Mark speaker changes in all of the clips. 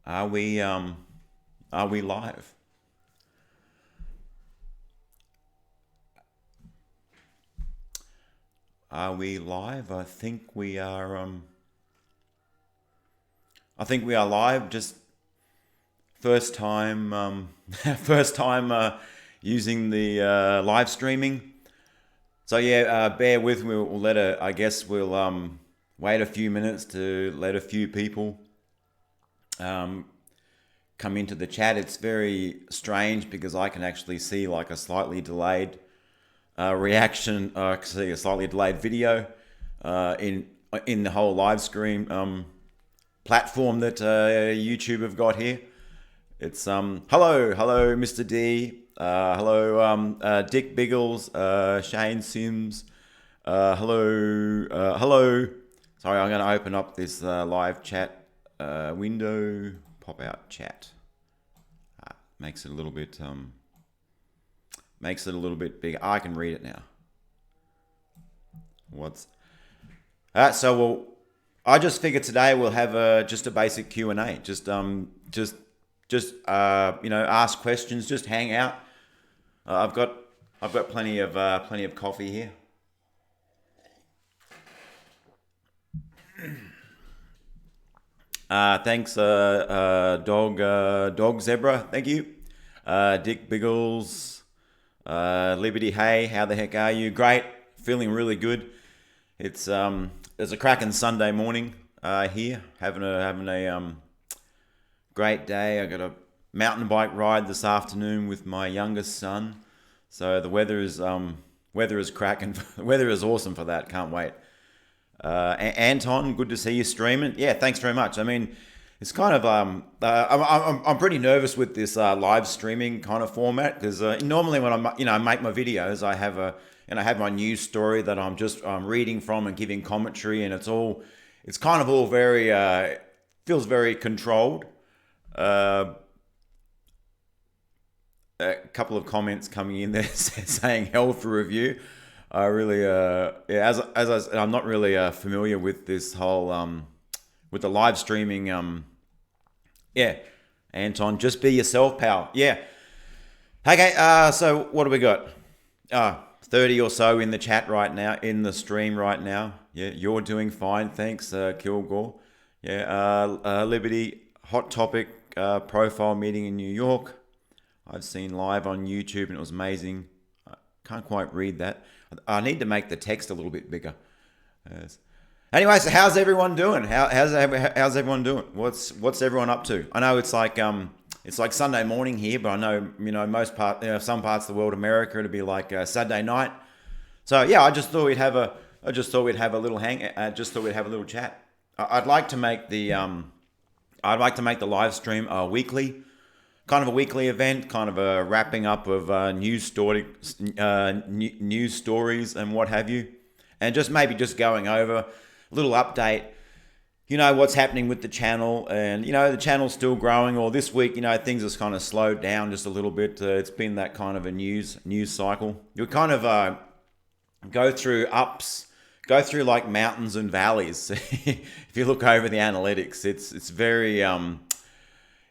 Speaker 1: Are we live? Are we live? I think we are live. Just first time first time using the live streaming. So yeah, bear with me. We'll let I guess we'll wait a few minutes to let a few people um, come into the chat. It's very strange because I can actually see like a slightly delayed reaction. I can see a slightly delayed video in the whole live stream platform that YouTube have got here. It's hello Mr. D, hello Dick Biggles, Shane Sims, hello. Sorry, I'm going to open up this live chat window, pop out chat. Makes it a little bit bigger. I can read it now. I just figured today we'll have just a basic Q&A. Just ask questions, just hang out. I've got plenty of coffee here. Thanks, dog zebra. Thank you, Dick Biggles, Liberty. Hey, how the heck are you? Great, feeling really good. It's a cracking Sunday morning here, having a great day. I got a mountain bike ride this afternoon with my youngest son, so the weather is cracking. The weather is awesome for that. Can't wait. Anton, good to see you streaming. Yeah, thanks very much. I mean, it's kind of I'm pretty nervous with this live streaming kind of format because normally when I make my videos, I have my news story that I'm reading from and giving commentary, and it's kind of all very feels very controlled. A couple of comments coming in there saying health review. I really, as I said, I'm not really familiar with this whole, with the live streaming. Yeah, Anton, just be yourself, pal. Yeah. Okay, so what do we got? 30 or so in the chat right now, in the stream right now. Yeah, you're doing fine. Thanks, Kilgore. Yeah, Liberty, hot topic, profile meeting in New York. I've seen live on YouTube and it was amazing. I can't quite read that. I need to make the text a little bit bigger. Yes. Anyway, so how's everyone doing? How's everyone doing? What's everyone up to? I know it's like Sunday morning here, but I know some parts of the world, America, it'll be like Saturday night. So yeah, I just thought we'd have a little just thought we'd have a little chat. I'd like to make the live stream weekly. Kind of a weekly event, kind of a wrapping up of news stories and what have you, and just going over a little update. What's happening with the channel, and the channel's still growing. Or this week, things have kind of slowed down just a little bit. It's been that kind of a news cycle. You kind of go through like mountains and valleys. If you look over the analytics, it's very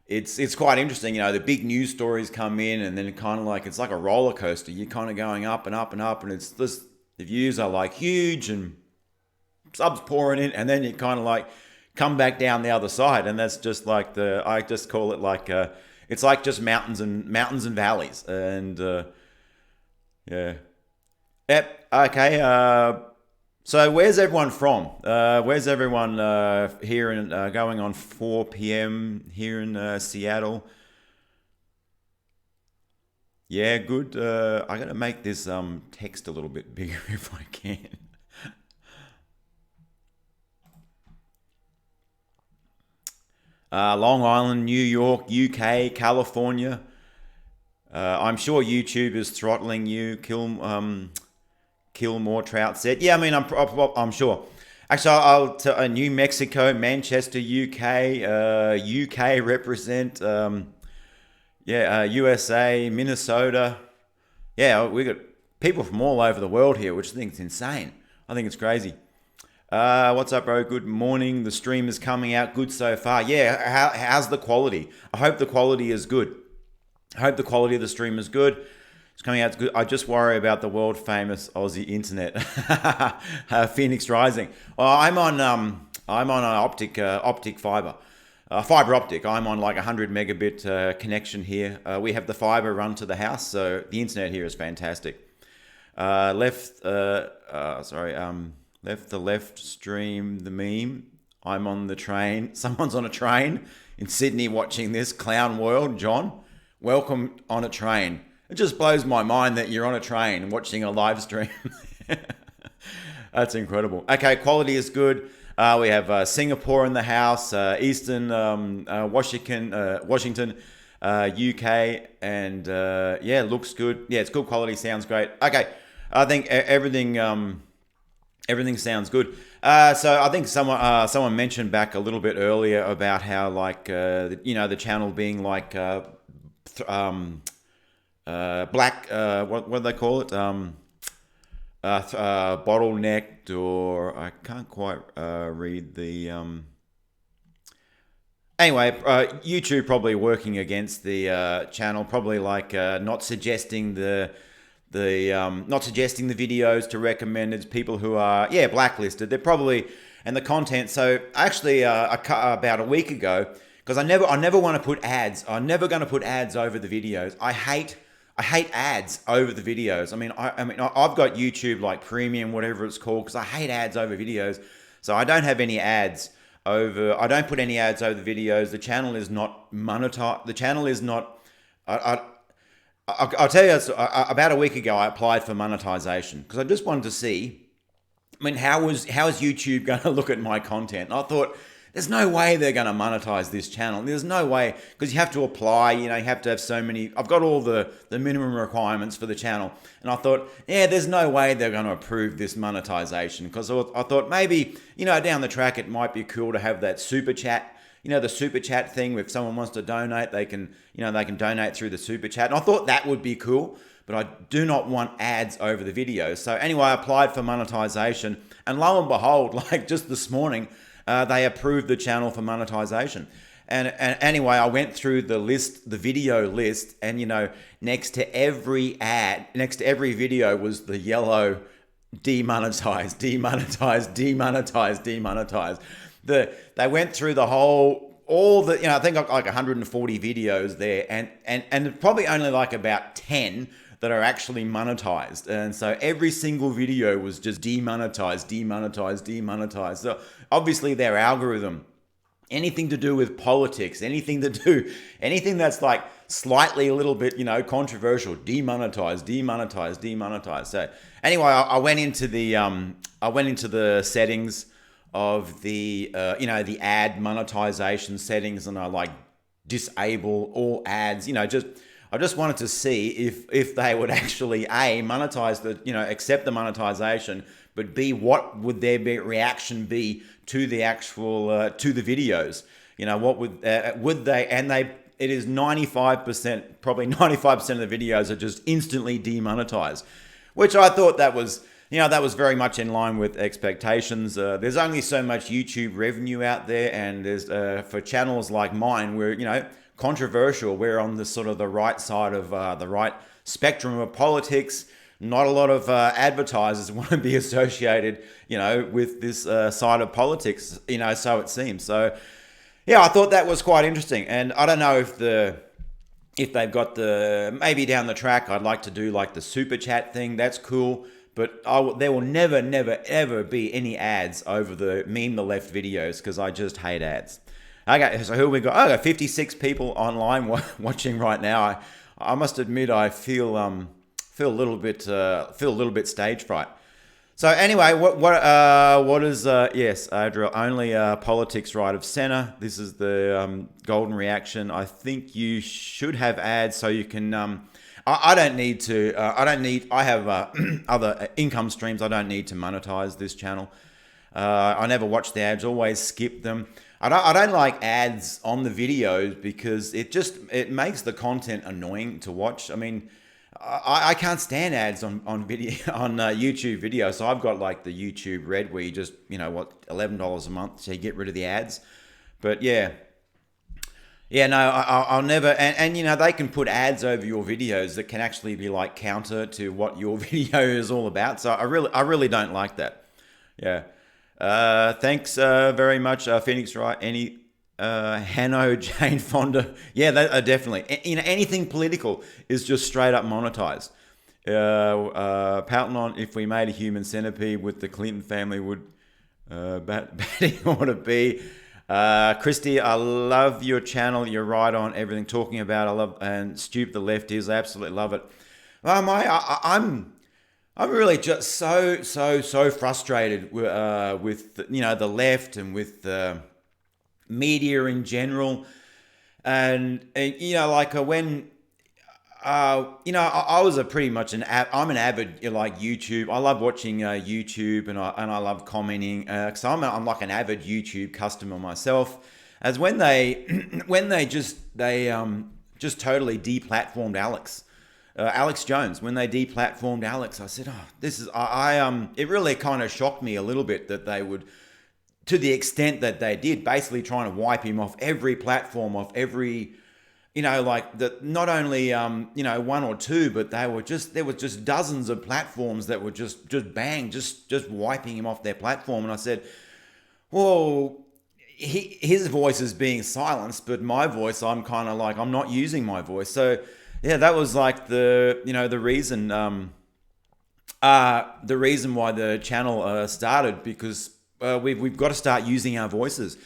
Speaker 1: It's quite interesting, the big news stories come in and then it's like a roller coaster. You're kind of going up and up and up, and it's this, the views are like huge and subs pouring in, and then you kind of like come back down the other side, and that's just like I just call it like it's like just mountains and valleys, and yeah. Yep. Okay. So where's everyone from? Where's everyone here in going on 4 p.m. here in Seattle? Yeah, good. I gotta make this text a little bit bigger if I can. Long Island, New York, UK, California. I'm sure YouTube is throttling you. Kill more trout said. Yeah, I mean, I'm sure. Actually, I'll tell New Mexico, Manchester, UK, UK represent. USA, Minnesota. Yeah, we got people from all over the world here, which I think is insane. I think it's crazy. What's up, bro? Good morning. The stream is coming out good so far. Yeah, how's the quality? I hope the quality is good. I hope the quality of the stream is good. It's coming out good. I just worry about the world famous Aussie internet. Phoenix Rising. Well, I'm on an optic fiber. Fiber optic. I'm on like 100 megabit connection here. We have the fiber run to the house, so the internet here is fantastic. Left the left stream, the meme. I'm on the train. Someone's on a train in Sydney watching this. Clown World, John. Welcome on a train. It just blows my mind that you're on a train watching a live stream. That's incredible. Okay, quality is good. We have Singapore in the house, Eastern Washington, UK, and yeah, looks good. Yeah, it's good quality, sounds great. Okay, I think everything sounds good. So I think someone mentioned back a little bit earlier about how like the channel being like black, what do they call it? Bottlenecked, or I can't quite read the. Anyway, YouTube probably working against the channel, probably like not suggesting the videos to recommended people who are blacklisted. They're probably, and the content. So actually, about a week ago, because I never want to put ads. I'm never going to put ads over the videos. I hate ads over the videos. I mean, I've got YouTube like Premium, whatever it's called, because I hate ads over videos. So I don't have any ads over. I don't put any ads over the videos. The channel is not monetized. The channel is not. I'll tell you, about a week ago, I applied for monetization because I just wanted to see. I mean, how is YouTube going to look at my content? And I thought, there's no way they're going to monetize this channel. There's no way, because you have to apply, you have to have so many. I've got all the minimum requirements for the channel. And I thought, there's no way they're going to approve this monetization, because I thought maybe, down the track, it might be cool to have that super chat. The super chat thing, if someone wants to donate, they can donate through the super chat. And I thought that would be cool, but I do not want ads over the videos. So anyway, I applied for monetization, and lo and behold, like just this morning, they approved the channel for monetization. And anyway, I went through the video list, and next to every video was the yellow demonetized. They went through I think like 140 videos there, and probably only like about 10 that are actually monetized. And so every single video was just demonetized. So obviously their algorithm, anything to do with politics, anything that's like slightly a little bit, controversial, demonetized. So anyway, I went into the settings of the the ad monetization settings, and I like disable all ads. I just wanted to see if they would actually monetize accept the monetization, but B, what would their reaction be to the actual to the videos? What would they? And it is 95%, probably 95% of the videos are just instantly demonetized, which I thought that was. That was very much in line with expectations. There's only so much YouTube revenue out there, and there's for channels like mine, we're controversial. We're on the sort of the right side of the right spectrum of politics. Not a lot of advertisers want to be associated, with this side of politics. So it seems. So, yeah, I thought that was quite interesting, and I don't know if they've got maybe down the track. I'd like to do like the super chat thing. That's cool. But there will never, ever be any ads over the Meme the Left videos, because I just hate ads. Okay, so who we got? I got 56 people online watching right now. I must admit, I feel a little bit stage fright. So anyway, what is yes, Adriel, only politics right of center. This is the golden reaction. I think you should have ads so you can. I don't need to. I have other income streams. I don't need to monetize this channel. I never watch the ads. Always skip them. I don't like ads on the videos because it makes the content annoying to watch. I mean, I can't stand ads on video on YouTube video. So I've got like the YouTube Red, where you just $11 a month, so you get rid of the ads. But yeah, no, I'll never. And they can put ads over your videos that can actually be like counter to what your video is all about. So I really don't like that. Yeah. Thanks very much, Phoenix. Right? Hanno, Jane Fonda. Yeah, definitely. Anything political is just straight up monetized. Pouting on if we made a human centipede with the Clinton family would batting ought to be. Christy, I love your channel. You're right on everything talking about. I love and Stupe the Left is. I absolutely love it. I'm really just so frustrated with the left and with media in general, and when I was I'm an avid like YouTube. I love watching YouTube, and I love commenting because I'm like an avid YouTube customer myself. As when they just totally deplatformed Alex Jones, when they deplatformed Alex, I said, oh, this is it really kind of shocked me a little bit that they would, to the extent that they did, basically trying to wipe him off every platform, off every, not only one or two, but there were just dozens of platforms that were just wiping him off their platform. And I said, well, his voice is being silenced, but my voice, I'm kind of like, I'm not using my voice. So yeah, that was like the reason why the channel started, because we've got to start using our voices.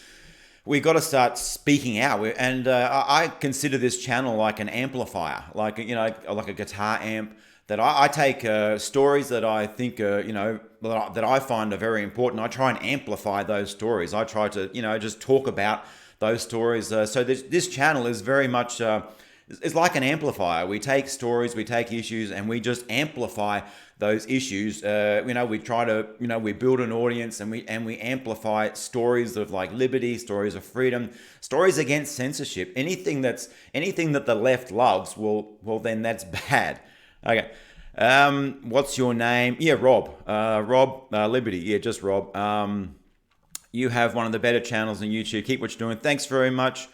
Speaker 1: We've got to start speaking out. And I consider this channel like an amplifier, like a guitar amp. That I take stories that I think that I find are very important. I try and amplify those stories. I try to just talk about those stories. So this channel is very much it's like an amplifier. We take stories, we take issues, and we just amplify those issues. We try to we build an audience, and we amplify stories of like liberty, stories of freedom, stories against censorship. Anything that the left loves, well then that's bad. Okay. What's your name? Yeah, Rob. Rob Liberty. Yeah, just Rob. You have one of the better channels on YouTube. Keep what you're doing. Thanks very much.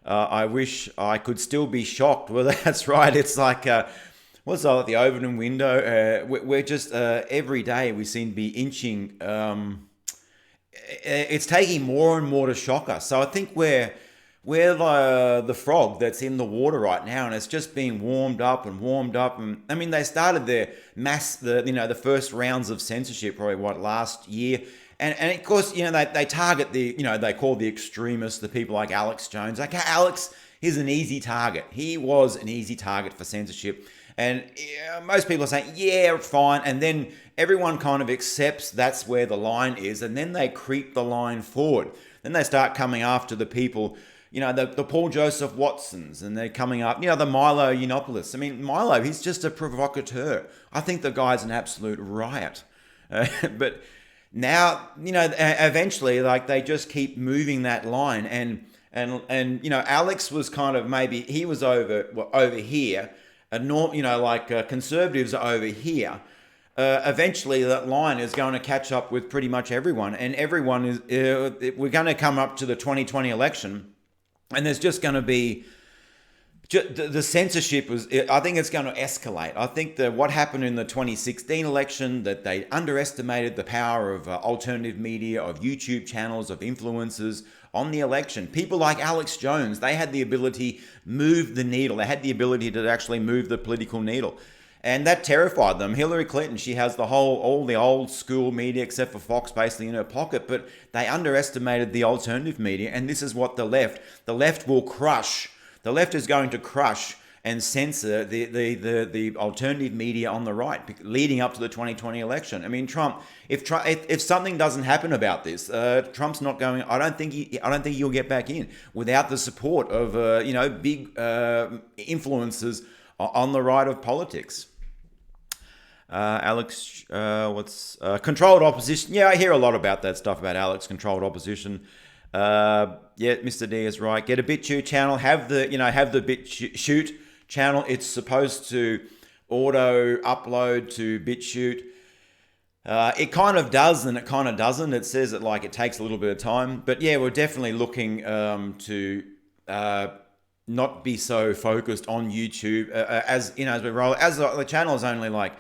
Speaker 1: I wish I could still be shocked. Well, that's right. It's like, what's that, the Overton window? We're just, every day we seem to be inching. It's taking more and more to shock us. So I think we're the frog that's in the water right now, and it's just being warmed up. And I mean, they started their the first rounds of censorship probably last year. And of course, they target they call the extremists, the people like Alex Jones. Like, Alex is an easy target. He was an easy target for censorship. And most people are saying, yeah, fine. And then everyone kind of accepts that's where the line is. And then they creep the line forward. Then they start coming after the people, the Paul Joseph Watsons, and they're coming up, the Milo Yiannopoulos. I mean, Milo, he's just a provocateur. I think the guy's an absolute riot. But now, eventually, like, they just keep moving that line, and Alex was kind of, maybe he was over here, and conservatives are over here. Eventually, that line is going to catch up with pretty much everyone, and everyone is. We're going to come up to the 2020 election, and there's just going to be. The censorship I think it's going to escalate. I think that what happened in the 2016 election, that they underestimated the power of alternative media, of YouTube channels, of influencers on the election. People like Alex Jones, they had the ability to move the needle. They had the ability to actually move the political needle. And that terrified them. Hillary Clinton, she has all the old school media, except for Fox, basically in her pocket, but they underestimated the alternative media. And this is what the left will crush. The left is going to crush and censor the alternative media on the right, leading up to the 2020 election. I mean, Trump, if something doesn't happen about this, Trump's not going. I don't think he'll get back in without the support of big influencers on the right of politics. Alex, what's controlled opposition? Yeah, I hear a lot about that stuff about Alex, controlled opposition. Yeah, Mr. D is right. Get a BitChute channel. Have the BitChute channel. It's supposed to auto upload to BitChute. It kind of does and it kind of doesn't. It says that like it takes a little bit of time. But yeah, we're definitely looking to not be so focused on YouTube as you know as we roll. As the channel is only like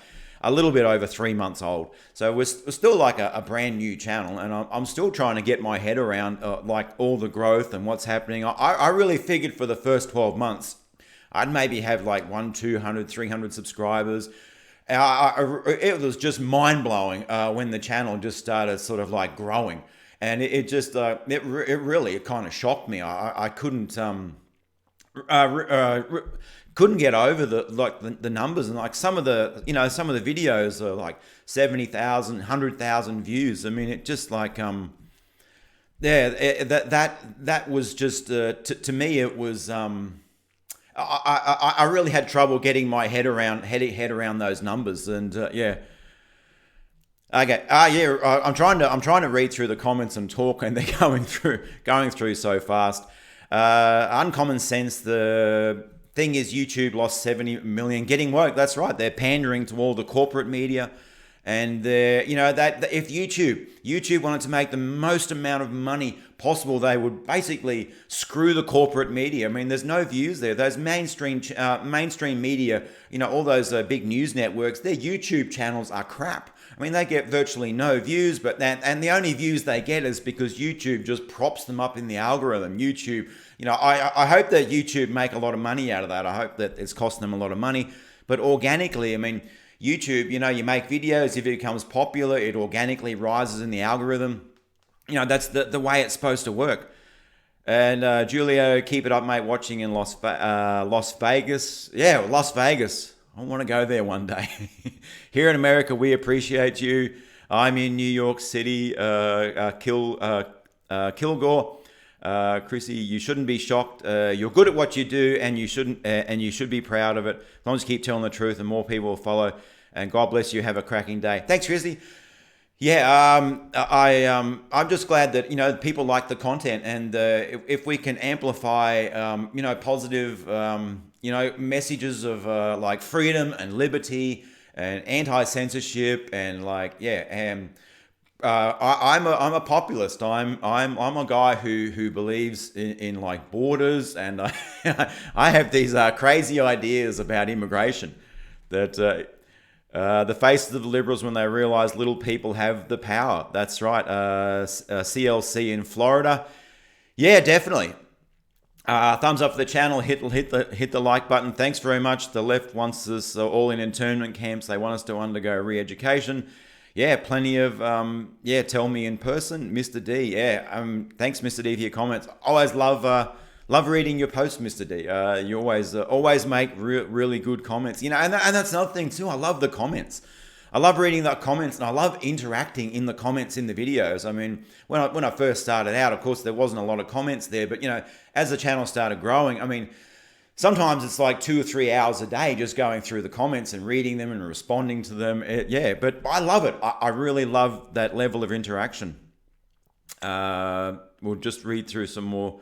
Speaker 1: a little bit over 3 months old, so we're still like a brand new channel, and I'm still trying to get my head around like all the growth and what's happening. I really figured for the first 12 months I'd maybe have like 100, 200, 300 subscribers. It was just mind blowing when the channel just started sort of like growing, and it just it really kind of shocked me. I couldn't couldn't get over the numbers, and like some of the videos are like 70,000, 100,000 views. I mean, it just like that was just to me it was I really had trouble getting my head around those numbers, and yeah. Okay. I'm trying to read through the comments and talk, and they're going through so fast. Uncommon Sense. The thing is, YouTube lost 70 million getting woke. That's right. They're pandering to all the corporate media, and that if YouTube wanted to make the most amount of money possible, they would basically screw the corporate media. I mean, there's no views there. Those mainstream media, all those big news networks, their YouTube channels are crap. I mean, they get virtually no views, and the only views they get is because YouTube just props them up in the algorithm. YouTube, I hope that YouTube make a lot of money out of that. I hope that it's costing them a lot of money, but organically, I mean, YouTube, you make videos, if it becomes popular, it organically rises in the algorithm. That's the way it's supposed to work. And Julio, keep it up, mate, watching in Las Vegas. Yeah, Las Vegas. I want to go there one day. Here in America, we appreciate you. I'm in New York City. Kilgore. Chrissy, you shouldn't be shocked. You're good at what you do, and you should be proud of it. As long as you keep telling the truth, and more people will follow. And God bless you. Have a cracking day. Thanks, Chrissy. Yeah, I'm just glad that people like the content, and if we can amplify positive messages of like freedom and liberty and anti-censorship and I'm a populist. I'm a guy who believes in like borders, and I have these crazy ideas about immigration that the faces of the Liberals when they realise little people have the power. That's right. CLC in Florida. Yeah, definitely. Thumbs up for the channel. Hit the like button. Thanks very much. The left wants us all in internment camps. They want us to undergo re-education. Yeah, plenty of tell me in person, Mr. D. Yeah, thanks, Mr. D, for your comments. Always love reading your posts, Mr. D. You always make really good comments. And that's another thing too. I love the comments. I love reading the comments, and I love interacting in the comments in the videos. I mean, when I first started out, of course, there wasn't a lot of comments there, but as the channel started growing, I mean, sometimes it's like 2 or 3 hours a day just going through the comments and reading them and responding to them. But I love it. I really love that level of interaction. We'll just read through some more.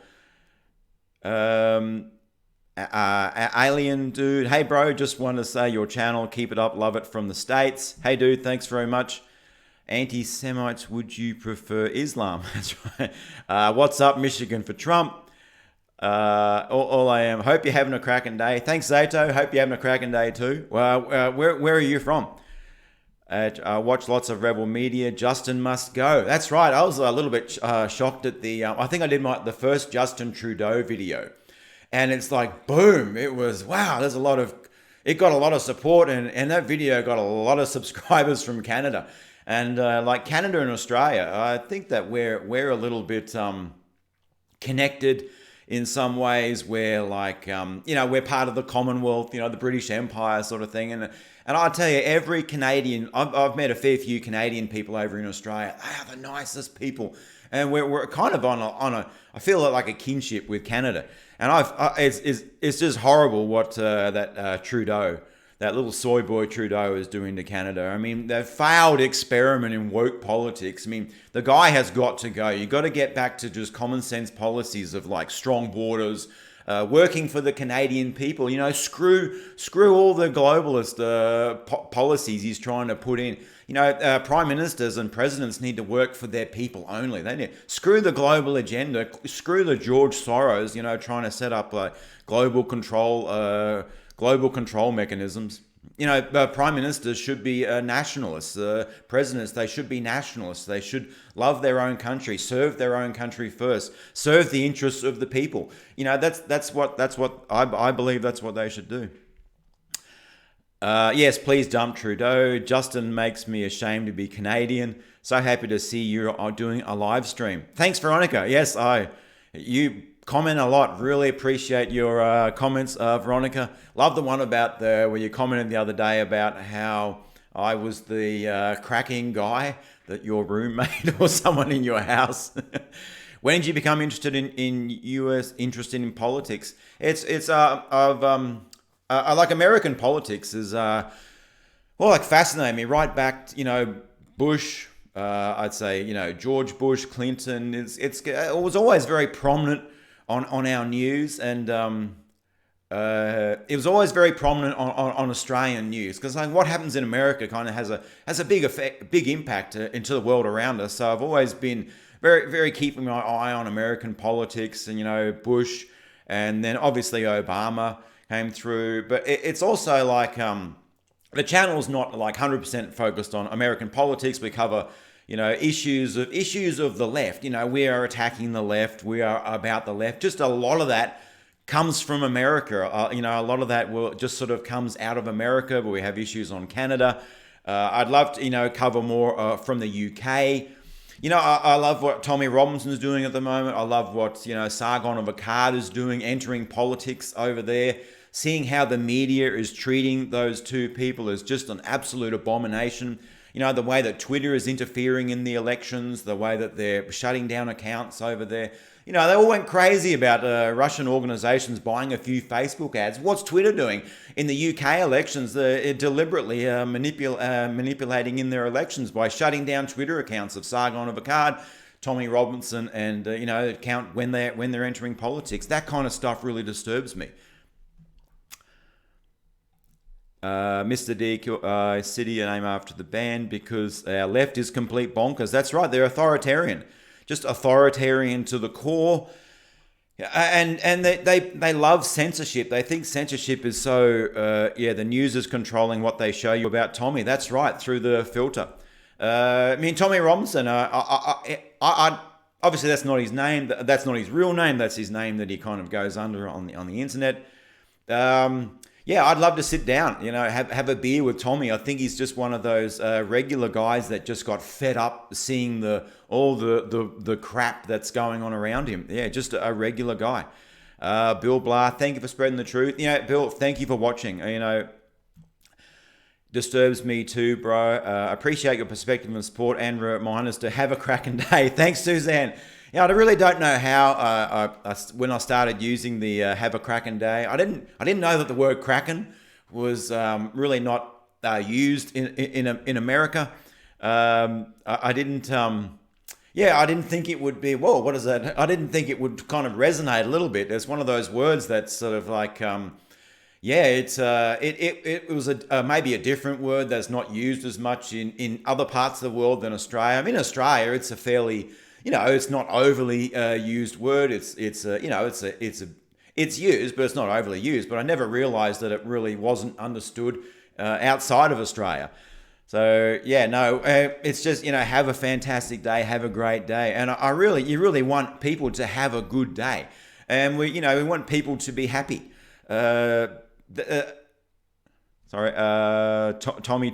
Speaker 1: Alien dude, hey bro, just want to say your channel, keep it up, love it, from the States. Hey dude, thanks very much. Anti-Semites, would you prefer Islam? That's right. What's up, Michigan for Trump? All I am. Hope you're having a cracking day. Thanks, Zato. Hope you're having a cracking day too. Where are you from? I watch lots of Rebel Media. Justin must go. That's right. I was a little bit shocked at the. I think I did the first Justin Trudeau video, and it's like boom. It was wow. It got a lot of support, and that video got a lot of subscribers from Canada, and like Canada and Australia. I think that we're a little bit connected in some ways, where we're part of the Commonwealth, the British Empire sort of thing, and I'll tell you, every Canadian, I've met a fair few Canadian people over in Australia. They are the nicest people, and we're kind of on a I feel like a kinship with Canada, and it's just horrible what that Trudeau, that little soy boy Trudeau, is doing to Canada. I mean, the failed experiment in woke politics. I mean, the guy has got to go. You got to get back to just common sense policies of like strong borders, working for the Canadian people. Screw all the globalist policies he's trying to put in. Prime ministers and presidents need to work for their people only. They need screw the global agenda. Screw the George Soros. Trying to set up global control mechanisms. Prime ministers should be nationalists. Presidents, they should be nationalists. They should love their own country, serve their own country first, serve the interests of the people. That's what I believe. That's what they should do. Yes, please dump Trudeau. Justin makes me ashamed to be Canadian. So happy to see you are doing a live stream. Thanks, Veronica. Yes, you comment a lot. Really appreciate your comments, Veronica. Love the one about where you commented the other day about how I was the cracking guy that your roommate or someone in your house. When did you become interested interested in politics? I like American politics is fascinating me right back. Bush. I'd say George Bush, Clinton. It was always very prominent on our news, and it was always very prominent on Australian news, because what happens in America kind of has a big impact into the world around us. So I've always been very, very keeping my eye on American politics, and Bush, and then obviously Obama came through. But it's also the channel's not 100% focused on American politics. We cover issues of the left. We are attacking the left. We are about the left. Just a lot of that comes from America. A lot of that just sort of comes out of America, but we have issues on Canada. I'd love to, cover more from the UK. I love what Tommy Robinson's doing at the moment. I love what, Sargon of Akkad is doing, entering politics over there. Seeing how the media is treating those two people is just an absolute abomination. The way that Twitter is interfering in the elections, the way that they're shutting down accounts over there. They all went crazy about Russian organizations buying a few Facebook ads. What's Twitter doing? In the UK elections, they're deliberately manipulating in their elections by shutting down Twitter accounts of Sargon of Akkad, Tommy Robinson, and account when they're entering politics. That kind of stuff really disturbs me. Mr. D, city name after the band because our left is complete bonkers. That's right, they're authoritarian, just authoritarian to the core, and they love censorship. They think censorship is so the news is controlling what they show you about Tommy. That's right, through the filter. Tommy Robinson. I obviously that's not his name. That's not his real name. That's his name that he kind of goes under on the internet. I'd love to sit down, have a beer with Tommy. I think he's just one of those regular guys that just got fed up seeing all the crap that's going on around him. Yeah, just a regular guy. Bill Blah, thank you for spreading the truth. Bill, thank you for watching. Disturbs me too, bro. Appreciate your perspective and support, and remind us to have a cracking day. Thanks, Suzanne. I really don't know how. When I started using the "have a cracking day," I didn't know that the word "kraken" was really not used in America. I didn't think it would be. Whoa, what is that? I didn't think it would kind of resonate a little bit. It's one of those words that's sort of like. It was maybe a different word that's not used as much in other parts of the world than Australia. In Australia, it's a fairly it's not overly used word. It's used, but it's not overly used. But I never realised that it really wasn't understood outside of Australia. So it's just have a fantastic day, have a great day, and you really want people to have a good day, and we want people to be happy. Tommy,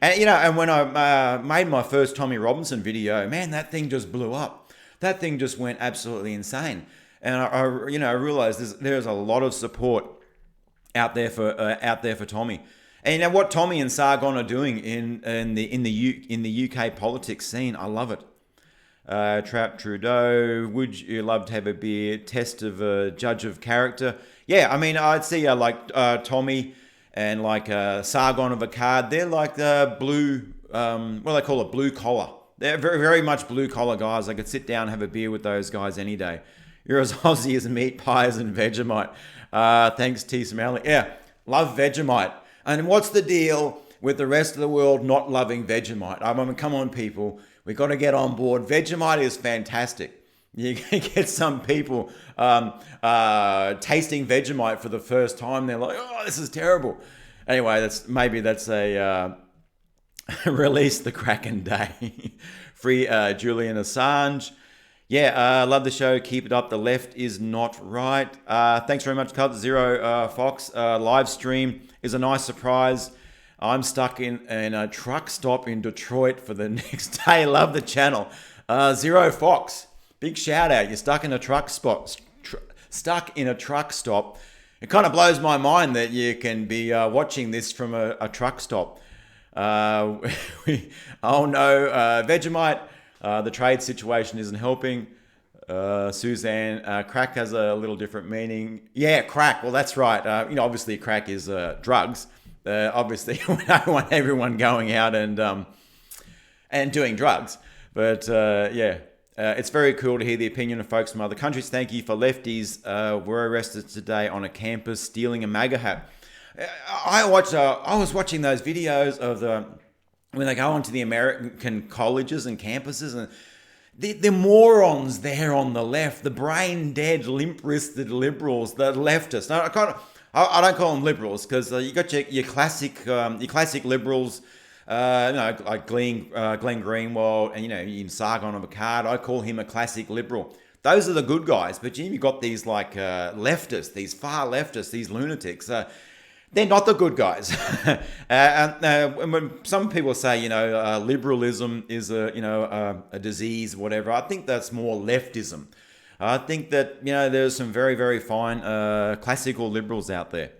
Speaker 1: and when I made my first Tommy Robinson video, man, that thing just blew up. That thing just went absolutely insane, and I realized there's a lot of support out there for Tommy. And what Tommy and Sargon are doing in the UK politics scene, I love it. Trap Trudeau, would you love to have a beer? Test of a judge of character. Yeah, I'd see Tommy and Sargon of Akkad. They're like the blue, what do they call it? Blue collar. They're very, very much blue collar guys. I could sit down and have a beer with those guys any day. You're as Aussie as meat pies and Vegemite. Thanks, T. Smalley. Yeah, love Vegemite. And what's the deal with the rest of the world not loving Vegemite? I mean, come on, people. We got to get on board. Vegemite is fantastic. You can get some people tasting Vegemite for the first time. They're like, "Oh, this is terrible." Anyway, that's a release the Kraken Day. Free Julian Assange. Yeah, love the show. Keep it up. The left is not right. Thanks very much, Cut Zero Fox. Live stream is a nice surprise. I'm stuck in a truck stop in Detroit for the next day. Love the channel. Zero Fox, big shout out. You're stuck in a truck spot. Stuck in a truck stop. It kind of blows my mind that you can be watching this from a truck stop. Oh no, Vegemite. The trade situation isn't helping. Suzanne, crack has a little different meaning. Yeah, crack. Well, that's right. Obviously, crack is drugs. Obviously, we don't want everyone going out and doing drugs. But it's very cool to hear the opinion of folks from other countries. Thank you for lefties. Were arrested today on a campus stealing a MAGA hat. I was watching those videos of when they go onto the American colleges and campuses, and the morons there on the left, the brain dead, limp-wristed liberals, the leftists. I don't call them liberals because you got your classic liberals, like Glenn Greenwald, and in Sargon of Akkad. I call him a classic liberal. Those are the good guys, but you've got these leftists, these far leftists, these lunatics. They're not the good guys. When some people say, liberalism is a disease, whatever, I think that's more leftism. I think that, there's some very, very fine classical liberals out there.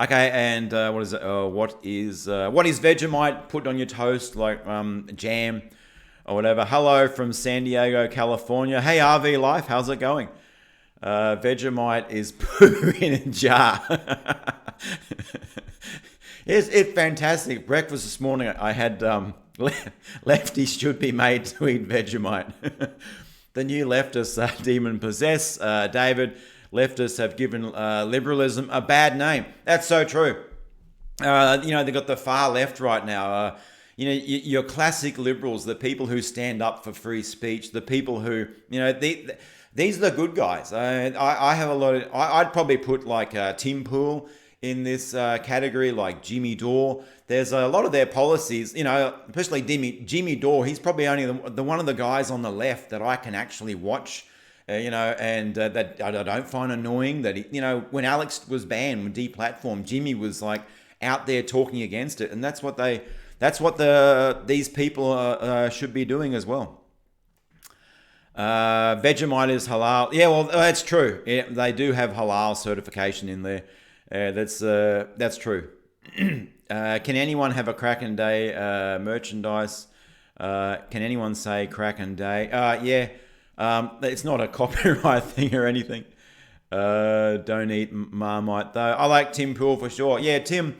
Speaker 1: Okay, and what is Vegemite? Put on your toast like jam or whatever. Hello from San Diego, California. Hey, RV Life, how's it going? Vegemite is poo in a jar. It's fantastic. Breakfast this morning, I had lefties should be made to eat Vegemite. The new leftists demon possess. David, leftists have given liberalism a bad name. That's so true. They've got the far left right now. Your classic liberals, the people who stand up for free speech, the people who, these are the good guys. I have a lot of, I'd probably put like Tim Pool in this category, like Jimmy Dore. There's a lot of their policies, especially Jimmy Dore. He's probably only the one of the guys on the left that I can actually watch, and that I don't find annoying. That when Alex was banned, when deplatformed, Jimmy was like out there talking against it, and that's what these people should be doing as well. Vegemite is halal. Yeah, well, that's true. Yeah, they do have halal certification in there. That's true. Can anyone have a Kraken Day merchandise? Can anyone say Kraken Day? Yeah. It's not a copyright thing or anything. Don't eat Marmite though. I like Tim Pool for sure. Yeah, Tim,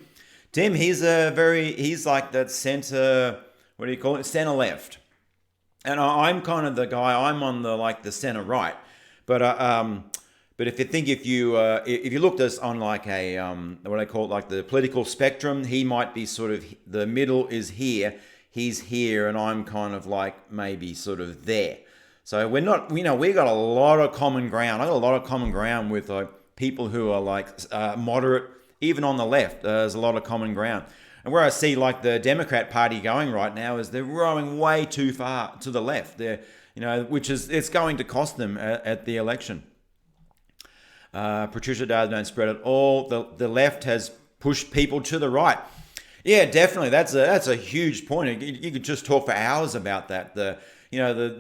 Speaker 1: he's like that center. What do you call it? Center left. And I'm kind of the guy. I'm on the center right. But if you looked at us on like a what I call it, like the political spectrum, he might be sort of the middle is here, he's here, and I'm kind of like maybe sort of there. So we're not, we got a lot of common ground. I got a lot of common ground with people who are like moderate, even on the left. There's a lot of common ground. And where I see like the Democrat Party going right now is they're rowing way too far to the left. They're, it's going to cost them at the election. Patricia Dale, don't spread it all. The left has pushed people to the right. Yeah, definitely. That's a huge point. You could just talk for hours about that. The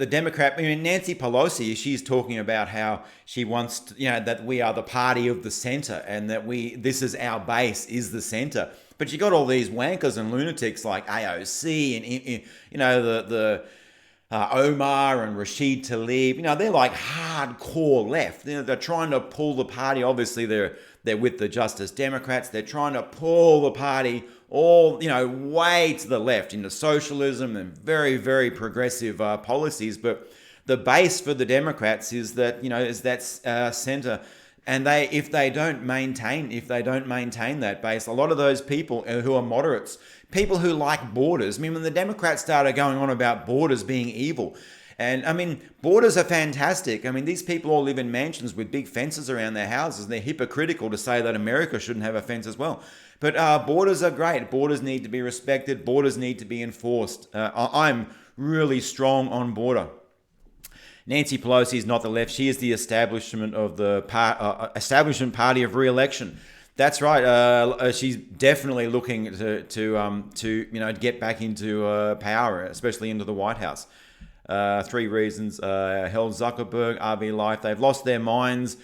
Speaker 1: Democrat, Nancy Pelosi, she's talking about how she wants to, that we are the party of the center and that this is our base, is the center. But you got all these wankers and lunatics like AOC and the Omar and Rashid Tlaib. They're like hardcore left. They're trying to pull the party. Obviously, they're with the Justice Democrats. They're trying to pull the party all way to the left into socialism and very, very progressive policies. But the base for the Democrats is that, is that center. And if they don't maintain that base, a lot of those people who are moderates, people who like borders. I mean, when the Democrats started going on about borders being evil, and I mean, borders are fantastic. I mean, these people all live in mansions with big fences around their houses, and they're hypocritical to say that America shouldn't have a fence as well. But borders are great. Borders need to be respected. Borders need to be enforced. I'm really strong on border. Nancy Pelosi is not the left. She is the establishment of the establishment party of re-election. That's right. She's definitely looking to get back into power, especially into the White House. 3 reasons: Held Zuckerberg, RV Life. They've lost their minds.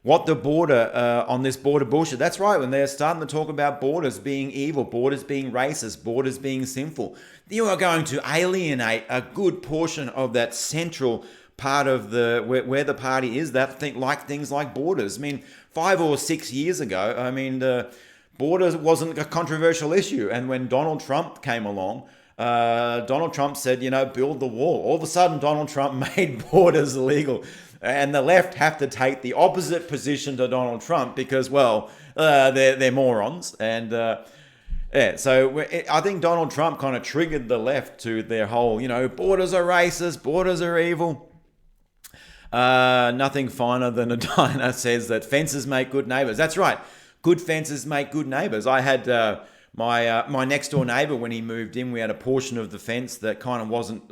Speaker 1: What the border on this border bullshit? That's right. When they're starting to talk about borders being evil, borders being racist, borders being sinful, you are going to alienate a good portion of that central part of where the party is, that things like borders. I mean, 5 or 6 years ago, I mean, the borders wasn't a controversial issue, and when Donald Trump came along, Donald Trump said, build the wall. All of a sudden, Donald Trump made borders illegal, and the left have to take the opposite position to Donald Trump because, well, they're morons, and so I think Donald Trump kind of triggered the left to their whole, borders are racist, borders are evil. Nothing finer than a diner says that fences make good neighbors. That's right. Good fences make good neighbors. I had my next door neighbor, when he moved in, we had a portion of the fence that kind of wasn't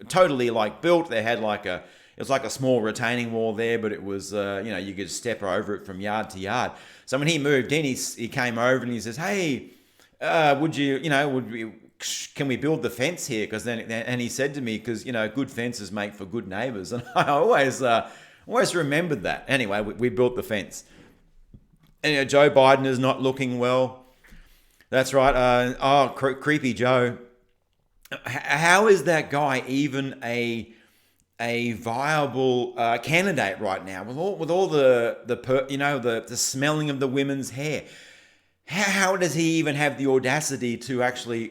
Speaker 1: totally built. They had it was like a small retaining wall there, but it was, you could step over it from yard to yard. So when he moved in, he came over and he says, "Hey, can we build the fence here?" And he said to me, because good fences make for good neighbors, and I always remembered that. Anyway, we built the fence. And Joe Biden is not looking well. That's right. Creepy Joe. How is that guy even a viable candidate right now with all the smelling of the women's hair? How does he even have the audacity to actually...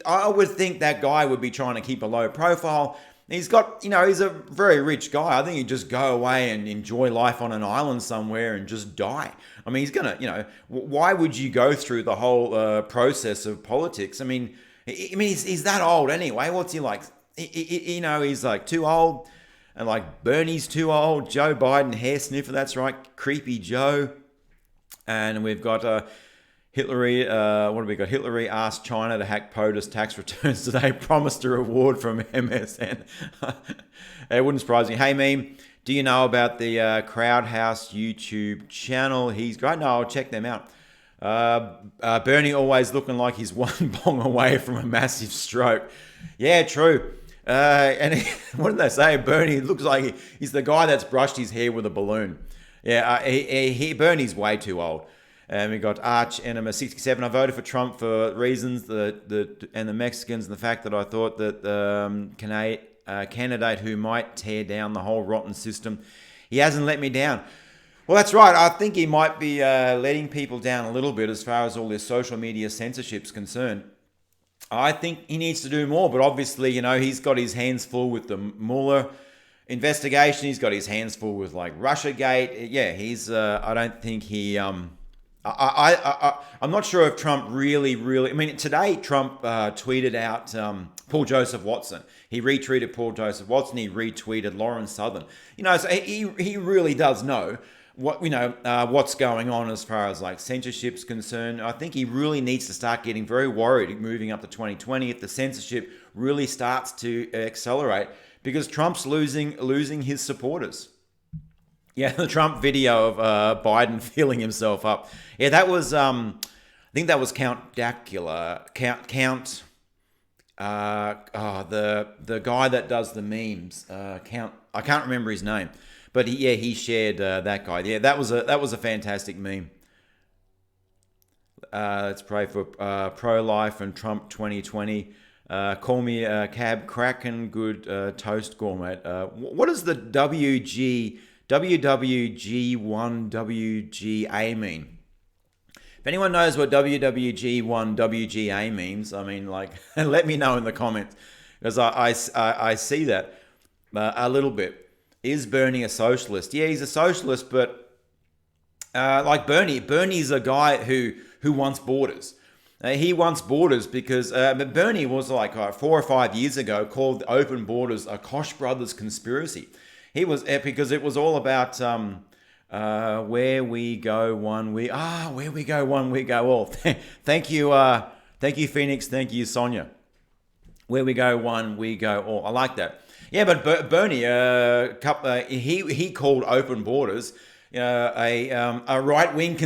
Speaker 1: I would think that guy would be trying to keep a low profile. He's got, he's a very rich guy. I think he'd just go away and enjoy life on an island somewhere and just die. I mean, he's going to, why would you go through the whole process of politics? I mean, he's that old anyway. What's he like? He's like too old. And Bernie's too old. Joe Biden, hair sniffer, that's right. Creepy Joe. And we've got... Hillary, what have we got? Hillary asked China to hack POTUS tax returns today, promised a reward from MSN. It wouldn't surprise me. Hey, Meme, do you know about the Crowd House YouTube channel? He's great. No, I'll check them out. Bernie always looking like he's one bong away from a massive stroke. Yeah, true. What did they say? Bernie looks like he's the guy that's brushed his hair with a balloon. Yeah, Bernie's way too old. And we got Arch Enema 67. I voted for Trump for reasons and the Mexicans, and the fact that I thought that candidate who might tear down the whole rotten system. He hasn't let me down. Well, that's right. I think he might be letting people down a little bit as far as all this social media censorship's concerned. I think he needs to do more, but obviously, he's got his hands full with the Mueller investigation. He's got his hands full with Russiagate. Yeah, he's. I don't think he. I'm not sure if Trump really... I mean, today Trump tweeted out Paul Joseph Watson. He retweeted Paul Joseph Watson. He retweeted Lauren Southern. So he really does know what's going on as far as censorship's concerned. I think he really needs to start getting very worried moving up to 2020 if the censorship really starts to accelerate, because Trump's losing his supporters. Yeah, the Trump video of Biden feeling himself up. Yeah, that was, I think that was Count Dacula. The guy that does the memes. I can't remember his name. But he shared that guy. Yeah, that was a fantastic meme. Let's pray for pro-life and Trump 2020. Call me a cab crackin' good toast gourmet. What is the WWG1WGA mean? If anyone knows what WWG1WGA means, I mean, let me know in the comments, because I see that. a little bit. Is Bernie a socialist? Yeah, he's a socialist, but like Bernie's a guy who wants borders. He wants borders because Bernie was like 4 or 5 years ago called open borders a Koch brothers conspiracy. He was because it was all about where we go one we where we go one we go all. Thank you Phoenix, thank you Sonia. Where we go one we go all. I like that. Yeah, but Bernie, he called open borders a right wing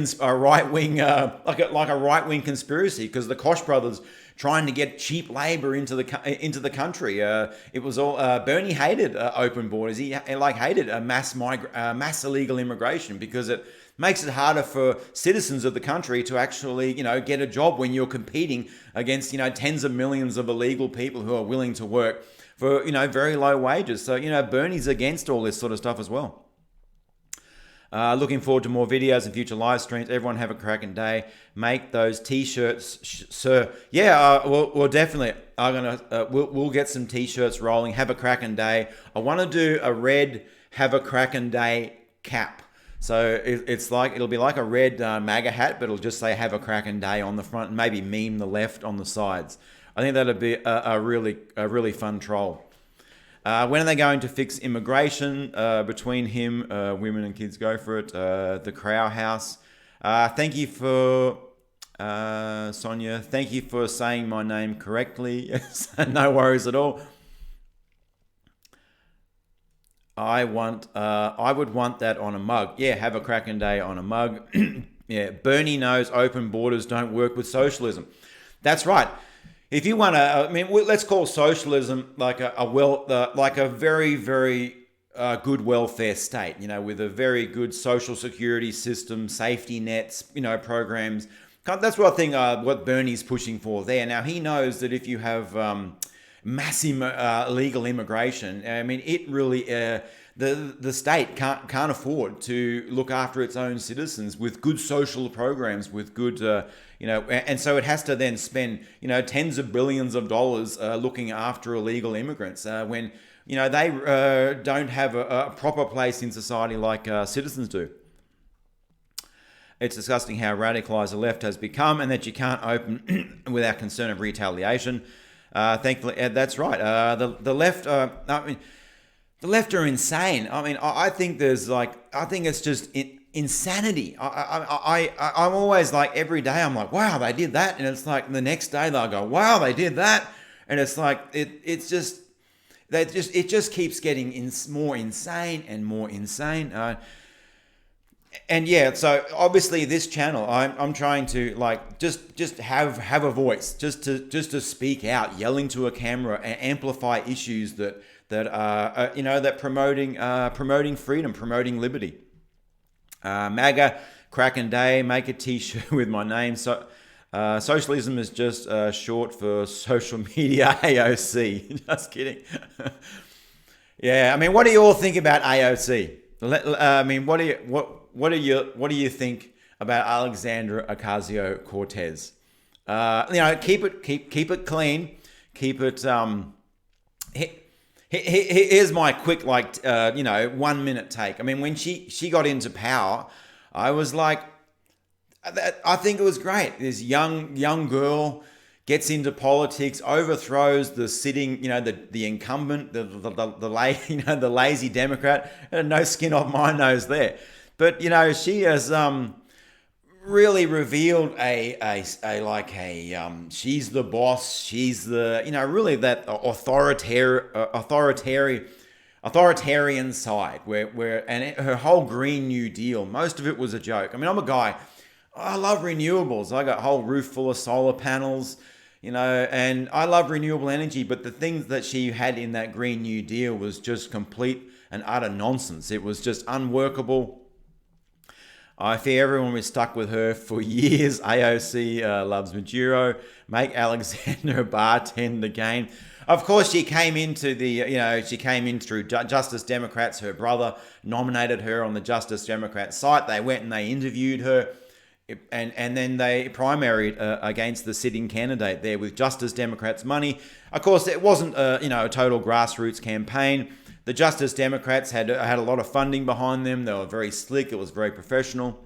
Speaker 1: like a right wing conspiracy because the Koch brothers trying to get cheap labor into the country. It was all Bernie hated open borders. He hated mass illegal immigration because it makes it harder for citizens of the country to actually get a job when you're competing against tens of millions of illegal people who are willing to work for very low wages. So Bernie's against all this sort of stuff as well. Looking forward to more videos and future live streams. Everyone have a cracking day. Make those t-shirts, sir. Yeah, well, definitely. We'll get some t-shirts rolling. Have a cracking day. I want to do a red have a cracking day cap. So it'll be like a red MAGA hat, but it'll just say have a cracking day on the front and maybe meme the left on the sides. I think that'd be a really fun troll. When are they going to fix immigration between him, women and kids go for it, the Crow House? Thank you for, Sonia, thank you for saying my name correctly. No worries at all. I would want that on a mug. Yeah, have a cracking day on a mug. Yeah, Bernie knows open borders don't work with socialism. That's right. If you want to, let's call socialism like a very, very good welfare state, with a very good social security system, safety nets, programs. That's what I think what Bernie's pushing for there. Now, he knows that if you have massive illegal immigration, it really, the state can't afford to look after its own citizens with good social programs, with good, and so it has to then spend, tens of billions of dollars looking after illegal immigrants when, they don't have a proper place in society like citizens do. It's disgusting how radicalized the left has become and that you can't open without concern of retaliation. Thankfully, that's right. The left, the left are insane. I think it's just insanity. I'm always like, every day I'm like, wow, they did that. And it's like the next day they'll go, wow, they did that. And it's like, it just keeps getting more insane and more insane. And yeah, so obviously this channel, I'm trying to just have a voice, just to speak out, yell into a camera and amplify issues that promoting freedom, promoting liberty. MAGA, cracking day, make a t-shirt with my name. So socialism is just short for social media AOC. Just kidding. Yeah, what do you all think about AOC? What do you think about Alexandra Ocasio-Cortez? Keep it clean. Keep it. Here's my quick 1 minute take. When she got into power, I was like, I think it was great. This young girl gets into politics, overthrows the sitting, the incumbent, the lazy Democrat. No skin off my nose there. But she has really revealed she's the boss. She's the really that authoritarian side and her whole Green New Deal. Most of it was a joke. I'm a guy. I love renewables. I got a whole roof full of solar panels. And I love renewable energy, but the things that she had in that Green New Deal was just complete and utter nonsense. It was just unworkable. I fear everyone was stuck with her for years. AOC loves Maduro. Make Alexander bartend again. Of course, she came in through Justice Democrats. Her brother nominated her on the Justice Democrats site. They went and they interviewed her. And then they primaried against the sitting candidate there with Justice Democrats money. Of course, it wasn't a total grassroots campaign. The Justice Democrats had a lot of funding behind them. They were very slick. It was very professional.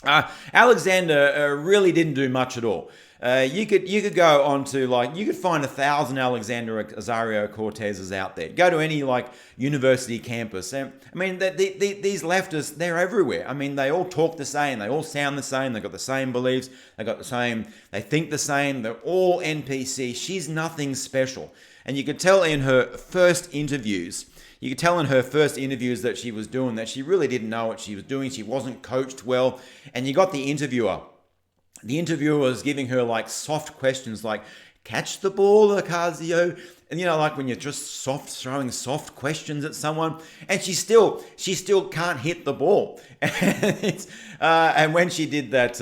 Speaker 1: Alexander really didn't do much at all. You could go on to you could find 1,000 Alexander Ocasio-Cortezes out there. Go to any university campus. I mean, these leftists, they're everywhere. I mean, they all talk the same. They all sound the same. They've got the same beliefs. They think the same. They're all NPC. She's nothing special. And you could tell in her first interviews. That she was doing that she really didn't know what she was doing. She wasn't coached well. And you got the interviewer. The interviewer was giving her soft questions like, catch the ball, Ocasio. And when you're just throwing soft questions at someone, and she still can't hit the ball. And when she did that,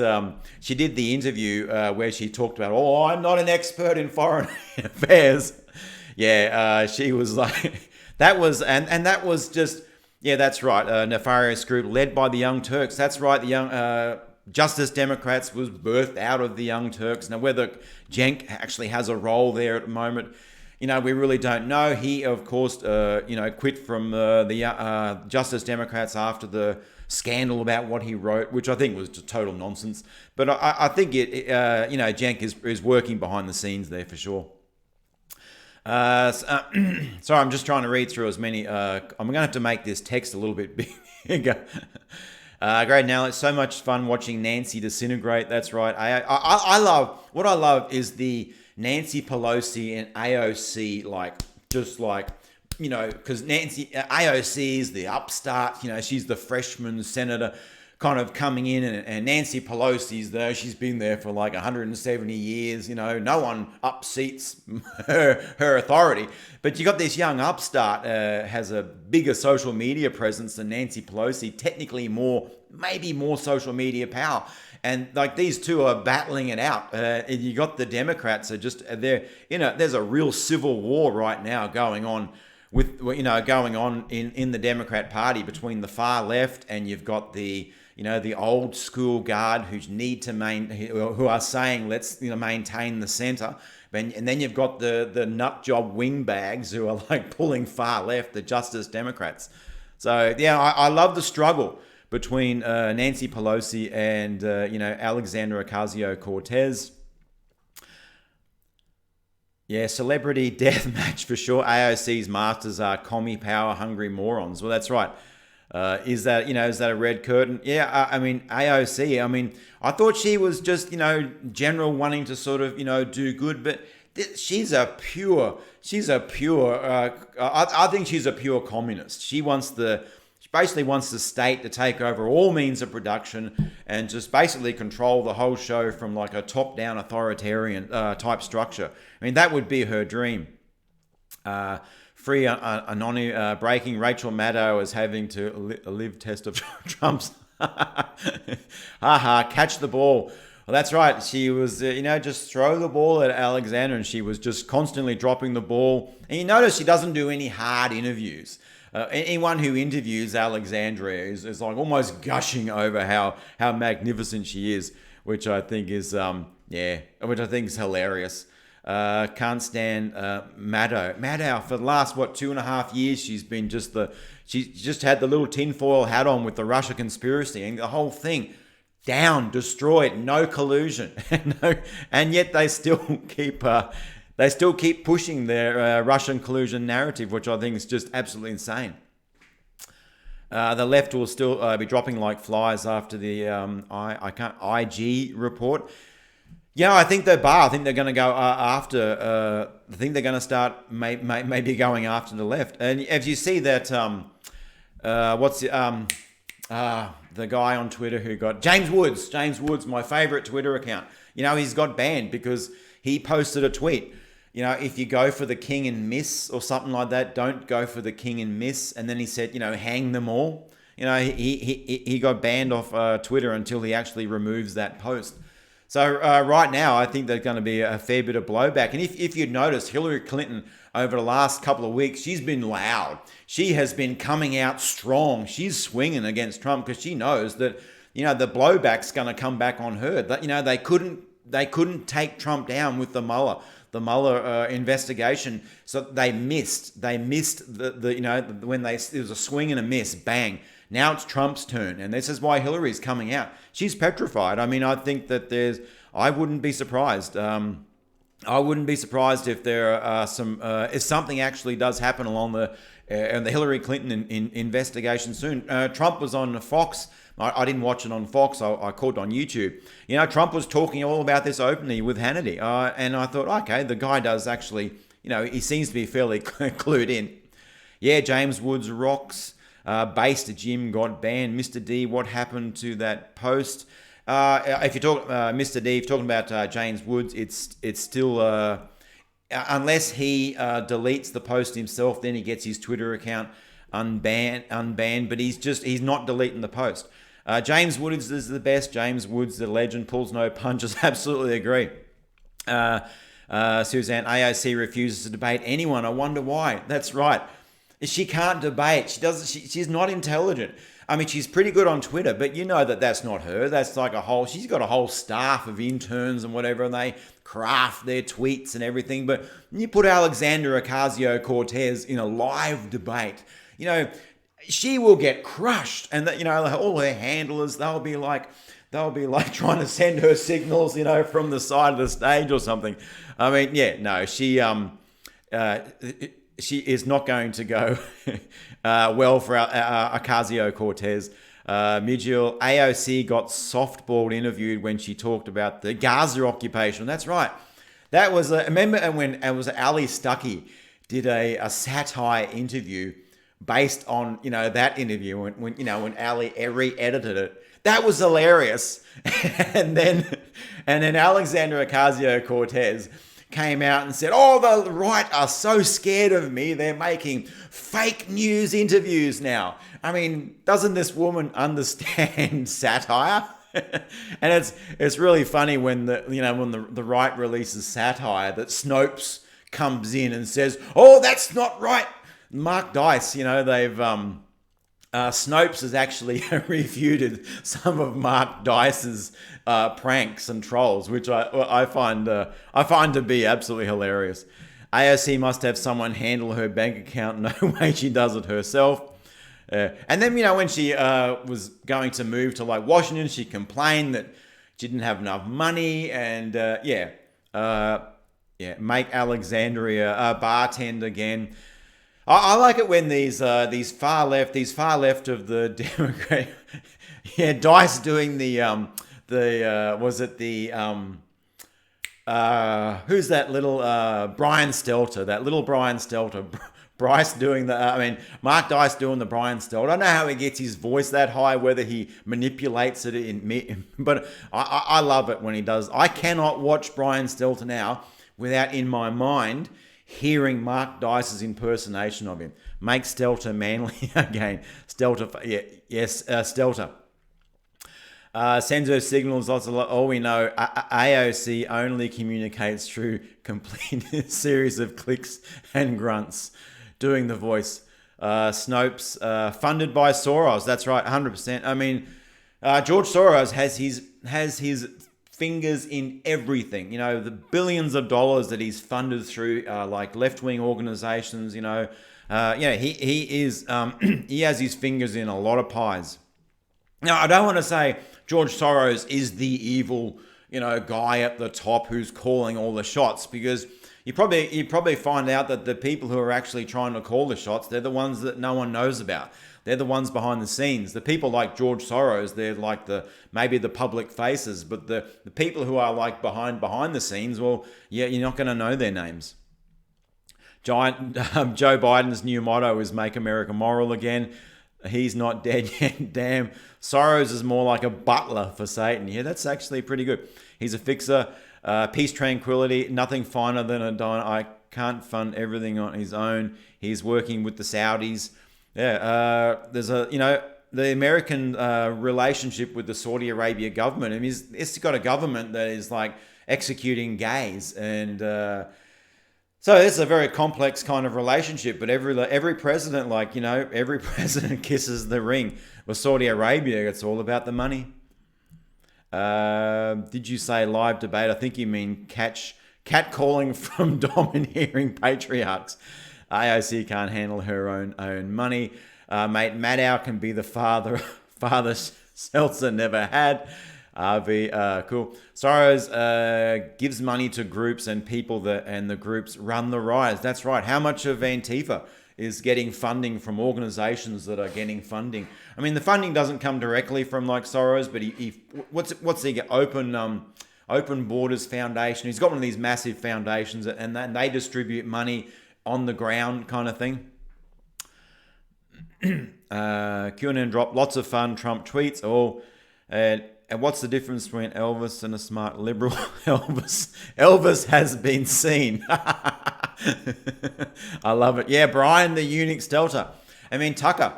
Speaker 1: she did the interview where she talked about, I'm not an expert in foreign affairs. Yeah, she was like, that was just, yeah, that's right, a nefarious group led by the Young Turks. That's right, the Young Justice Democrats was birthed out of the Young Turks. Now, whether Cenk actually has a role there at the moment, we really don't know. He, of course, quit from the Justice Democrats after the scandal about what he wrote, which I think was total nonsense. But I think Cenk is working behind the scenes there for sure. Sorry, I'm just trying to read through as many. I'm going to have to make this text a little bit bigger. Great. Now it's so much fun watching Nancy disintegrate. That's right. I love is the Nancy Pelosi and AOC because Nancy AOC is the upstart. She's the freshman senator kind of coming in, and Nancy Pelosi's there. She's been there for 170 years. No one upseats her authority. But you got this young upstart has a bigger social media presence than Nancy Pelosi. Technically maybe more social media power. And these two are battling it out. You got the Democrats are just there. There's a real civil war right now going on in the Democrat Party between the far left, and you've got the old school guard who are saying let's maintain the center, and then you've got the nut job wingbags who are pulling far left, the Justice Democrats. So yeah, I love the struggle between Nancy Pelosi and Alexander Ocasio-Cortez. Yeah, celebrity death match for sure. AOC's masters are commie power hungry morons. Well, that's right. Is that a red curtain? Yeah, I mean AOC. I thought she was just general wanting to sort of do good, but she's a pure. I think she's a pure communist. She basically wants the state to take over all means of production and just basically control the whole show from a top-down authoritarian type structure. I mean, that would be her dream. Free anonymous breaking. Rachel Maddow is having to live test of Trump's. Catch the ball. Well, that's right. She was, just throw the ball at Alexander, and she was just constantly dropping the ball. And you notice she doesn't do any hard interviews. Anyone who interviews Alexandria is almost gushing over how magnificent she is, which I think is hilarious. Can't stand Maddow. Maddow for the last 2.5 years she's been she's just had the little tinfoil hat on with the Russia conspiracy, and the whole thing down, destroyed, no collusion, and yet they still keep pushing their Russian collusion narrative, which I think is just absolutely insane. The left will still be dropping like flies after the IG report. Yeah, I think they're I think they're going to go after. I think they're going to start maybe going after the left. And if you see that, the guy on Twitter who got James Woods, my favorite Twitter account. He's got banned because he posted a tweet. If you go for the king and miss or something like that, don't go for the king and miss. And then he said, hang them all. He got banned off Twitter until he actually removes that post. So right now, I think there's going to be a fair bit of blowback. And if you'd noticed, Hillary Clinton, over the last couple of weeks, she's been loud. She has been coming out strong. She's swinging against Trump because she knows that, the blowback's going to come back on her. That, they couldn't take Trump down with the Mueller Mueller investigation. So they missed the when it was a swing and a miss, bang. Now it's Trump's turn, and this is why Hillary's coming out. She's petrified. I mean, I think that I wouldn't be surprised. I wouldn't be surprised if there are if something actually does happen along the Hillary Clinton investigation soon. Trump was on Fox. I didn't watch it on Fox. I caught it on YouTube. Trump was talking all about this openly with Hannity, and I thought, okay, the guy does actually. He seems to be fairly clued in. Yeah, James Woods rocks. Based gym got banned. Mr. D, what happened to that post? If you talk, Mr. D, if you're talking about James Woods, it's still unless he deletes the post himself, then he gets his Twitter account unbanned. But he's not deleting the post. James Woods is the best. James Woods, the legend, pulls no punches. Absolutely agree. Suzanne, AOC refuses to debate anyone. I wonder why. That's right. She can't debate. She's not intelligent. I mean, she's pretty good on Twitter, but that's not her. That's like she's got a whole staff of interns and whatever, and they craft their tweets and everything. But you put Alexandra Ocasio-Cortez in a live debate, she will get crushed. And all her handlers, they'll be like trying to send her signals, from the side of the stage or something. I mean, yeah, no, she is not going to go well for Ocasio-Cortez. Mijil, AOC got softball interviewed when she talked about the Gaza occupation. That's right. That was remember when it was Ali Stuckey did a satire interview based on that interview when Ali re-edited it. That was hilarious. and then Alexandra Ocasio-Cortez came out and said, "Oh, the right are so scared of me, they're making fake news interviews now." I mean, doesn't this woman understand satire? And it's really funny when the right releases satire that Snopes comes in and says, "Oh, that's not right." Mark Dice, they've Snopes has actually refuted some of Mark Dice's pranks and trolls, which I find to be absolutely hilarious. AOC must have someone handle her bank account. No way she does it herself. And then when she was going to move to Washington, she complained that she didn't have enough money, and make Alexandria a bartender again. I like it when these far left of the Democrat, Dice doing who's that little Brian Stelter, Bryce doing Mark Dice doing the Brian Stelter. I don't know how he gets his voice that high, whether he manipulates it but I love it when he does. I cannot watch Brian Stelter now without in my mind hearing Mark Dice's impersonation of him. Make Stelter manly again. Stelter, Stelter. Sends her signals. All we know, AOC only communicates through complete series of clicks and grunts. Doing the voice. Snopes, funded by Soros. That's right, 100%. I mean, George Soros has his fingers in everything. The billions of dollars that he's funded through left-wing organizations. He is he has his fingers in a lot of pies. Now, I don't want to say George Soros is the evil guy at the top who's calling all the shots, because you probably find out that the people who are actually trying to call the shots, they're the ones that no one knows about. They're the ones behind the scenes. The people like George Soros, they're like maybe the public faces, but the people who are behind the scenes, well, yeah, you're not going to know their names. Joe Biden's new motto is "Make America Moral Again." He's not dead yet. Damn. Soros is more like a butler for Satan. Yeah, that's actually pretty good. He's a fixer. Peace, tranquility, nothing finer than a dime. I can't fund everything on his own. He's working with the Saudis. Yeah, there's the American relationship with the Saudi Arabia government. I mean, it's got a government that is executing gays, and so it's a very complex kind of relationship. But every president, every president kisses the ring. With Saudi Arabia, it's all about the money. Did you say live debate? I think you mean catch catcalling from domineering patriarchs. AOC can't handle her own money. Mate, Maddow can be the father Seltzer never had. RV, cool. Soros gives money to groups and people and the groups run the riots. That's right. How much of Antifa is getting funding from organizations that are getting funding? I mean, the funding doesn't come directly from like Soros, but what's he get? Open Borders Foundation. He's got one of these massive foundations, and they distribute money on the ground kind of thing. QAnon drop, lots of fun Trump tweets. And what's the difference between Elvis and a smart liberal? Elvis has been seen. I love it. Yeah, Brian the Unix Delta. I mean, Tucker.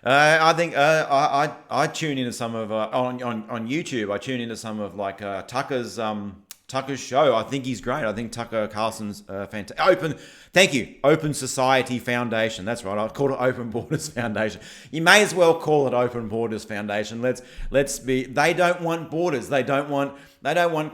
Speaker 1: I think I tune into some of on YouTube. I tune into some of like Tucker's show. I think he's great. I think Tucker Carlson's fantastic. Thank you, Open Society Foundation. That's right. I'll call it Open Borders Foundation. You may as well call it Open Borders Foundation. Let's be. They don't want borders. They don't want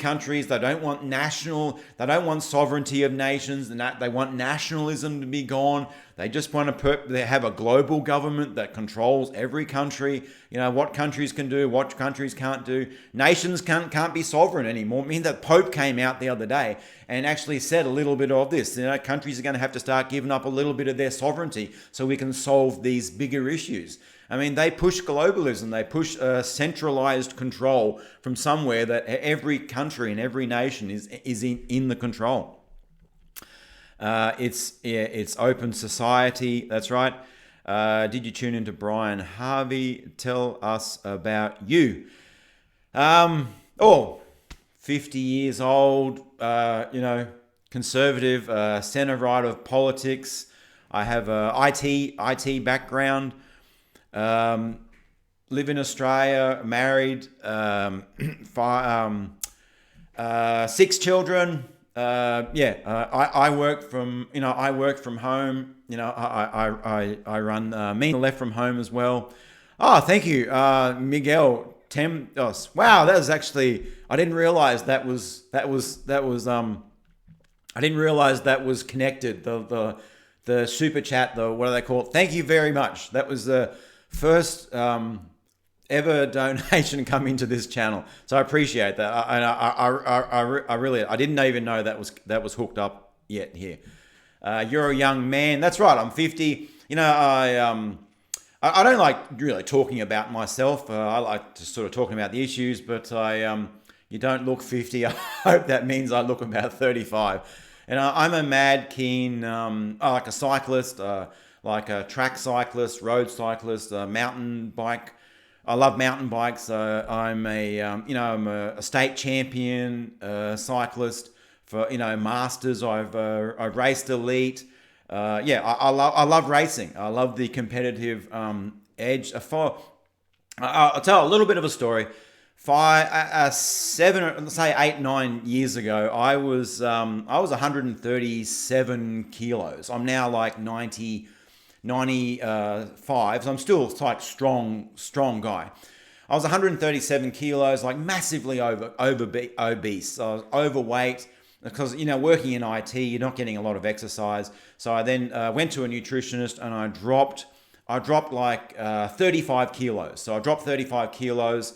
Speaker 1: countries. They don't want They don't want sovereignty of nations. And they want nationalism to be gone. They just want to have a global government that controls every country. You know, what countries can do, what countries can't do. Nations can't be sovereign anymore. I mean, the Pope came out the other day and actually said a little bit of this. You know, countries are going to have to start giving up a little bit of their sovereignty so we can solve these bigger issues. I mean, they push globalism. They push centralized control from somewhere that every country and every nation is in the control. It's open society. That's right. Did you tune into Brian Harvey? Tell us about you. 50 years old, conservative, center right of politics. I have a IT background. Live in Australia, married, 6 children. I work from home. You know, I run Me Left from home as well. Oh, thank you, Miguel Temdos. Wow, that was actually, I didn't realize that was I didn't realize that was connected. The super chat, what do they call it? Thank you very much. That was the first ever donation come into this channel, so I appreciate that. I really, I didn't even know that was hooked up yet here. You're a young man. That's right. I'm 50. You know, I don't like really talking about myself. I like to sort of talking about the issues, but you don't look 50. I hope that means I look about 35. And I'm a mad keen, like a cyclist, like a track cyclist, road cyclist, mountain bike. I love mountain bikes. I'm a state champion cyclist for masters. I've raced elite. I love racing. I love the competitive edge. I'll tell a little bit of a story. 8, 9 years ago, I was 137 kilos. I'm now like 95, so I'm still like strong guy. I was 137 kilos, like massively obese. So I was overweight because working in IT, you're not getting a lot of exercise. So I then went to a nutritionist and I dropped like 35 kilos. So I dropped 35 kilos.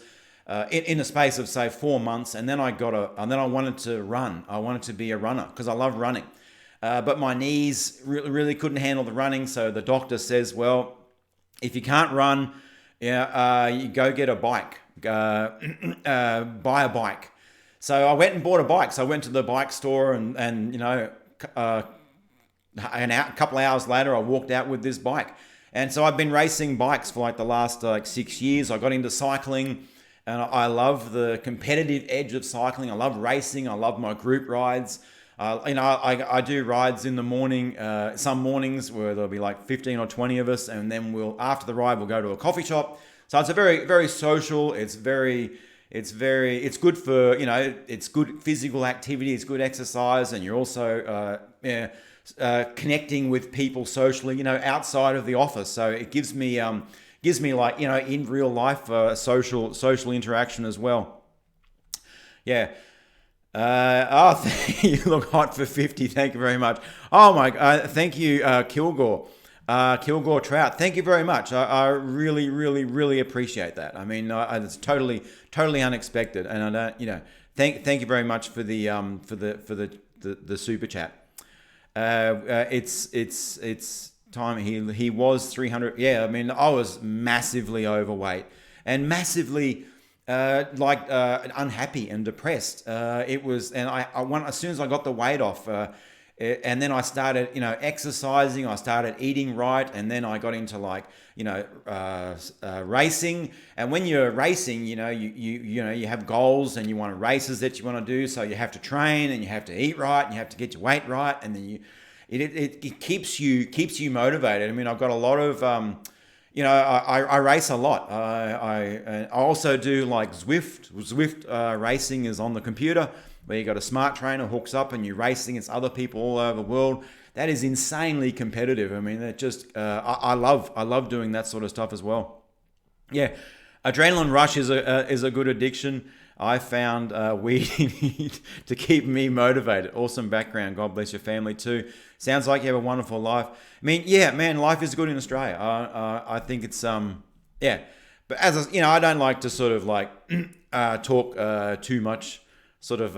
Speaker 1: In a space of say 4 months, and then I wanted to run. I wanted to be a runner because I love running, but my knees really couldn't handle the running. So the doctor says, well, if you can't run, you go get a bike, buy a bike. So I went and bought a bike. So I went to the bike store, and a couple of hours later, I walked out with this bike. And so I've been racing bikes for like the last 6 years. I got into cycling. And I love the competitive edge of cycling. I love racing. I love my group rides. I do rides in the morning. Some mornings where there'll be like 15 or 20 of us, and then after the ride we'll go to a coffee shop. So it's a very, very social. It's good for it's good physical activity. It's good exercise, and you're also connecting with people socially. Outside of the office. So it gives me like, in real life, social interaction as well. Yeah. You look hot for 50. Thank you very much. Oh my, thank you, Kilgore. Kilgore Trout. Thank you very much. I really, really, really appreciate that. I mean, it's totally unexpected, and I don't, thank you very much for the super chat. It's time. He was 300. Yeah, I mean, I was massively overweight and massively unhappy and depressed. It was, and I as soon as I got the weight off. And then I started, exercising. I started eating right, and then I got into racing. And when you're racing, you have goals and you want races that you want to do. So you have to train and you have to eat right and you have to get your weight right, and then it keeps you motivated. I mean, I've got a lot of I race a lot. I also do like Zwift. Zwift racing is on the computer, where you got a smart trainer hooks up and you're racing against other people all over the world. That is insanely competitive. I mean, that just I love doing that sort of stuff as well. Yeah, adrenaline rush is a good addiction. I found weed to keep me motivated. Awesome background. God bless your family too. Sounds like you have a wonderful life. I mean, yeah, man, life is good in Australia. I think it's yeah. But as I don't like to sort of talk too much. Sort of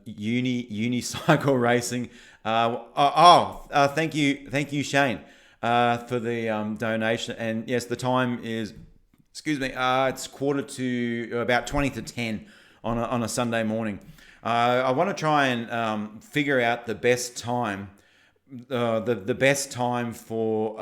Speaker 1: unicycle racing. Thank you, Shane, for the donation. And yes, the time is, it's quarter to about 20 to 10 on a Sunday morning. I want to try and figure out the best time, the best time for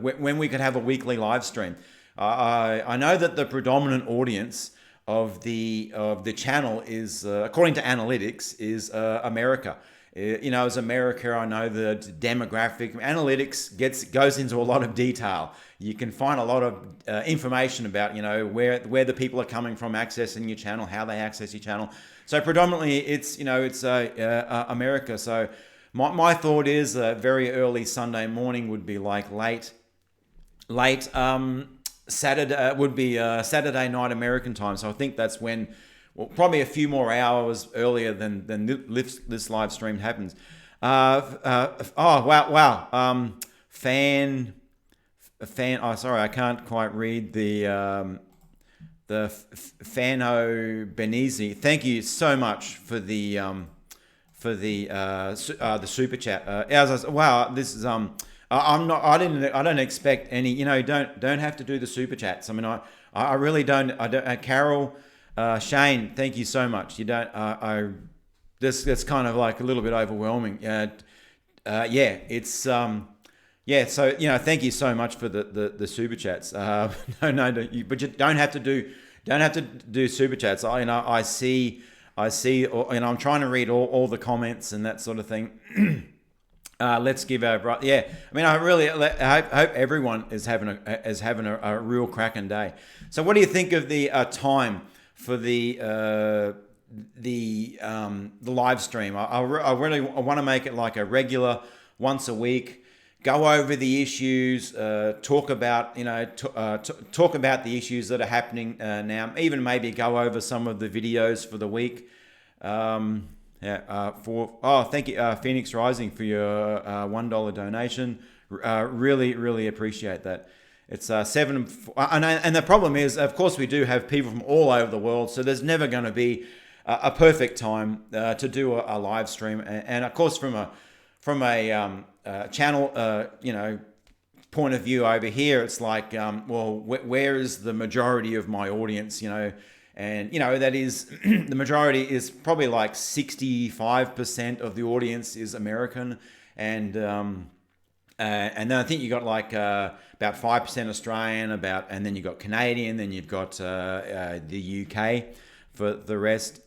Speaker 1: when we could have a weekly live stream. I know that the predominant audience of the channel is, according to analytics, is America. As America, I know the demographic analytics goes into a lot of detail. You can find a lot of information about where the people are coming from accessing your channel, how they access your channel. So predominantly it's America. So my thought is very early Sunday morning would be like late. Saturday would be Saturday night American time, so I think that's when, probably a few more hours earlier than this live stream happens. Oh wow! Fan. Oh, sorry, I can't quite read the Fano Benizi. Thank you so much for the super chat. Wow, this is I don't expect any. Don't have to do the super chats. I mean, I really don't. I don't. Carol, Shane, thank you so much. You don't. That's kind of like a little bit overwhelming. Yeah. It's yeah. So thank you so much for the super chats. No, but you don't have to do super chats. I see. I'm trying to read all the comments and that sort of thing. Let's give our yeah. I mean, I hope everyone is having a real cracking day. So, what do you think of the time for the live stream? I really want to make it like a regular, once a week. Go over the issues, talk about talk about the issues that are happening now. Even maybe go over some of the videos for the week. Thank you, Phoenix Rising, for your $1 donation. Really appreciate that. It's 7, and the problem is, of course, we do have people from all over the world, so there's never going to be a perfect time to do a live stream. And of course, from a channel, point of view over here, it's like, where is the majority of my audience? And that is the majority is probably like 65% of the audience is American, and then I think you got like about 5% Australian, and then you got Canadian, then you've got the UK for the rest.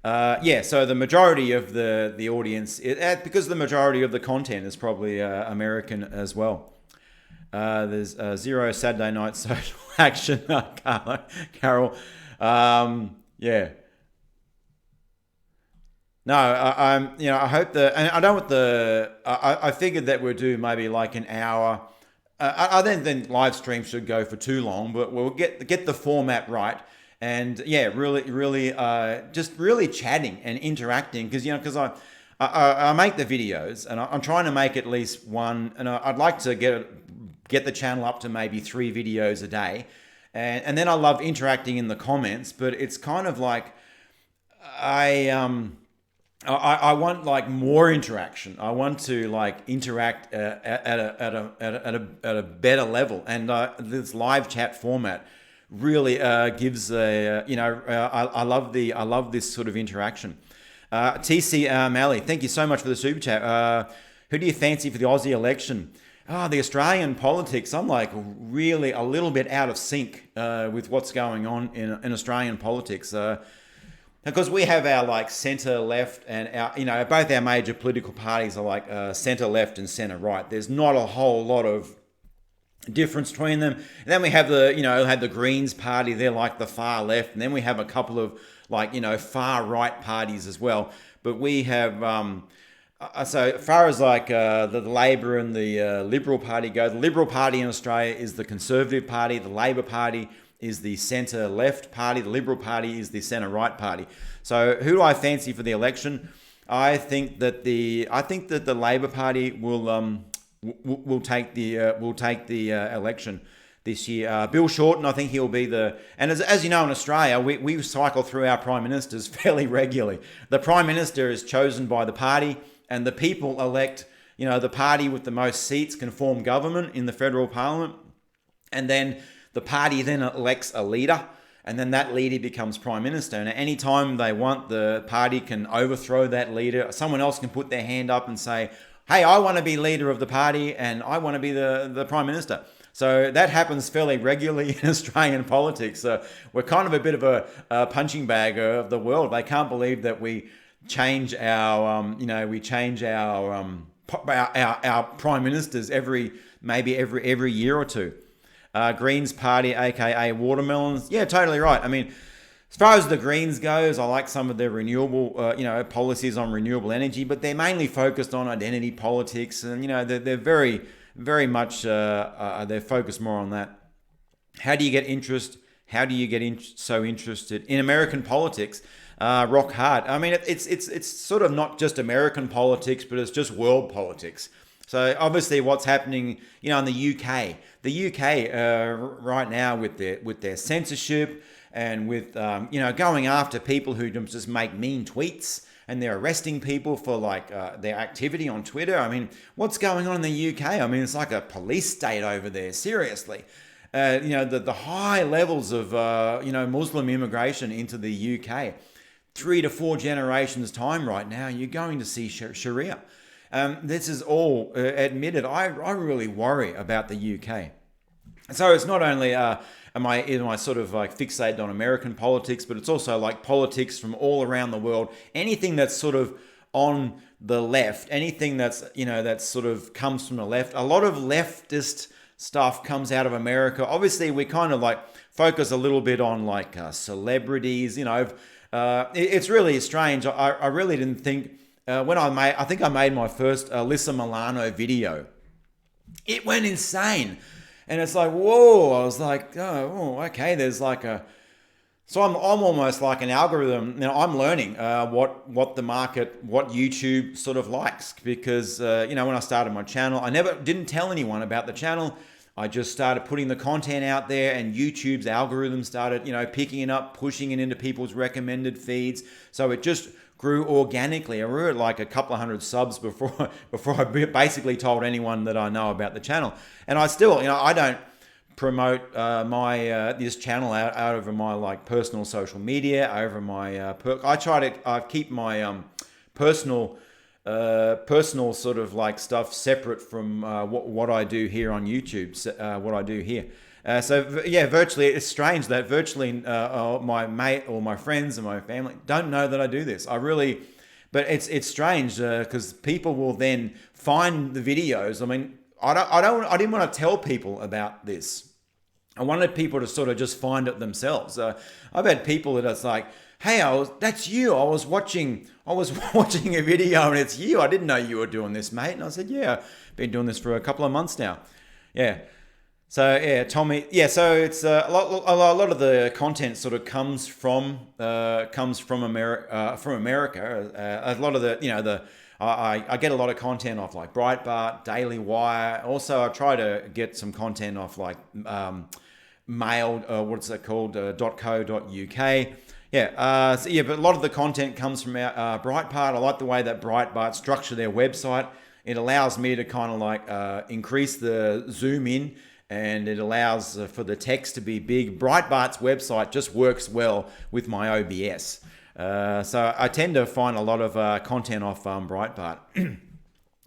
Speaker 1: So the majority of the audience, because the majority of the content is probably American as well. There's zero Saturday night social action, Carol. Yeah. No, I hope and I don't want I figured that we'll do maybe like an hour. I don't think live stream should go for too long, but we'll get the format right. and yeah, really, just really chatting and interacting because I make the videos and I'm trying to make at least one, and I'd like to get the channel up to maybe 3 videos a day, and then I love interacting in the comments, but it's kind of like I want like more interaction. I want to like interact at a better level, and this live chat format really gives I love this sort of interaction. TC Malley, thank you so much for the super chat. Who do you fancy for the Aussie election? The Australian politics. I'm like really a little bit out of sync with what's going on in Australian politics. Because we have our like centre left and our both our major political parties are like centre left and centre right. There's not a whole lot of difference between them. And then we have the Greens party. They're like the far left, and then we have a couple of like far right parties as well. But we have so as far as like the Labor and the Liberal Party go, the Liberal Party in Australia is the Conservative Party. The Labor Party is the centre left party. The Liberal Party is the centre right party. So who do I fancy for the election? I think that the Labor Party will take the election this year. Bill Shorten, I think he'll be and as you know, in Australia, we cycle through our prime ministers fairly regularly. The prime minister is chosen by the party, and the people elect. The party with the most seats can form government in the federal parliament, and then the party then elects a leader, and then that leader becomes prime minister. And at any time they want, the party can overthrow that leader. Someone else can put their hand up and say, hey, I want to be leader of the party and I want to be the prime minister. So that happens fairly regularly in Australian politics. We're kind of a bit of a punching bag of the world. They can't believe that we change our prime ministers every year or two. Greens Party, aka watermelons. Yeah, totally right. I mean, as far as the Greens goes, I like some of their renewable, policies on renewable energy, but they're mainly focused on identity politics, and they're very, very much they're focused more on that. How do you get interest? How do you get so interested in American politics? Rock hard. I mean, it's sort of not just American politics, but it's just world politics. So obviously, what's happening, in the UK. The UK right now with their censorship and with going after people who just make mean tweets, and they're arresting people for like their activity on Twitter. I mean, what's going on in the UK? I mean, it's like a police state over there. Seriously, the high levels of Muslim immigration into the UK. 3 to 4 generations time right now, you're going to see Sharia. This is all admitted. I really worry about the UK. So it's not only am I sort of like fixated on American politics, but it's also like politics from all around the world. Anything that's sort of on the left, anything that's that sort of comes from the left. A lot of leftist stuff comes out of America. Obviously, we kind of like focus a little bit on like celebrities. It's really strange. I really didn't think. I think I made my first Alyssa Milano video. It went insane. And it's like, whoa, I was like, oh, okay, there's like so I'm almost like an algorithm. Now I'm learning what the market, what YouTube sort of likes. Because, when I started my channel, I didn't tell anyone about the channel. I just started putting the content out there, and YouTube's algorithm started, picking it up, pushing it into people's recommended feeds. So it just grew organically. I grew at like a couple of hundred subs before I basically told anyone that I know about the channel. And I still, I don't promote my this channel out over my like personal social media, over my I try to keep my personal sort of like stuff separate from what I do here on YouTube, what I do here. Virtually, it's strange that virtually my mate or my friends and my family don't know that I do this. But it's strange because people will then find the videos. I mean, I didn't want to tell people about this. I wanted people to sort of just find it themselves. I've had people that it's like, hey, that's you. I was watching a video and it's you. I didn't know you were doing this, mate. And I said, yeah, I've been doing this for a couple of months now. Yeah. So yeah, Tommy. Yeah, so it's a lot of the content sort of comes from America. From America, a lot of the I get a lot of content off like Breitbart, Daily Wire. Also, I try to get some content off like Mail. What's it called? .co.uk. Yeah, but a lot of the content comes from Breitbart. I like the way that Breitbart structure their website. It allows me to kind of like increase the zoom in, and it allows for the text to be big. Breitbart's website just works well with my OBS. So I tend to find a lot of content off Breitbart.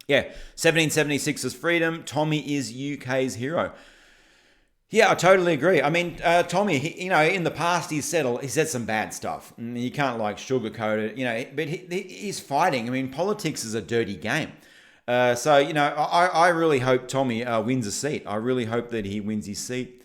Speaker 1: Yeah, 1776 is freedom. Tommy is UK's hero. Yeah, I totally agree. I mean, Tommy, in the past he said some bad stuff. You can't like sugarcoat it, but he's fighting. I mean, politics is a dirty game. So I really hope Tommy wins a seat. I really hope that he wins his seat.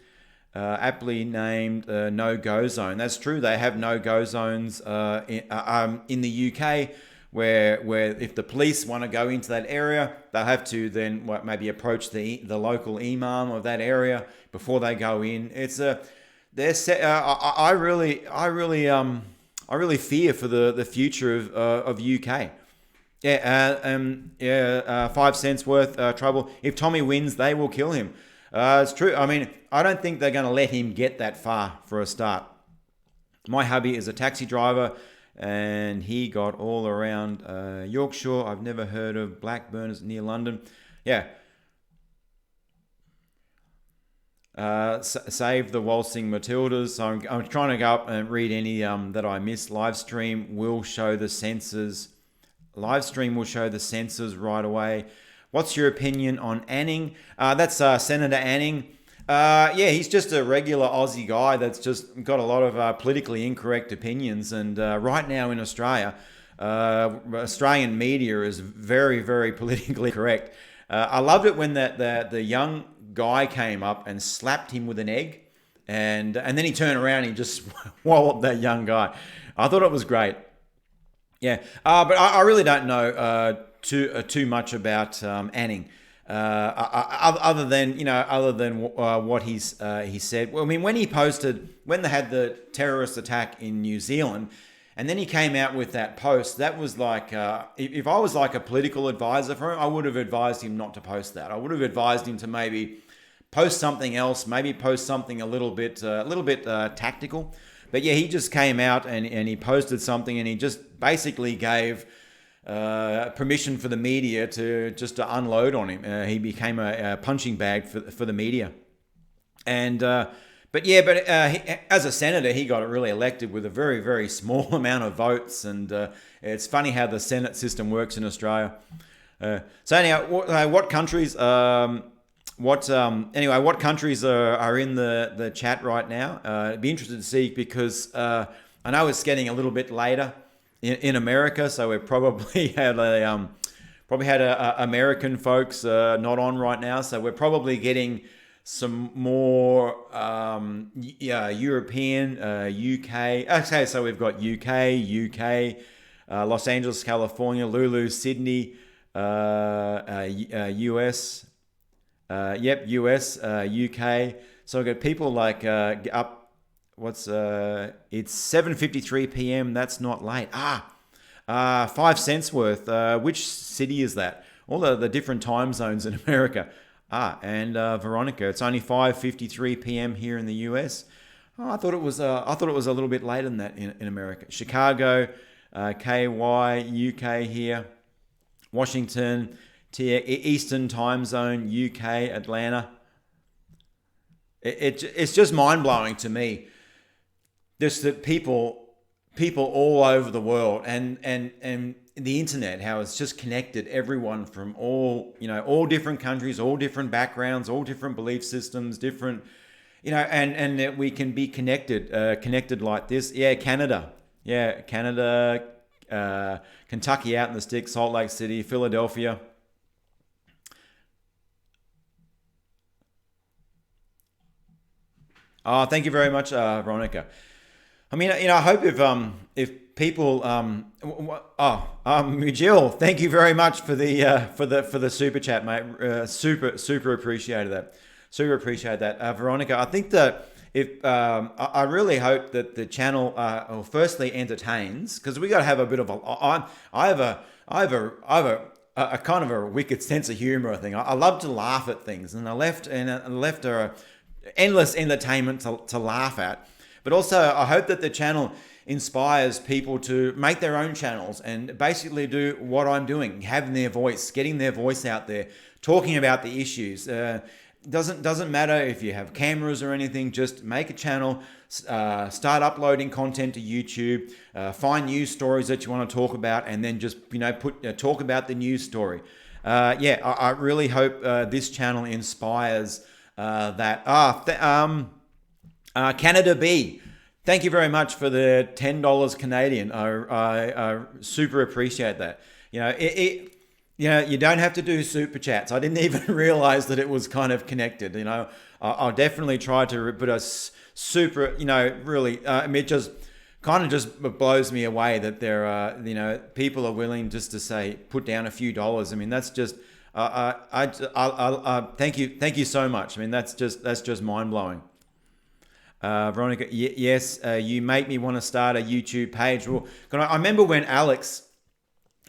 Speaker 1: Aptly named no-go zone. That's true. They have no-go zones in the UK, where if the police want to go into that area, they'll have to then maybe approach the local imam of that area before they go in. It's I really fear for the future of UK. Yeah, 5 cents worth trouble. If Tommy wins, they will kill him. It's true. I mean, I don't think they're going to let him get that far for a start. My hubby is a taxi driver, and he got all around Yorkshire. I've never heard of Blackburn, is near London. Yeah. Save the waltzing Matildas. So I'm trying to go up and read any that I missed. Livestream will show the censors. Livestream will show the censors right away. What's your opinion on Anning? That's Senator Anning. Yeah, he's just a regular Aussie guy that's just got a lot of politically incorrect opinions. And right now in Australia, Australian media is very, very politically correct. I loved it when the young guy came up and slapped him with an egg, and then he turned around and he just walloped that young guy. I thought it was great. Yeah, but I really don't know too much about Anning, other than what he said. Well, I mean, when they had the terrorist attack in New Zealand, and then he came out with that post, that was like, if I was like a political advisor for him, I would have advised him not to post that. I would have advised him to maybe post something else, maybe post something a little bit tactical. But yeah, he just came out and he posted something, and he just basically gave permission for the media to unload on him. He became a punching bag for the media. And as a senator, he got really elected with a very, very small amount of votes. And it's funny how the Senate system works in Australia. So anyhow, what countries? What countries are in the chat right now? It'd be interested to see, because I know it's getting a little bit later in America, so we've probably had American folks not on right now, so we're probably getting some more European, UK. Okay, so we've got UK, Los Angeles, California, Lulu, Sydney, US. US, UK. So I've got people like up. It's 7:53 p.m. That's not late. 5 cents worth. Which city is that? All the different time zones in America. And Veronica, it's only 5:53 p.m. here in the US. I thought it was a little bit later than that in America. Chicago, KY, UK here, Washington, Eastern time zone, UK, Atlanta. It's just mind blowing to me. Just that people all over the world and the internet, how it's just connected everyone from all different countries, all different backgrounds, all different belief systems, different, and that we can be connected like this. Yeah, Canada, Kentucky out in the sticks, Salt Lake City, Philadelphia. Oh, thank you very much, Veronica. I mean, I hope if people, Jill, thank you very much for the super chat, mate. Super appreciated that. Super appreciate that, Veronica. I think that if I really hope that the channel, well, firstly entertains, because we got to have a bit of a. I have a kind of a wicked sense of humor. I think I love to laugh at things, and the left are endless entertainment to laugh at. But also, I hope that the channel inspires people to make their own channels and basically do what I'm doing, having their voice, getting their voice out there, talking about the issues. Doesn't matter if you have cameras or anything. Just make a channel, start uploading content to YouTube, find news stories that you want to talk about, and then just talk about the news story. I really hope this channel inspires that. Canada B, thank you very much for the $10 Canadian. I super appreciate that. You don't have to do super chats. I didn't even realize that it was kind of connected. I'll definitely try to put a super, really, it just kind of just blows me away that there are, people are willing just to say, put down a few dollars. I mean, that's just, thank you so much. I mean, that's just mind blowing. Veronica, yes, you make me want to start a YouTube page. Well, I remember when Alex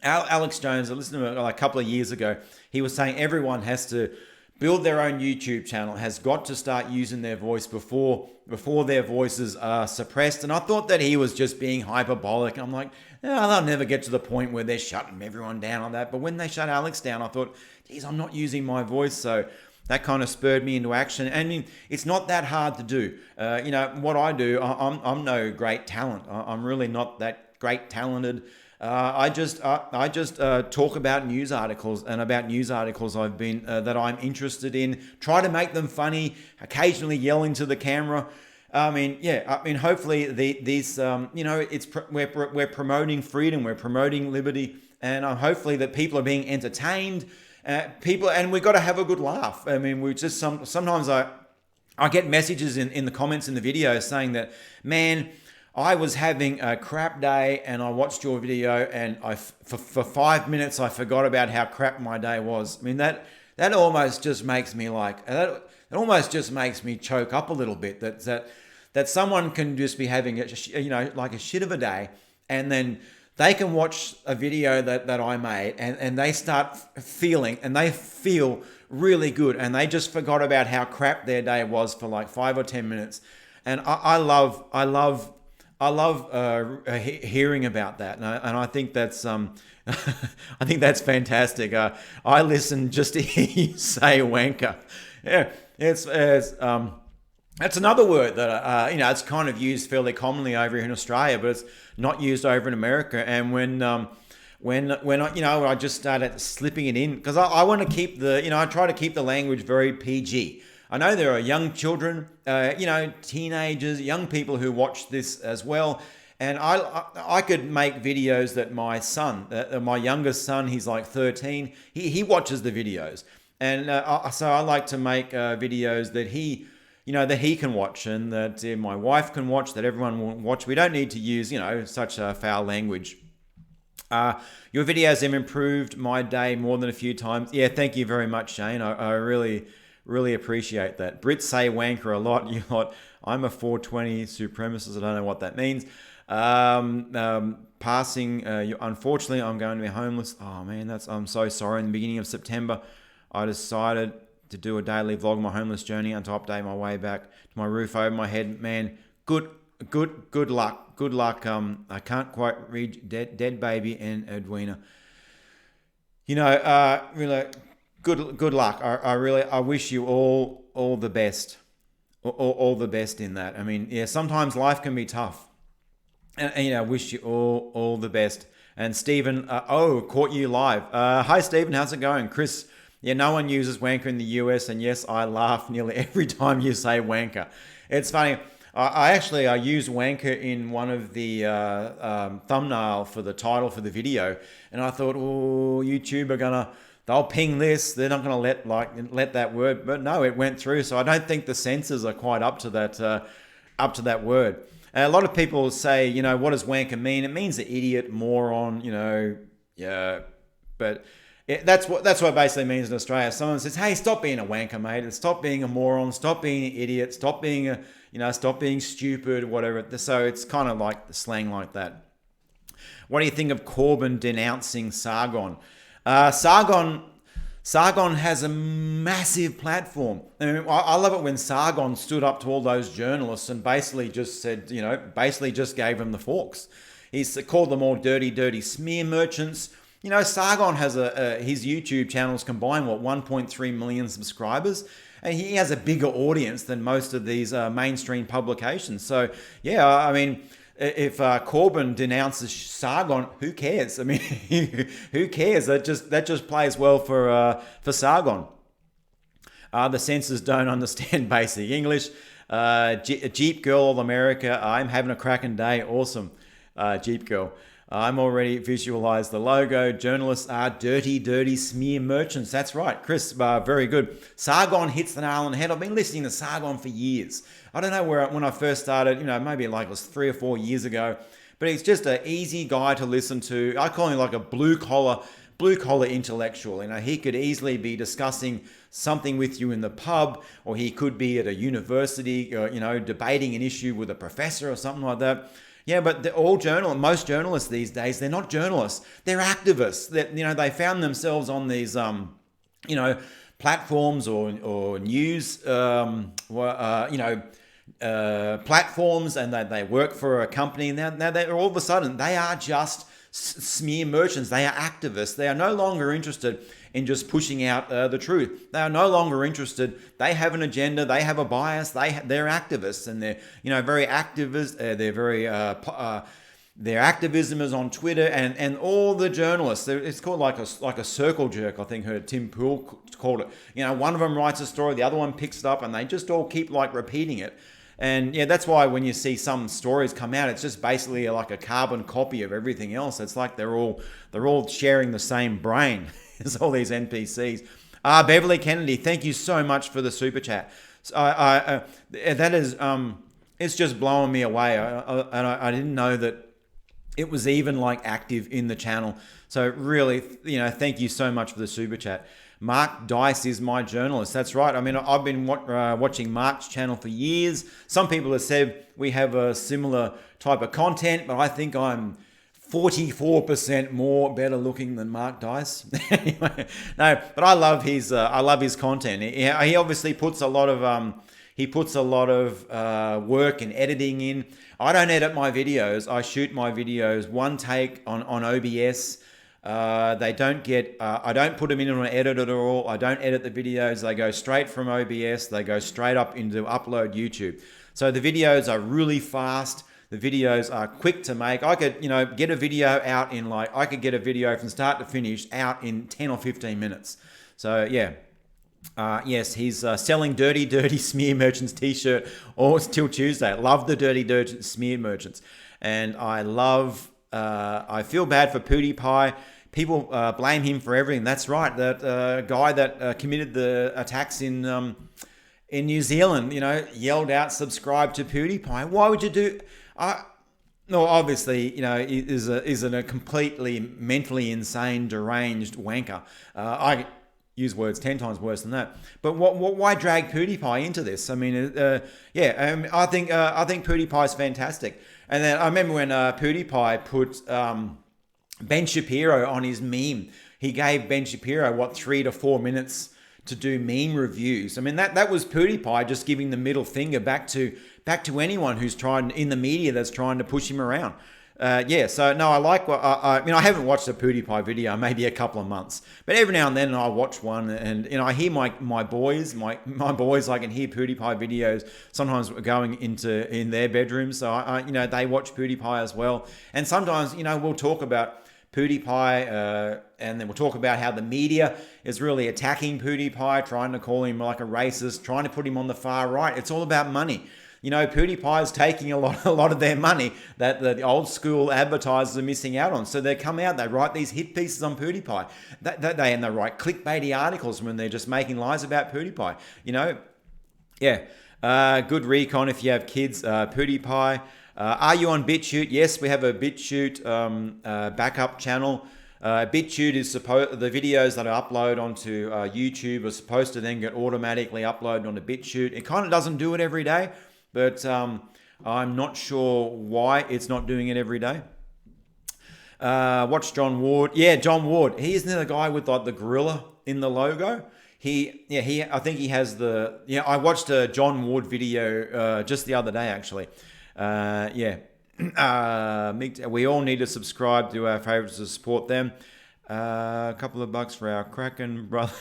Speaker 1: Jones, I listened to him a couple of years ago, he was saying everyone has to build their own YouTube channel, has got to start using their voice before their voices are suppressed. And I thought that he was just being hyperbolic. I'm like, they'll never get to the point where they're shutting everyone down on that. But when they shut Alex down, I thought, geez, I'm not using my voice. So that kind of spurred me into action. I mean, it's not that hard to do. What I do, I'm no great talent. I'm really not that great talented. I just talk about news articles and about news articles I've been that I'm interested in. Try to make them funny. Occasionally yell into the camera. Hopefully we're promoting freedom. We're promoting liberty, and hopefully that people are being entertained. And we've got to have a good laugh. I mean, we just sometimes I get messages in the comments in the video saying that, man, I was having a crap day and I watched your video and for 5 minutes I forgot about how crap my day was. I mean, that almost just makes me that almost just makes me choke up a little bit. That someone can just be having a shit of a day, and then they can watch a video that I made and they start feeling, and they feel really good, and they just forgot about how crap their day was for like 5 or 10 minutes. And I love hearing about that, and I think that's I think that's fantastic. I listen just to hear you say wanker. Yeah, that's another word that it's kind of used fairly commonly over here in Australia, but it's not used over in America. And when I just started slipping it in, because I want to keep I try to keep the language very PG. I know there are young children, teenagers, young people who watch this as well. And I could make videos that my son, my youngest son, he's like 13, he watches the videos. And so I like to make videos that he can watch, and that my wife can watch, that everyone will watch. We don't need to use, such a foul language. Your videos have improved my day more than a few times. Yeah, thank you very much, Shane. I really appreciate that. Brits say wanker a lot. I'm a 420 supremacist. I don't know what that means. Unfortunately, I'm going to be homeless. Oh man, I'm so sorry. In the beginning of September, I decided to do a daily vlog of my homeless journey and to update my way back to my roof over my head. Man, good luck. Good luck. I can't quite read dead baby and Edwina. Really good luck. I wish you all the best. All the best in that. I mean, yeah, sometimes life can be tough. And I wish you all the best. And Stephen, caught you live. Hi Stephen, how's it going? Chris, yeah, no one uses wanker in the US, and yes, I laugh nearly every time you say wanker. It's funny. I use wanker in one of the thumbnail for the title for the video, and I thought, YouTube they'll ping this. They're not gonna let that word, but no, it went through. So I don't think the censors are quite up to that word. And a lot of people say, what does wanker mean? It means an idiot, moron, but That's what it basically means in Australia. Someone says, "Hey, stop being a wanker, mate. Stop being a moron. Stop being an idiot. Stop being stop being stupid, whatever." So it's kind of like the slang like that. What do you think of Corbyn denouncing Sargon? Sargon has a massive platform. I love it when Sargon stood up to all those journalists and basically just said, basically just gave them the forks. He's called them all dirty, dirty smear merchants. Sargon has his YouTube channels combined, 1.3 million subscribers. And he has a bigger audience than most of these mainstream publications. So, yeah, I mean, if Corbyn denounces Sargon, who cares? I mean, who cares? That just plays well for Sargon. The censors don't understand basic English. Jeep Girl of America, I'm having a cracking day. Awesome, Jeep Girl. I'm already visualized the logo. Journalists are dirty, dirty smear merchants. That's right, Chris. Very good. Sargon hits the nail on the head. I've been listening to Sargon for years. I don't know when I first started. Maybe like it was 3 or 4 years ago. But he's just an easy guy to listen to. I call him like a blue collar intellectual. He could easily be discussing something with you in the pub, or he could be at a university, debating an issue with a professor or something like that. Yeah, but most journalists these days, they're not journalists. They're activists. That they found themselves on these, platforms or news, platforms, and they work for a company. Now they're all of a sudden they are just smear merchants. They are activists. They are no longer interested in just pushing out the truth. They are no longer interested. They have an agenda. They have a bias. They're activists, and they're very activist. They're very their activism is on Twitter, and all the journalists. It's called like a circle jerk. I think heard Tim Poole called it. One of them writes a story, the other one picks it up, and they just all keep repeating it. And yeah, that's why when you see some stories come out, it's just basically like a carbon copy of everything else. It's like they're all sharing the same brain as all these NPCs. Beverly Kennedy, thank you so much for the super chat. That is it's just blowing me away. I didn't know that it was even active in the channel. So really, thank you so much for the super chat. Mark Dice is my journalist. That's right. I mean, I've been watching Mark's channel for years. Some people have said we have a similar type of content, but I think I'm 44% more better looking than Mark Dice. Anyway, no, but I love his content. He obviously puts a lot of work and editing in. I don't edit my videos. I shoot my videos one take on OBS. They don't get, I don't put them in on an edit at all. I don't edit the videos. They go straight from OBS. They go straight up into upload YouTube. So the videos are really fast. The videos are quick to make. I could, get a video out in I could get a video from start to finish out in 10 or 15 minutes. So yeah. Yes, he's selling Dirty, Dirty Smear Merchants t-shirt till Tuesday. Love the Dirty, Dirty Smear Merchants. And I feel bad for PewDiePie. People blame him for everything. That's right. That guy that committed the attacks in New Zealand, yelled out, subscribe to PewDiePie. Why would you do... No, obviously, is a completely mentally insane, deranged wanker. I use words 10 times worse than that. But why drag PewDiePie into this? I mean, I think PewDiePie is fantastic. And then I remember when PewDiePie put Ben Shapiro on his meme. He gave Ben Shapiro 3 to 4 minutes to do meme reviews. I mean, that was PewDiePie just giving the middle finger back to anyone who's trying in the media that's trying to push him around. So no, I like what I haven't watched a PewDiePie video maybe a couple of months, but every now and then I watch one, and I hear my boys, I can hear PewDiePie videos sometimes going in their bedrooms, so they watch PewDiePie as well, and sometimes we'll talk about PewDiePie, and then we'll talk about how the media is really attacking PewDiePie, trying to call him like a racist, trying to put him on the far right. It's all about money. PewDiePie is taking a lot of their money that the old school advertisers are missing out on. So they come out, they write these hit pieces on PewDiePie. They write clickbaity articles when they're just making lies about PewDiePie. Good recon if you have kids. PewDiePie. Are you on BitChute? Yes, we have a BitChute backup channel. BitChute is the videos that I upload onto YouTube are supposed to then get automatically uploaded onto BitChute. It kind of doesn't do it every day, but I'm not sure why it's not doing it every day. Watch John Ward. Yeah, John Ward. He isn't the guy with like the gorilla in the logo. I think he has the. Yeah, I watched a John Ward video just the other day actually. We all need to subscribe to our favorites to support them. A couple of bucks for our Kraken brother.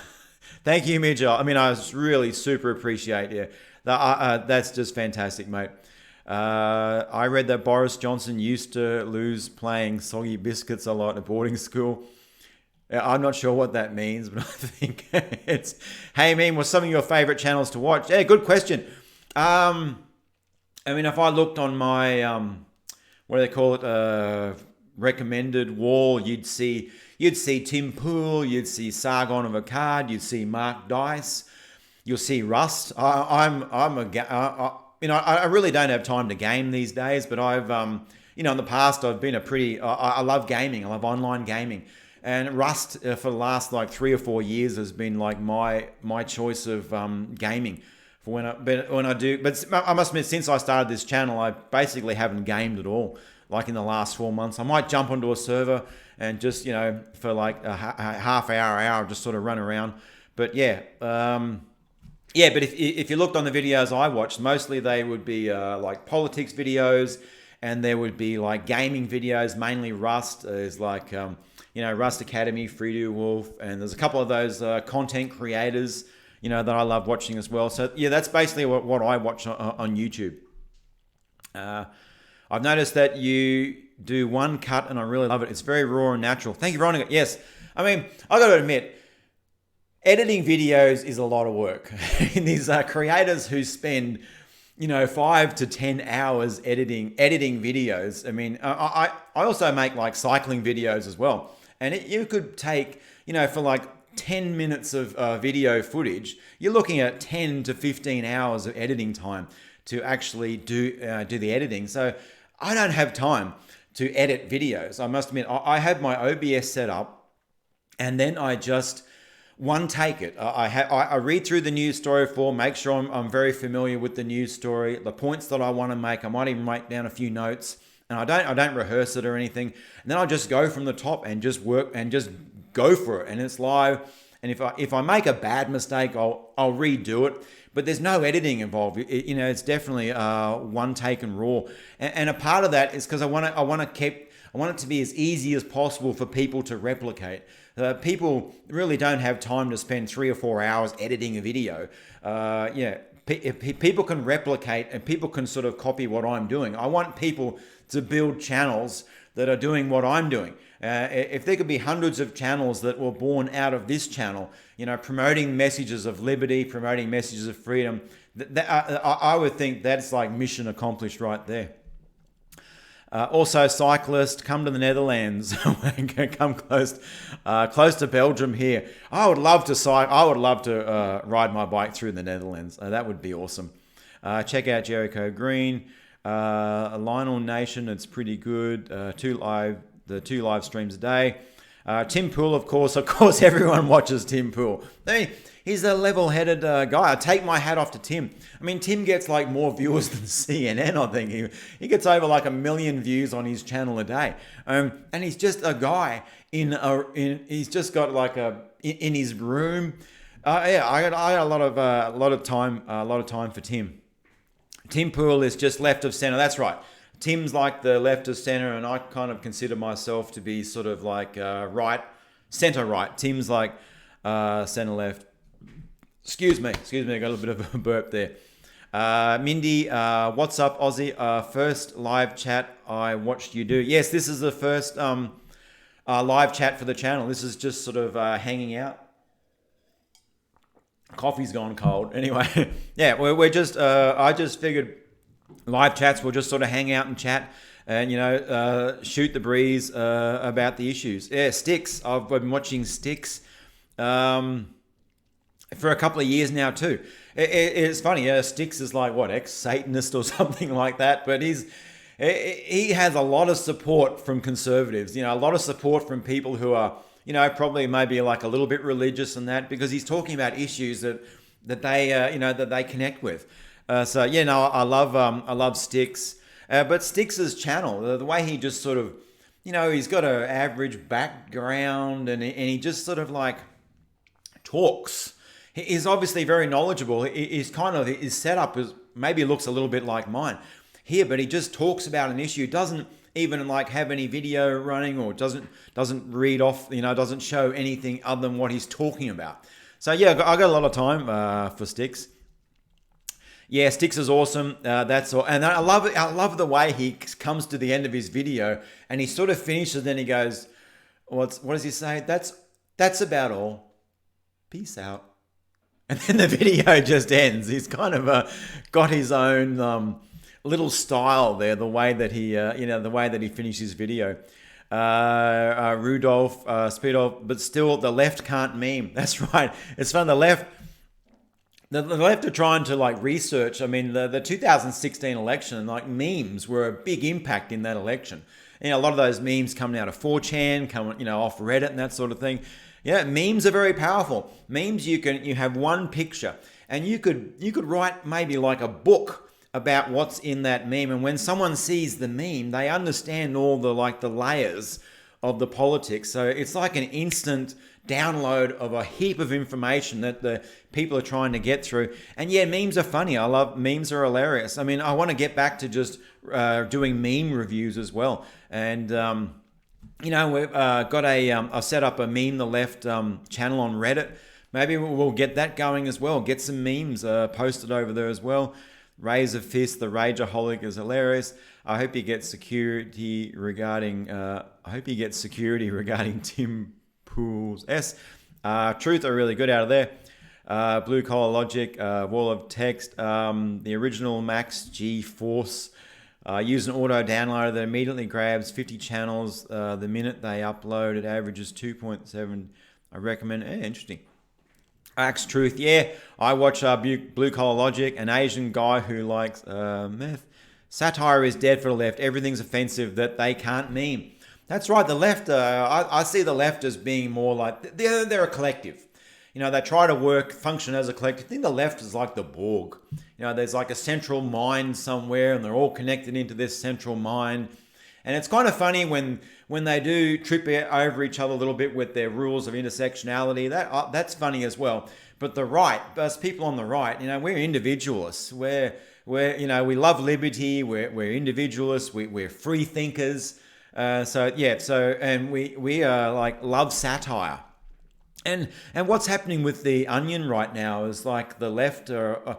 Speaker 1: Thank you, Mitchell. I mean, I really super appreciate you. That's just fantastic, mate. I read that Boris Johnson used to lose playing soggy biscuits a lot at boarding school. I'm not sure what that means, but I think it's... Hey, man, what's some of your favorite channels to watch? Yeah, good question. I mean, if I looked on my... what do they call it? Recommended wall, you'd see Tim Pool, you'd see Sargon of Akkad, you'd see Mark Dice, you'll see Rust. I really don't have time to game these days, but I've in the past I've been I love gaming. I love online gaming, and Rust for the last like 3 or 4 years has been like my choice of gaming. When I do, but I must admit, since I started this channel, I basically haven't gamed at all. Like in the last 4 months, I might jump onto a server and just for like a half hour, just sort of run around. But but if you looked on the videos I watched, mostly they would be like politics videos, and there would be like gaming videos, mainly Rust. There's like Rust Academy, Free to Wolf, and there's a couple of those content creators. That I love watching as well. So yeah, that's basically what I watch on YouTube. I've noticed that you do one cut and I really love it. It's very raw and natural. Thank you, Veronica. Yes. I mean, I got to admit, editing videos is a lot of work. These creators who spend, 5 to 10 hours editing videos. I mean, I also make like cycling videos as well. And you could take, for like 10 minutes of video footage, you're looking at 10 to 15 hours of editing time to actually do the editing. So I don't have time to edit videos. I must admit, I have my OBS set up, and then I just one take it. I read through the news story make sure I'm very familiar with the news story, the points that I want to make. I might even write down a few notes, and I don't rehearse it or anything. And then I just go from the top and just work and just go for it, and it's live. And if I make a bad mistake, I'll redo it. But there's no editing involved. It's definitely one take and raw. And a part of that is because I want it to be as easy as possible for people to replicate. People really don't have time to spend 3 or 4 hours editing a video. People can replicate and people can sort of copy what I'm doing. I want people to build channels that are doing what I'm doing. If there could be hundreds of channels that were born out of this channel, promoting messages of liberty, promoting messages of freedom, I would think that's like mission accomplished right there. Also, cyclist, come to the Netherlands, come close to Belgium here. I would love to ride my bike through the Netherlands. That would be awesome. Check out Jericho Green, Lionel Nation. It's pretty good. The two live streams a day. Tim Pool, of course, everyone watches Tim Pool. He's a level-headed guy. I take my hat off to Tim. I mean, Tim gets like more viewers than CNN, I think. He gets over like 1 million views on his channel a day. And he's just a guy he's just got like in his room. I got a lot of time for Tim. Tim Pool is just left of center. That's right. Tim's like the left of center, and I kind of consider myself to be sort of like center right. Tim's like center left. Excuse me, I got a little bit of a burp there. Mindy, what's up, Aussie? First live chat I watched you do. Yes, this is the first live chat for the channel. This is just sort of hanging out. Coffee's gone cold. Anyway, yeah, we're just, I just figured live chats, we'll just sort of hang out and chat and, shoot the breeze about the issues. Yeah, Sticks. I've been watching Sticks for a couple of years now too. It's funny. Sticks is like, what, ex-Satanist or something like that. But he has a lot of support from conservatives, a lot of support from people who are, probably maybe like a little bit religious and that, because he's talking about issues that they, that they connect with. I love Sticks. But Sticks's channel, the way he just sort of, he's got an average background and he just sort of like talks. He's obviously very knowledgeable. His setup is maybe looks a little bit like mine here, but he just talks about an issue. Doesn't even like have any video running, or doesn't read off. Doesn't show anything other than what he's talking about. So yeah, I got a lot of time for Sticks. Yeah, Sticks is awesome. That's all, and I love it. I love the way he comes to the end of his video and he sort of finishes. Then he goes, "What does he say? That's about all. Peace out." And then the video just ends. He's kind of got his own little style there. The way that he finishes his video. Rudolph, Speedolf, but still the left can't meme. That's right. It's fun. The left are trying to like research. I mean, the 2016 election, like memes were a big impact in that election. A lot of those memes coming out of 4chan, off Reddit and that sort of thing. Yeah, memes are very powerful. Memes, you have one picture and you could write maybe like a book about what's in that meme. And when someone sees the meme, they understand all the layers of the politics. So it's like an instant download of a heap of information that the people are trying to get through. And yeah, memes are funny. I love memes, are hilarious. I mean, I want to get back to just doing meme reviews as well. And we've got I've set up a Meme the Left channel on Reddit. Maybe we'll get that going as well. Get some memes posted over there as well. Raise a fist, the Rageaholic is hilarious. I hope you get security regarding Tim Pool's S. Truth are really good out of there. Blue Collar Logic, Wall of Text, the original Max G Force. Use an auto downloader that immediately grabs 50 channels the minute they upload. It averages 2.7. I recommend. Interesting. Axe Truth, yeah. I watch Blue Collar Logic, an Asian guy who likes meth. Satire is dead for the left. Everything's offensive that they can't meme. That's right. The left, I see the left as being more like, they're a collective. They try to function as a collective. I think the left is like the Borg. There's like a central mind somewhere and they're all connected into this central mind. And it's kind of funny when they do trip over each other a little bit with their rules of intersectionality. That's funny as well. But the right, us people on the right, we're individualists. We love liberty. We're individualists. We're free thinkers. And we love satire. And what's happening with the Onion right now is like the left the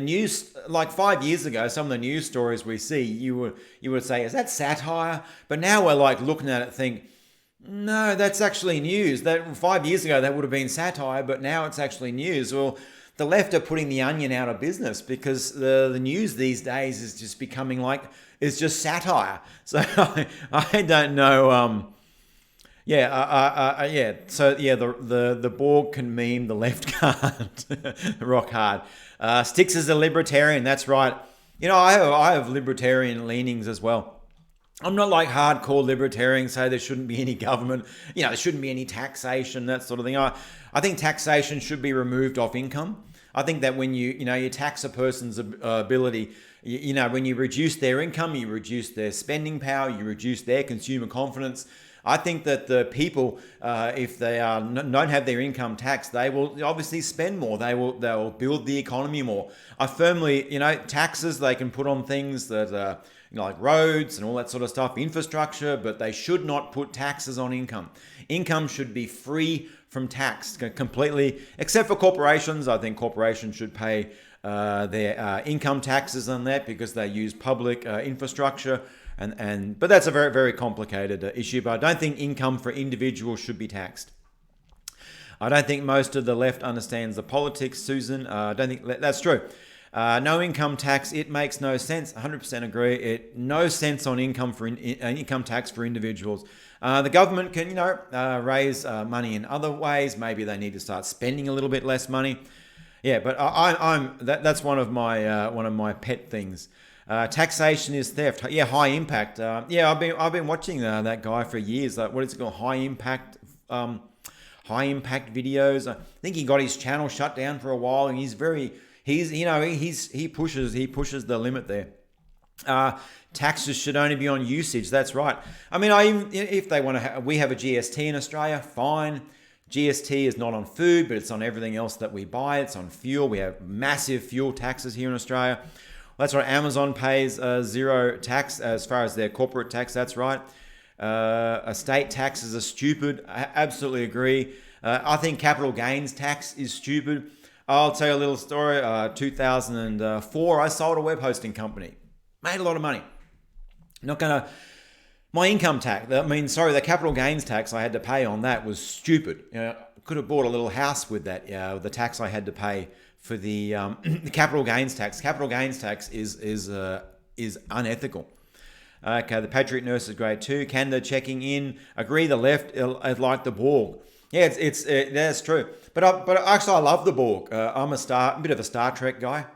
Speaker 1: news, like 5 years ago, some of the news stories we see, you would say, is that satire? But now we're like looking at it think, no, that's actually news. That 5 years ago that would have been satire, but now it's actually news. Well, the left are putting the Onion out of business because the news these days is just becoming it's just satire. So I don't know. The Borg can meme, the left can't. Rock hard. Sticks is a libertarian. That's right. I have libertarian leanings as well. I'm not like hardcore libertarians say there shouldn't be any government. There shouldn't be any taxation, that sort of thing. I think taxation should be removed off income. I think that when you tax a person's ability, when you reduce their income, you reduce their spending power, you reduce their consumer confidence. I think that the people, if they don't have their income taxed, they will obviously spend more. They'll build the economy more. I firmly, taxes they can put on things that like roads and all that sort of stuff, infrastructure, but they should not put taxes on income. Income should be free from tax completely, except for corporations. I think corporations should pay their income taxes on that because they use public infrastructure. But that's a very, very complicated issue. But I don't think income for individuals should be taxed. I don't think most of the left understands the politics, Susan. I don't think that's true. No income tax, it makes no sense. 100% agree. No sense on income tax for individuals. The government can, raise money in other ways. Maybe they need to start spending a little bit less money. Yeah, but that's one of my pet things. Taxation is theft. Yeah, high impact. Yeah, I've been watching that guy for years. Like, what is it called? High impact videos. I think he got his channel shut down for a while, and he pushes the limit there. Taxes should only be on usage. That's right. I mean, if they want to, we have a GST in Australia. Fine. GST is not on food, but it's on everything else that we buy. It's on fuel. We have massive fuel taxes here in Australia. That's right. Amazon pays zero tax as far as their corporate tax. That's right. Estate taxes are stupid. I absolutely agree. I think capital gains tax is stupid. I'll tell you a little story. 2004, I sold a web hosting company. Made a lot of money. My income tax, the capital gains tax I had to pay on that was stupid. I could have bought a little house with that. The tax I had to pay for the capital gains tax. Capital gains tax is unethical. Okay, the Patriot Nurse is great too. Canada checking in. Agree, the left like the Borg. Yeah, that's true. But actually, I love the Borg. I'm a bit of a Star Trek guy.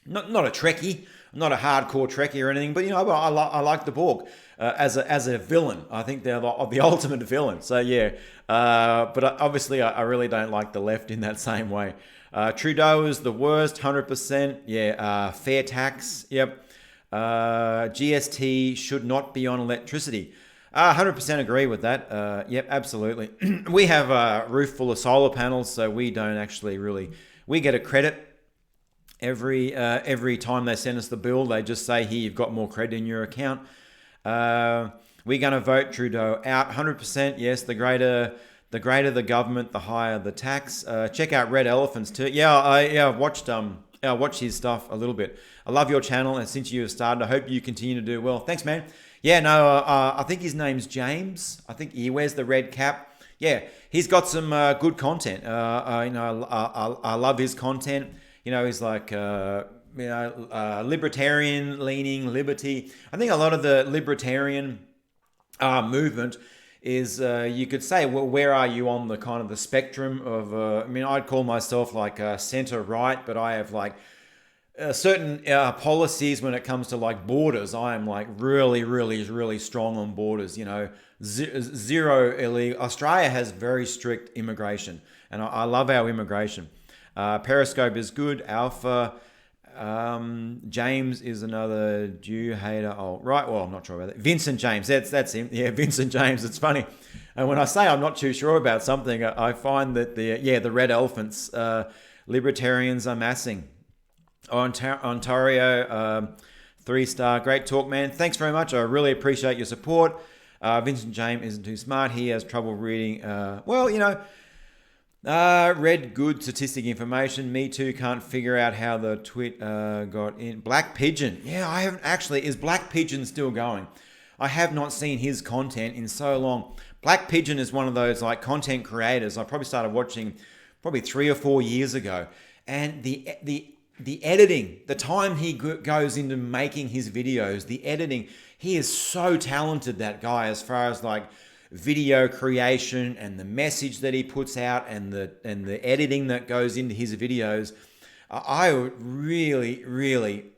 Speaker 1: Not a Trekkie. I'm not a hardcore Trekkie or anything, but I like the Borg as a villain. I think they're the ultimate villain. So yeah, but obviously I really don't like the left in that same way. Trudeau is the worst, 100%. Yeah, fair tax. Yep. GST should not be on electricity. 100% agree with that. Yep, absolutely. We have a roof full of solar panels, so we don't actually we get a credit. Every time they send us the bill, they just say, here, you've got more credit in your account. We're going to vote Trudeau out 100%. Yes, the greater the government, the higher the tax. Check out Red Elephants too. Yeah, I watched his stuff a little bit. I love your channel, and since you have started, I hope you continue to do well. Thanks, man. Yeah, no, I think his name's James. I think he wears the red cap. Yeah, he's got some good content. I love his content. He's like, libertarian leaning, liberty. I think a lot of the libertarian movement is, you could say, well, where are you on the kind of the spectrum of, I'd call myself like center right, but I have like certain policies when it comes to like borders. I am like really, really, really strong on borders, zero illegal. Australia has very strict immigration, and I love our immigration. Periscope is good. Alpha. James is another Jew hater. Oh, right. Well, I'm not sure about that. Vincent James. That's him. Yeah, Vincent James. It's funny. And when I say I'm not too sure about something, I find that the red elephants, libertarians are massing. Ontario, 3-star. Great talk, man. Thanks very much. I really appreciate your support. Vincent James isn't too smart. He has trouble reading. Read good statistic information. Me too. Can't figure out how the tweet got in. Black Pigeon. Yeah, I haven't actually. Is Black Pigeon still going? I have not seen his content in so long. Black Pigeon is one of those like content creators. I probably started watching 3 or 4 years ago, and the editing, the time he goes into making his videos, the editing, he is so talented, that guy, as far as like video creation and the message that he puts out and the editing that goes into his videos. I would really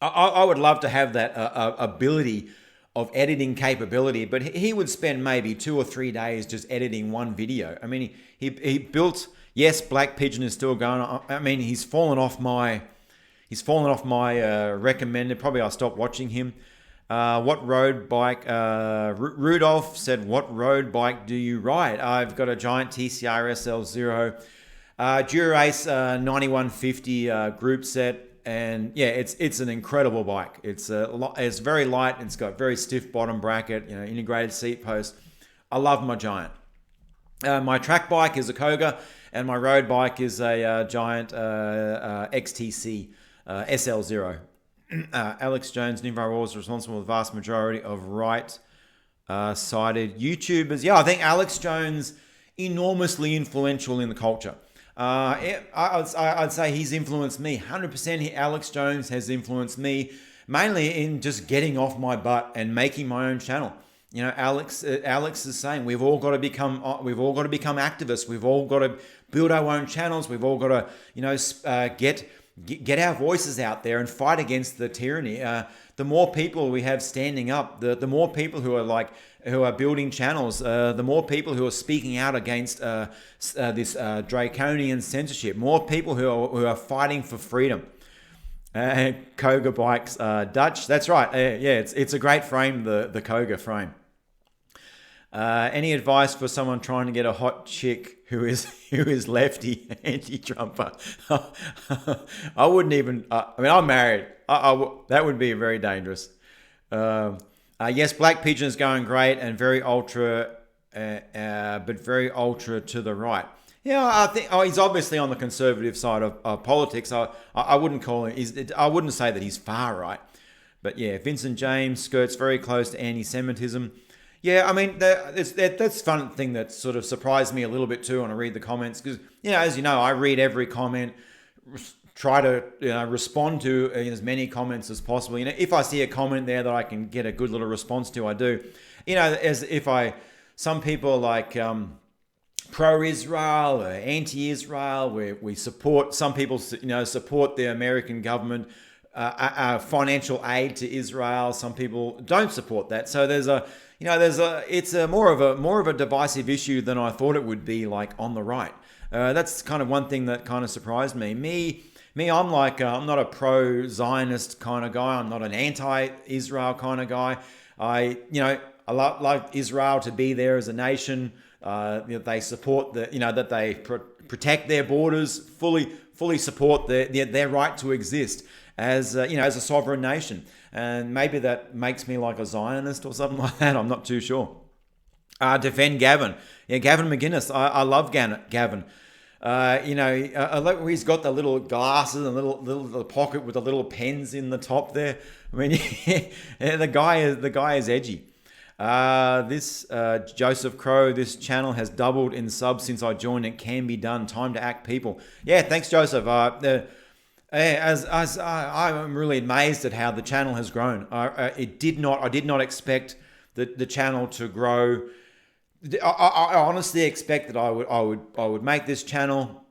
Speaker 1: I would love to have that ability of editing capability, but he would spend maybe 2 or 3 days just editing one video. I mean, he built, yes, Black Pigeon is still going. I mean, he's fallen off my recommended. Probably I'll stop watching him. What road bike? Rudolph said, what road bike do you ride? I've got a giant TCR SL0, Dura-Ace 9150 group set, and yeah, it's an incredible bike. It's very light. It's got very stiff bottom bracket, integrated seat post. I love my giant. My track bike is a Koga, and my road bike is a giant XTC SL0. Alex Jones, Nimvar Wars is responsible for the vast majority of right-sided YouTubers. Yeah, I think Alex Jones, enormously influential in the culture. I'd say he's influenced me. 100% Alex Jones has influenced me, mainly in just getting off my butt and making my own channel. Alex is saying we've all got to become activists. We've all got to build our own channels. We've all got to, get get our voices out there and fight against the tyranny. The more people we have standing up, the more people who are building channels, the more people who are speaking out against this draconian censorship, more people who are fighting for freedom. Koga bikes, Dutch. That's right. Yeah, it's a great frame, the Koga frame. Any advice for someone trying to get a hot chick who is lefty, anti-Trumper? I wouldn't even. I'm married. That would be very dangerous. Yes, Black Pigeon is going great and very ultra, but very ultra to the right. Yeah, I think he's obviously on the conservative side of politics. I wouldn't call him. I wouldn't say that he's far right, but yeah, Vincent James skirts very close to anti-Semitism. Yeah, I mean that's fun thing that sort of surprised me a little bit too when I read the comments because as you know, I read every comment, try to respond to as many comments as possible. If I see a comment there that I can get a good little response to, I do. Some people are like pro-Israel or anti-Israel, where we support. Some people support the American government. Financial aid to Israel. Some people don't support that. So it's more of a divisive issue than I thought it would be, like on the right. That's kind of one thing that kind of surprised me. Me, I'm I'm not a pro-Zionist kind of guy. I'm not an anti-Israel kind of guy. I like Israel to be there as a nation. They support that they protect their borders, fully support their right to exist as a sovereign nation. And maybe that makes me like a Zionist or something like that. I'm not too sure. Defend Gavin. Yeah, Gavin McGuinness. I love Gavin. I like where he's got the little glasses and little pocket with the little pens in the top there. I mean, the guy is edgy. This Joseph Crow, this channel has doubled in subs since I joined. It can be done. Time to act, people. Yeah, thanks, Joseph. I'm really amazed at how the channel has grown. I did not expect the channel to grow. I honestly expect that I would make this channel,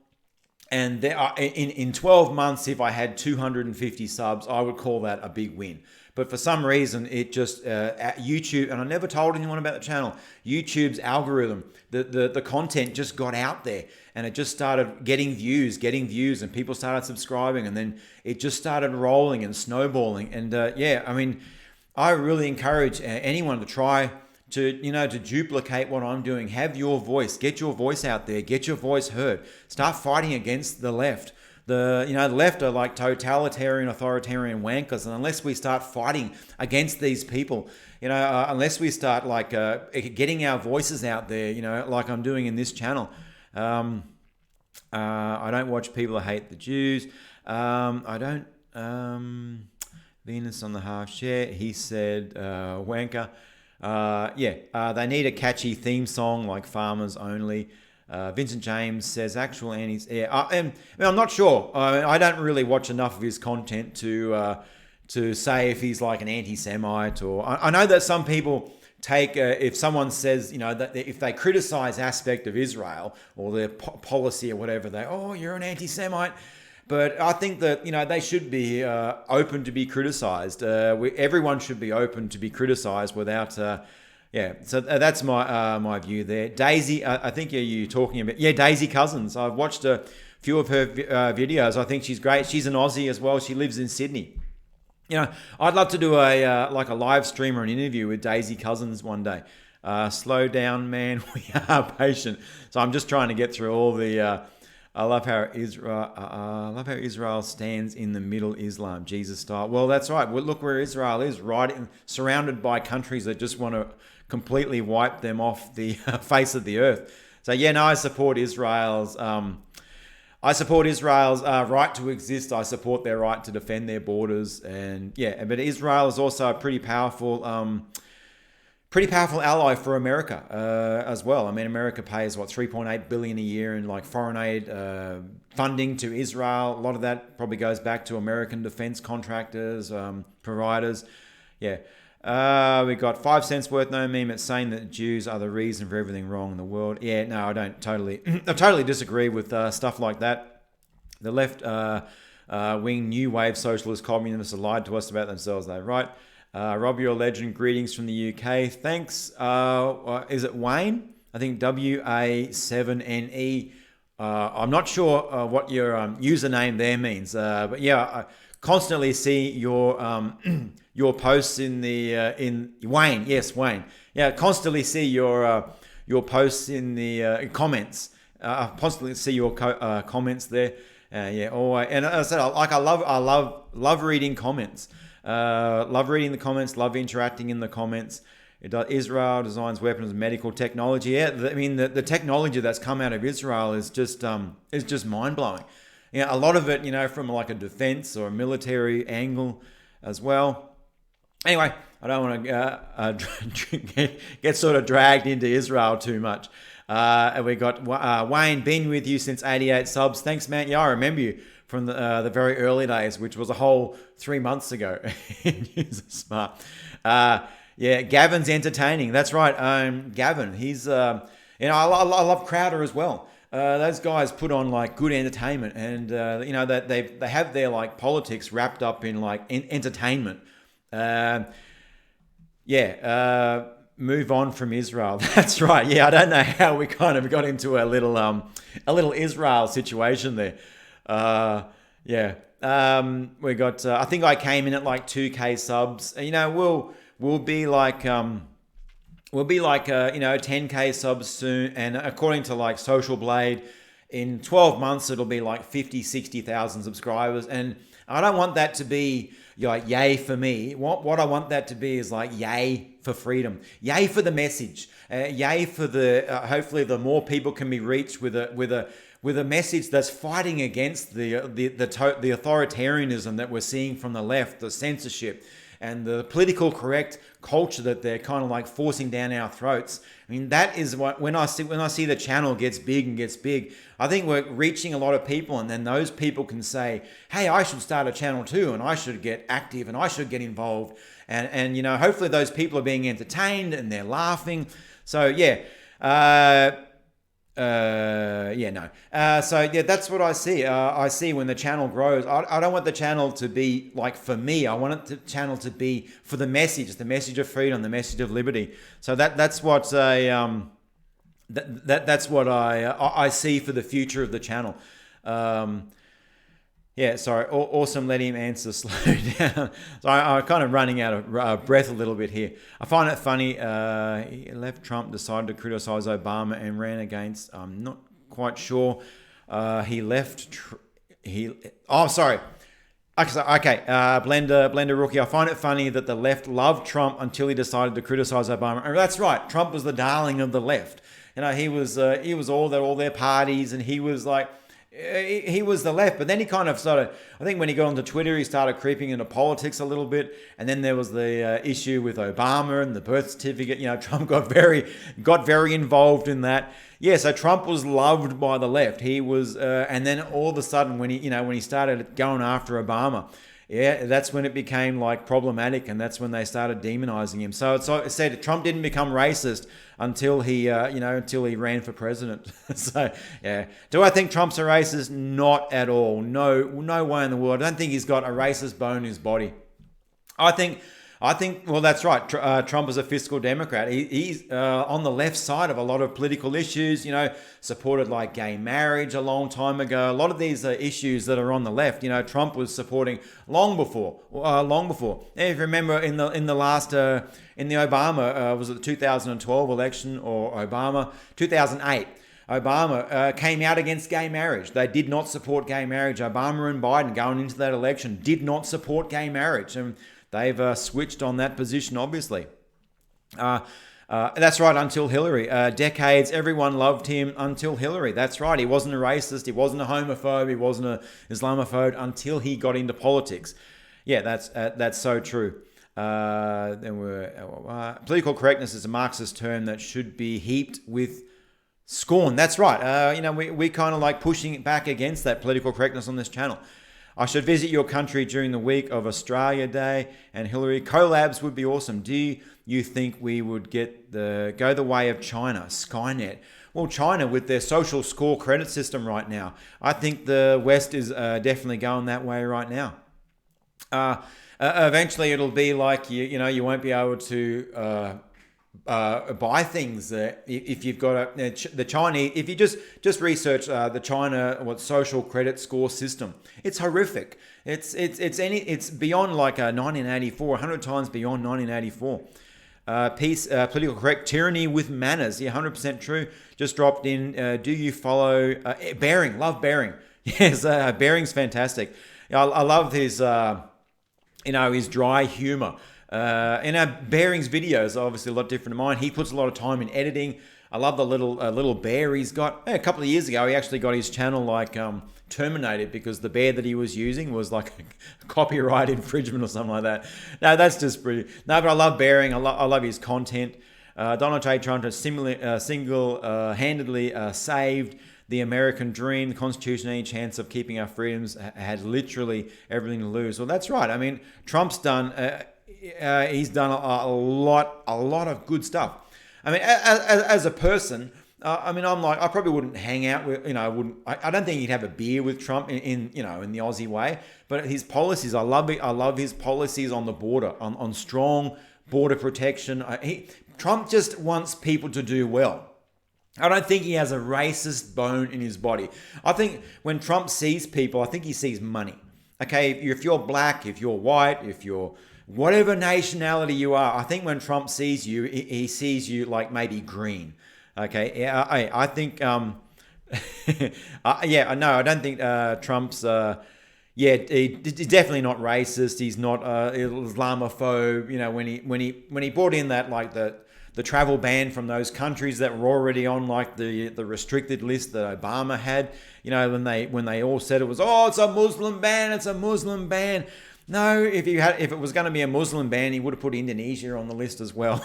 Speaker 1: and in 12 months, if I had 250 subs, I would call that a big win. But for some reason, it just YouTube, and I never told anyone about the channel. YouTube's algorithm, the content just got out there, and it just started getting views, and people started subscribing, and then it just started rolling and snowballing. And I really encourage anyone to try to duplicate what I'm doing. Have your voice, get your voice out there, get your voice heard. Start fighting against the left. The left are like totalitarian, authoritarian wankers, and unless we start fighting against these people, unless we start getting our voices out there, like I'm doing in this channel. I don't watch people who hate the Jews. I don't. Venus on the half share. He said wanker. They need a catchy theme song like Farmers Only. Vincent James says actual antis. Yeah, and I'm not sure. I don't really watch enough of his content to say if he's like an anti-Semite or. I know that some people take if someone says that if they criticize aspect of Israel or their policy or whatever, you're an anti-Semite. But I think that they should be open to be criticized. Everyone should be open to be criticized without. So that's my view there. Daisy, I think you're talking about. Yeah, Daisy Cousins. I've watched a few of her videos. I think she's great. She's an Aussie as well. She lives in Sydney. I'd love to do a live stream or an interview with Daisy Cousins one day. Slow down, man. We are patient. So I'm just trying to get through all the. I love how Israel stands in the middle Islam, Jesus style. Well, that's right. Well, look where Israel is, surrounded by countries that just want to completely wipe them off the face of the earth. So I support Israel's. I support Israel's right to exist. I support their right to defend their borders, but Israel is also a pretty powerful ally for America as well. I mean, America pays $3.8 billion a year in foreign aid funding to Israel. A lot of that probably goes back to American defense contractors, providers. Yeah. We got 5 cents worth no meme. It's saying that Jews are the reason for everything wrong in the world. Yeah, no, I don't totally. I totally disagree with stuff like that. The left wing new wave socialist communists have lied to us about themselves. They're right. Rob, you're a legend. Greetings from the UK. Thanks. Is it Wayne? I think WA7NE. I'm not sure what your username there means, but yeah, I constantly see your your posts in the in Wayne. Yes, Wayne. Yeah, constantly see your posts in the comments. I constantly see your comments there. Yeah, always. And as I said, I love reading comments. Love reading the comments. Love interacting in the comments. Israel designs weapons, medical technology. Yeah, I mean the technology that's come out of Israel is just mind blowing. You know, a lot of it, you know, from like a defense or a military angle as well. Anyway, I don't want to get sort of dragged into Israel too much. And we got Wayne, been with you since 88 subs. Thanks, man. Yeah, I remember you from the very early days, which was a whole 3 months ago. You're smart. Yeah, Gavin's entertaining. That's right. Gavin, he's, I love Crowder as well. Those guys put on like good entertainment, and that they have their like politics wrapped up in like entertainment. Move on from Israel. That's right. Yeah, I don't know how we kind of got into a little Israel situation there. We got. I think I came in at like 2K subs. You know, we'll be like 10K subs soon, and according to like Social Blade, in 12 months it'll be like 50,000-60,000 subscribers, and I don't want that to be like yay for me. What I want that to be is like yay for freedom, yay for the message, yay for the hopefully the more people can be reached with a message that's fighting against the authoritarianism that we're seeing from the left, the censorship, and the political correct culture that they're kind of like forcing down our throats. I mean, that is what when I see the channel gets big, I think we're reaching a lot of people, and then those people can say, hey, I should start a channel too, and I should get active, and I should get involved, and hopefully those people are being entertained and they're laughing. So yeah. That's what I see. I see when the channel grows. I don't want the channel to be like for me. I want the channel to be for the message of freedom, the message of liberty. So that's what that's what I see for the future of the channel. Awesome. Let him answer. Slow down. So I'm kind of running out of breath a little bit here. I find it funny. Left Trump decided to criticize Obama and ran against. I'm not quite sure. He left. Sorry. Okay. Blender Rookie. I find it funny that the left loved Trump until he decided to criticize Obama. And that's right. Trump was the darling of the left. He was all their parties, and he was like. He was the left, but then he kind of started, I think when he got onto Twitter, he started creeping into politics a little bit. And then there was the issue with Obama and the birth certificate. Trump got very involved in that. Yeah, so Trump was loved by the left. He was, and then all of a sudden when he started going after Obama, yeah, that's when it became like problematic, and that's when they started demonizing him. So I said Trump didn't become racist until he ran for president. So yeah, do I think Trump's a racist? Not at all. No way in the world. I don't think he's got a racist bone in his body. I think. Well, that's right. Trump is a fiscal Democrat. He's on the left side of a lot of political issues. Supported like gay marriage a long time ago. A lot of these issues that are on the left. Trump was supporting long before. And if you remember in the last in the Obama was it the 2012 election or Obama 2008. Obama came out against gay marriage. They did not support gay marriage. Obama and Biden going into that election did not support gay marriage, and they've switched on that position, obviously. That's right, until Hillary. Decades, everyone loved him until Hillary. That's right, he wasn't a racist, he wasn't a homophobe, he wasn't an Islamophobe until he got into politics. Yeah, that's so true. Political correctness is a Marxist term that should be heaped with scorn. That's right. We kind of like pushing back against that political correctness on this channel. I should visit your country during the week of Australia Day and Hillary. Collabs would be awesome. Do you think we would go the way of China, Skynet? Well, China with their social score credit system right now. I think the West is definitely going that way right now. Eventually, it'll be like you won't be able to buy things if you've got the Chinese. If you just research the China social credit score system, it's horrific. It's beyond like 1984, 100 times beyond 1984. Political correct tyranny with manners. Yeah, 100% true. Just dropped in. Do you follow Bering? Love Bering. Yes, Bering's fantastic. I love his his dry humor. Bering's videos are obviously a lot different to mine. He puts a lot of time in editing. I love the little bear he's got. A couple of years ago, he actually got his channel terminated because the bear that he was using was like a copyright infringement or something like that. No, that's just brilliant. No, but I love Bering. I love his content. Donald J. Trump has single-handedly saved the American dream. The Constitution, any chance of keeping our freedoms, had literally everything to lose. Well, that's right. I mean, Trump's done. He's done a lot of good stuff. I mean, as a person, I probably wouldn't hang out with, I don't think he'd have a beer with Trump in the Aussie way. But his policies, I love his policies on the border, on strong border protection. Trump just wants people to do well. I don't think he has a racist bone in his body. I think when Trump sees people, I think he sees money. Okay, if you're black, if you're white, if you're whatever nationality you are, I think when Trump sees you, he sees you like maybe green. Okay, I think, I don't think Trump's, he's definitely not racist. He's not Islamophobe. When he brought in that the travel ban from those countries that were already on like the restricted list that Obama had, when they all said it was, it's a Muslim ban, it's a Muslim ban. No, if it was going to be a Muslim ban, he would have put Indonesia on the list as well.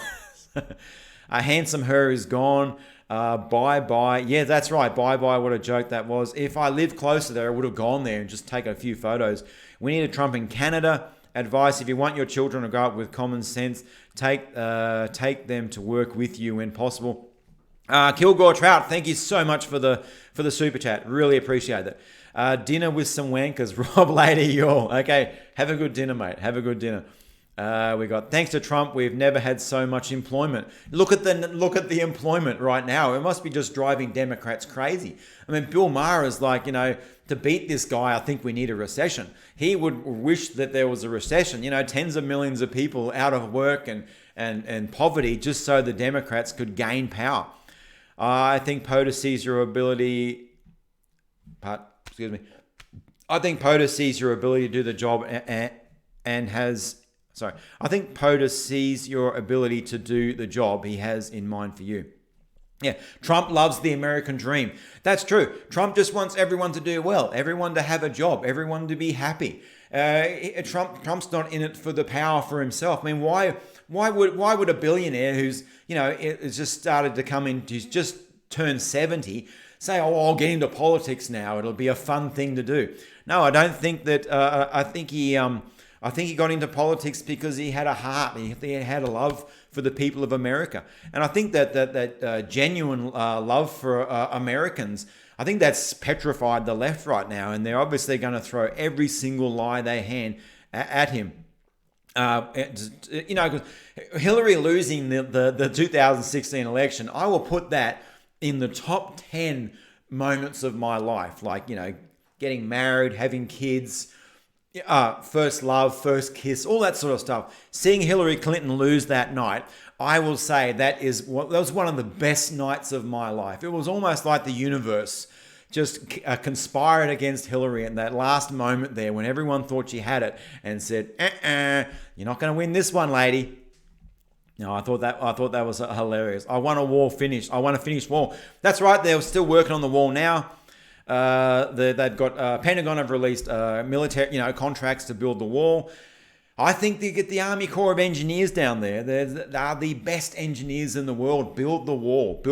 Speaker 1: Handsome Her is gone. Bye-bye. Yeah, that's right. Bye-bye. What a joke that was. If I lived closer there, I would have gone there and just taken a few photos. We need a Trump in Canada. Advice: if you want your children to grow up with common sense, take them to work with you when possible. Kilgore Trout, thank you so much for the super chat. Really appreciate that. Dinner with some wankers. Rob later, y'all. Okay, have a good dinner, mate. Have a good dinner. We got, thanks to Trump, we've never had so much employment. Look at the employment right now. It must be just driving Democrats crazy. I mean, Bill Maher is like, to beat this guy, I think we need a recession. He would wish that there was a recession. Tens of millions of people out of work and poverty just so the Democrats could gain power. I think POTUS sees your ability. I think POTUS sees your ability to do the job and has. Sorry, I think POTUS sees your ability to do the job he has in mind for you. Yeah, Trump loves the American dream. That's true. Trump just wants everyone to do well, everyone to have a job, everyone to be happy. Trump's not in it for the power for himself. I mean, why would a billionaire who's it's just started to come in, who's just turned 70, say, I'll get into politics now. It'll be a fun thing to do. No, I don't think that. I think he got into politics because he had a heart. He had a love for the people of America. And I think that genuine love for Americans, I think that's petrified the left right now. And they're obviously going to throw every single lie they can at him. Because Hillary losing the 2016 election, I will put that in the top 10 moments of my life. Like, getting married, having kids, first love, first kiss, all that sort of stuff. Seeing Hillary Clinton lose that night, I will say that was one of the best nights of my life. It was almost like the universe just conspired against Hillary in that last moment there when everyone thought she had it and said, you're not going to win this one, lady. No, I thought that was hilarious. I want a wall finished. I want a finished wall. That's right. They're still working on the wall now. They've got Pentagon have released military, contracts to build the wall. I think they get the Army Corps of Engineers down there. They are the best engineers in the world. Build the wall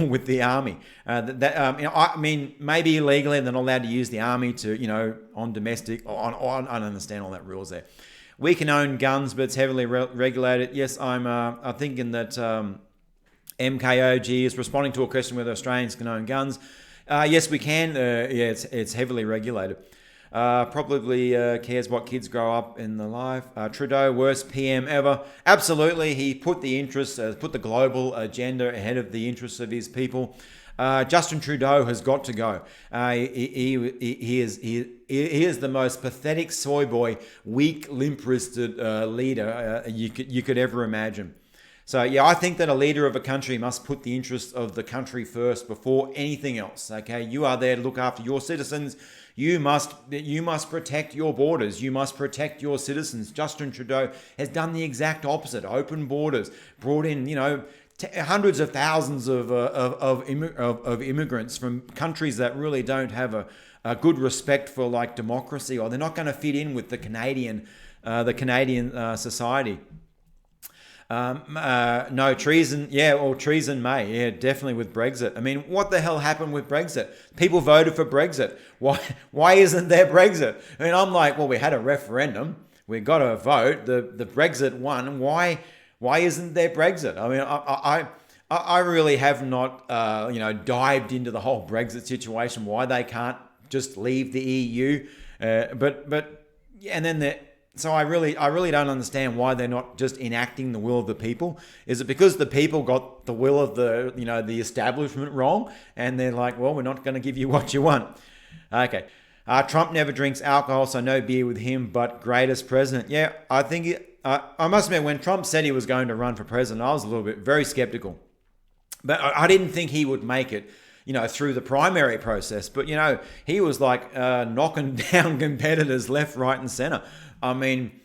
Speaker 1: with the Army. Maybe illegally they're not allowed to use the Army to, on domestic. I don't understand all that rules there. We can own guns, but it's heavily regulated. Yes, I'm thinking that MKOG is responding to a question whether Australians can own guns. Yes, we can. Yeah, it's heavily regulated. Probably cares what kids grow up in the life. Trudeau, worst PM ever. Absolutely, he put the global agenda ahead of the interests of his people. Justin Trudeau has got to go. He is the most pathetic soy boy, weak, limp-wristed leader you could ever imagine. So yeah, I think that a leader of a country must put the interests of the country first before anything else. Okay, you are there to look after your citizens. You must protect your borders. You must protect your citizens. Justin Trudeau has done the exact opposite. Open borders, brought in hundreds of thousands of immigrants from countries that really don't have a good respect for like democracy, or they're not going to fit in with the Canadian society. No, treason, yeah, or treason may, yeah, definitely with Brexit. I mean, what the hell happened with Brexit? People voted for Brexit. Why isn't there Brexit? I mean, I'm like, well, we had a referendum, we got a vote, the Brexit won. Why isn't there Brexit? I mean, I really have not, dived into the whole Brexit situation, why they can't just leave the EU, So I really don't understand why they're not just enacting the will of the people. Is it because the people got the will of the establishment wrong, and they're like, well, we're not going to give you what you want? Okay. Trump never drinks alcohol, so no beer with him, but greatest president. Yeah, I think I must admit, when Trump said he was going to run for president, I was a little bit very skeptical. But I didn't think he would make it, through the primary process. But, he was like knocking down competitors left, right, and center. I mean,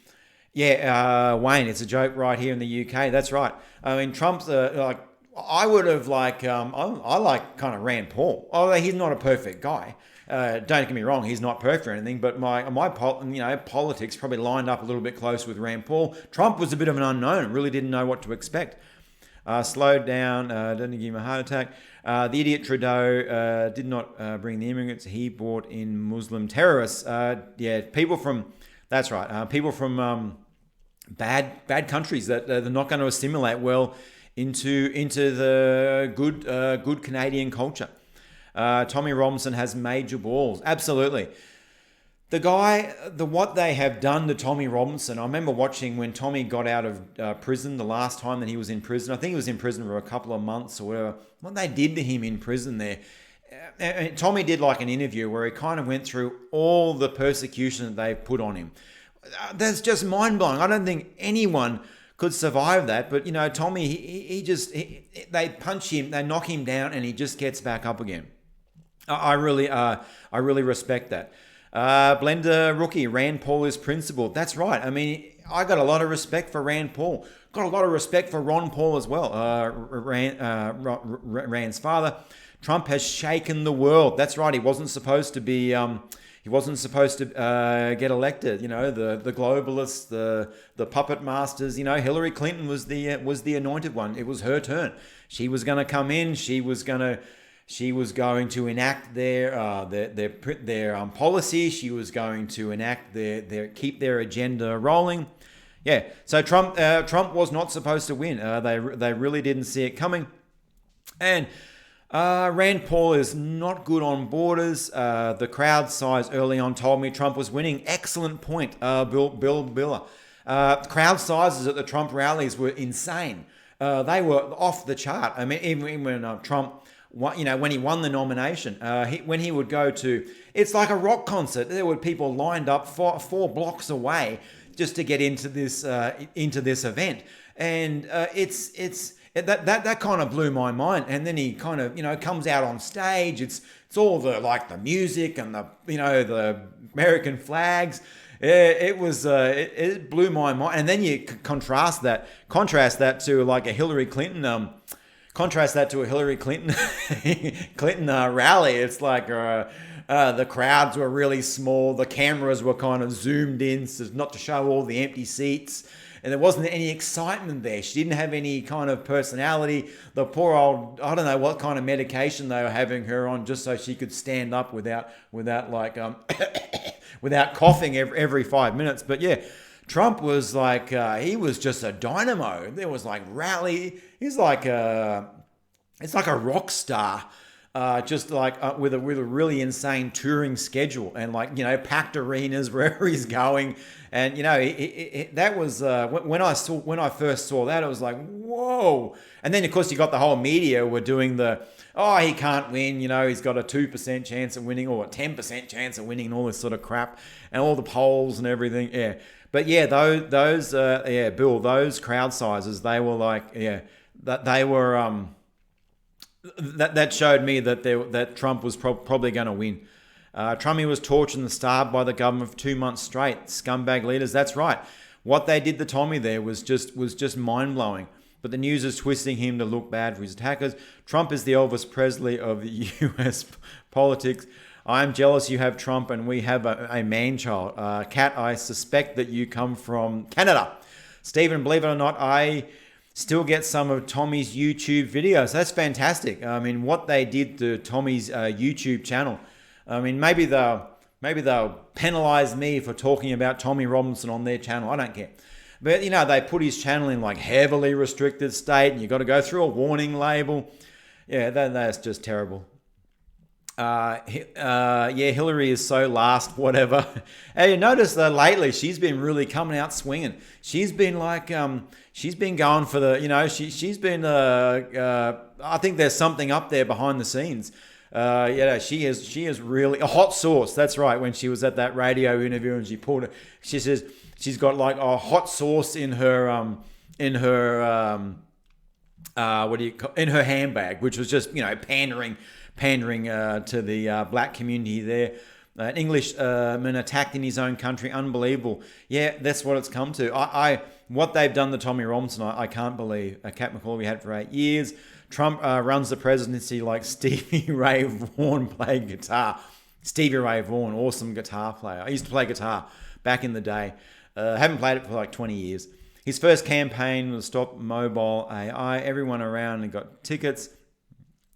Speaker 1: yeah, Wayne, it's a joke right here in the UK. That's right. I mean, Trump's I would have I like kind of Rand Paul. Although he's not a perfect guy. Don't get me wrong, he's not perfect or anything. But my politics probably lined up a little bit close with Rand Paul. Trump was a bit of an unknown. Really didn't know what to expect. Slowed down. Didn't give him a heart attack. The idiot Trudeau did not bring the immigrants. He brought in Muslim terrorists. People from. That's right. People from bad countries that they're not going to assimilate well into the good Canadian culture. Tommy Robinson has major balls. Absolutely. What they have done to Tommy Robinson. I remember watching when Tommy got out of prison the last time that he was in prison. I think he was in prison for a couple of months or whatever. What they did to him in prison there. And Tommy did like an interview where he kind of went through all the persecution that they put on him. That's just mind-blowing. I don't think anyone could survive that. But, Tommy, they punch him, they knock him down, and he just gets back up again. I really respect that. Blender Rookie, Rand Paul is principled. That's right. I mean, I got a lot of respect for Rand Paul. Got a lot of respect for Ron Paul as well. Rand's father. Trump has shaken the world. That's right. He wasn't supposed to be. He wasn't supposed to get elected. The globalists, the puppet masters. Hillary Clinton was the anointed one. It was her turn. She was going to come in. She was going to enact their policy. She was going to enact keep their agenda rolling. Yeah. So Trump was not supposed to win. They really didn't see it coming, and. Rand Paul is not good on borders. The crowd size early on told me Trump was winning. Excellent point, Bill Biller. Crowd sizes at the Trump rallies were insane. They were off the chart. I mean, even when Trump, when he won the nomination, when he would go to, it's like a rock concert. There were people lined up four blocks away just to get into this event, and That kind of blew my mind. And then he kind of comes out on stage. It's all the music and the American flags. It blew my mind. And then you contrast that to like a Hillary Clinton Clinton rally. It's like the crowds were really small. The cameras were kind of zoomed in so not to show all the empty seats. And there wasn't any excitement there. She didn't have any kind of personality. The poor old, I don't know what kind of medication they were having her on just so she could stand up without coughing every 5 minutes. But yeah, Trump was like, he was just a dynamo. There was like rally. He's like it's like a rock star. Just like with a really insane touring schedule, and like, you know, packed arenas wherever he's going. And you know, that was when I first saw that, it was like, whoa. And then of course you got the whole media were doing the, oh, he can't win, you know, he's got a 2% chance of winning or a 10% chance of winning, and all this sort of crap, and all the polls and everything. Yeah, but yeah, those Bill, those crowd sizes, they were like, yeah, that they were that showed me that Trump was probably going to win. Trumpy was tortured and starved by the government for 2 months straight. Scumbag leaders. That's right. What they did to Tommy there was just mind blowing. But the news is twisting him to look bad for his attackers. Trump is the Elvis Presley of the U.S. politics. I'm jealous you have Trump and we have a man-child. Kat, I suspect that you come from Canada. Stephen, believe it or not, I still get some of Tommy's YouTube videos. That's fantastic. I mean, what they did to Tommy's YouTube channel. I mean, maybe they'll penalize me for talking about Tommy Robinson on their channel. I don't care. But, you know, they put his channel in like heavily restricted state, and you've got to go through a warning label. Yeah, that's just terrible. Yeah, Hillary is so last, whatever. Hey, you notice that lately she's been really coming out swinging. She's been like, she's been going for the, you know, she's been, I think there's something up there behind the scenes. Yeah, she is really a hot sauce. That's right. When she was at that radio interview and she pulled it, she says she's got like a hot sauce in her, what do you call, in her handbag, which was just, you know, pandering to the black community there. An Englishman attacked in his own country, unbelievable. Yeah, that's what it's come to. What they've done to Tommy Robinson, I can't believe. Cat McCall we had for 8 years. Trump runs the presidency like Stevie Ray Vaughan played guitar. Stevie Ray Vaughan, awesome guitar player. I used to play guitar back in the day. Haven't played it for like 20 years. His first campaign was Stop Mobile AI. Everyone around and got tickets.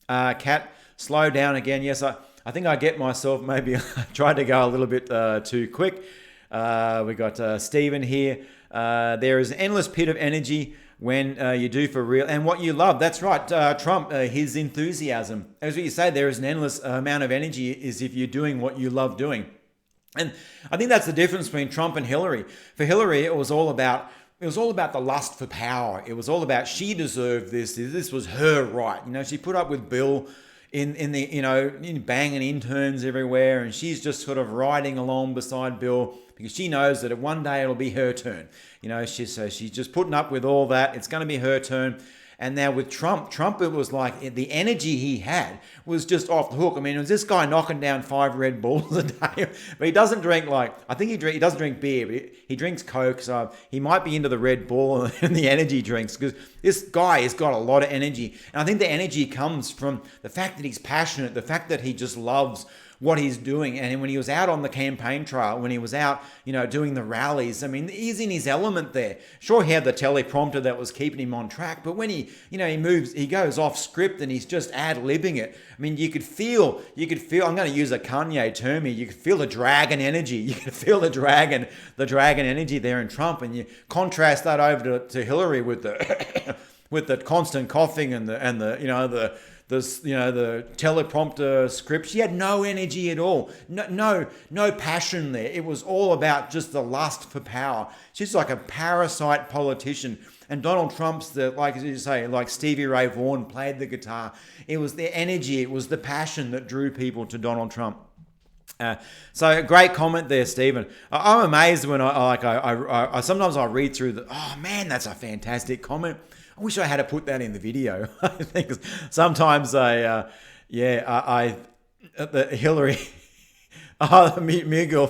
Speaker 1: Cat, slow down again. Yes, I think I get myself, maybe I tried to go a little bit too quick. We got Stephen here. There is an endless pit of energy when you do for real and what you love. That's right. Trump, his enthusiasm. As you say, there is an endless amount of energy is if you're doing what you love doing. And I think that's the difference between Trump and Hillary. For Hillary, it was all about the lust for power. It was all about she deserved this. This was her right. You know, she put up with Bill in the, you know, banging interns everywhere, and she's just sort of riding along beside Bill because she knows that one day it'll be her turn. You know, she's just putting up with all that. It's going to be her turn. And now with Trump, it was like the energy he had was just off the hook. I mean, it was this guy knocking down 5 Red Bulls a day, but he doesn't drink he doesn't drink beer, but he drinks Coke. So he might be into the Red Bull and the energy drinks because this guy has got a lot of energy. And I think the energy comes from the fact that he's passionate, the fact that he just loves what he's doing. And when he was out on the campaign trail, when he was out, you know, doing the rallies, I mean, he's in his element there. Sure, he had the teleprompter that was keeping him on track, but when he moves, he goes off script and he's just ad-libbing it. I mean, you could feel, I'm going to use a Kanye term here, you could feel the dragon energy. You could feel the dragon energy there in Trump, and you contrast that over to Hillary with the with the constant coughing and the teleprompter script. She had no energy at all. No passion there. It was all about just the lust for power. She's like a parasite politician. And Donald Trump's like you say, like Stevie Ray Vaughan played the guitar. It was the energy, it was the passion that drew people to Donald Trump. So great comment there, Stephen. I'm amazed when I sometimes I read through oh man, that's a fantastic comment. I wish I had to put that in the video. I think sometimes the Hillary, Miguel,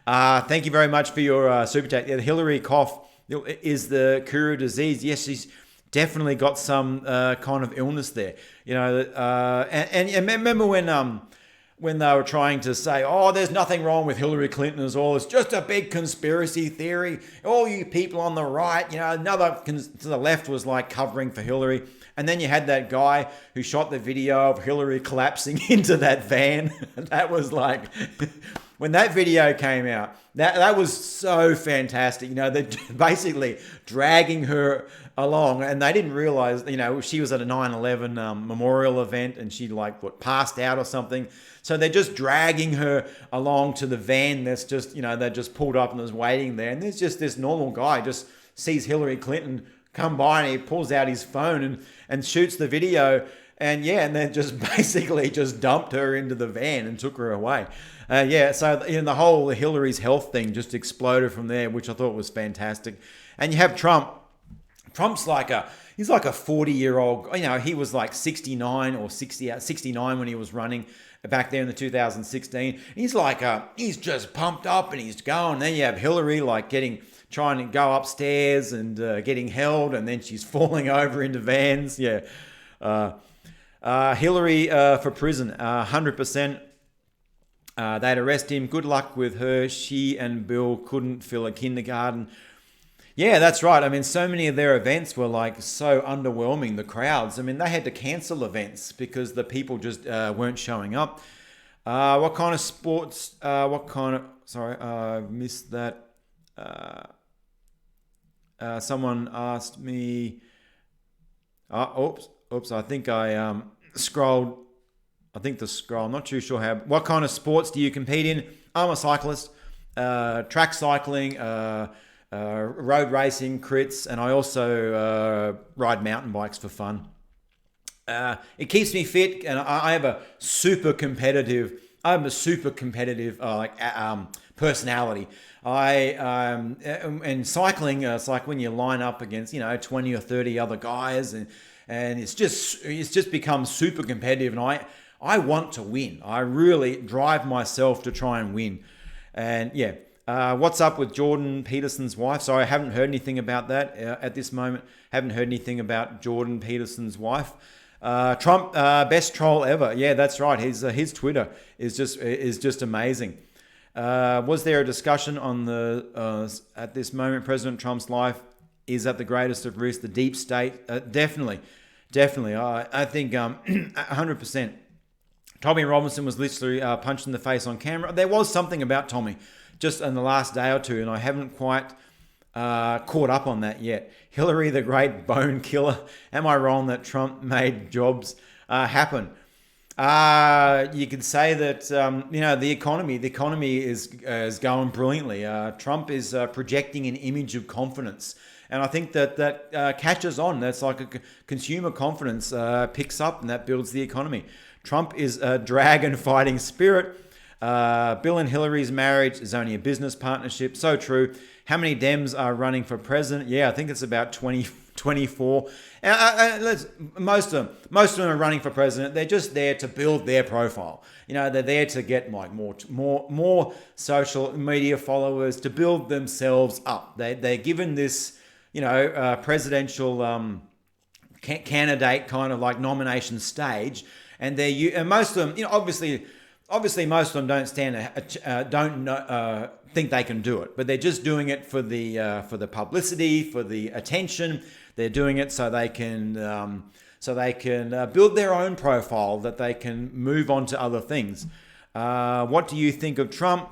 Speaker 1: thank you very much for your super chat. Yeah, the Hillary cough is the Kuru disease. Yes, she's definitely got some kind of illness there. You know, and remember when they were trying to say, oh, there's nothing wrong with Hillary Clinton at all. It's just a big conspiracy theory. All you people on the right, you know, another to the left was like covering for Hillary. And then you had that guy who shot the video of Hillary collapsing into that van. That was like, when that video came out, that was so fantastic. You know, they're basically dragging her along, and they didn't realize, she was at a 9/11 memorial event, and she passed out or something. So they're just dragging her along to the van that's just, they just pulled up and was waiting there. And there's just this normal guy just sees Hillary Clinton come by, and he pulls out his phone and shoots the video. And and then just basically just dumped her into the van and took her away. So the whole Hillary's health thing just exploded from there, which I thought was fantastic. And you have Trump. Trump's he's like a 40-year-old. He was like 69 or 69 when he was running back there in the 2016. He's just pumped up and he's going. Then you have Hillary trying to go upstairs and getting held, and then she's falling over into vans. Hillary for prison, 100%. They'd arrest him. Good luck with her. She and Bill couldn't fill a kindergarten. Yeah, that's right. I mean, so many of their events were so underwhelming, the crowds. I mean, they had to cancel events because the people just weren't showing up. What kind of sports, sorry, I missed that. Someone asked me, oops, I think I scrolled. I'm not too sure how. What kind of sports do you compete in? I'm a cyclist, track cycling, road racing, crits, and I also ride mountain bikes for fun. It keeps me fit, and I have a super competitive personality. And cycling, it's like when you line up against 20 or 30 other guys, and it's just become super competitive, and I want to win. I really drive myself to try and win. And what's up with Jordan Peterson's wife? Sorry, I haven't heard anything about that at this moment. Haven't heard anything about Jordan Peterson's wife. Trump, best troll ever. Yeah, that's right. His Twitter is just amazing. Was there a discussion on at this moment, President Trump's life is at the greatest of risk? The deep state, definitely. I think 100%. Tommy Robinson was literally punched in the face on camera. There was something about Tommy just in the last day or two, and I haven't quite caught up on that yet. Hillary, the great bone killer. Am I wrong that Trump made jobs happen? You could say that the economy is going brilliantly. Trump is projecting an image of confidence, and I think that catches on. That's like a consumer confidence picks up, and that builds the economy. Trump is a dragon fighting spirit. Bill and Hillary's marriage is only a business partnership. So true. How many Dems are running for president? Yeah, I think it's about 24. Most of them are running for president. They're just there to build their profile. They're there to get more social media followers, to build themselves up. They're given this presidential candidate kind of like nomination stage, and most of them, obviously most of them don't think they can do it, but they're just doing it for the publicity, for the attention. They're doing it so they can build their own profile, that they can move on to other things. What do you think of Trump?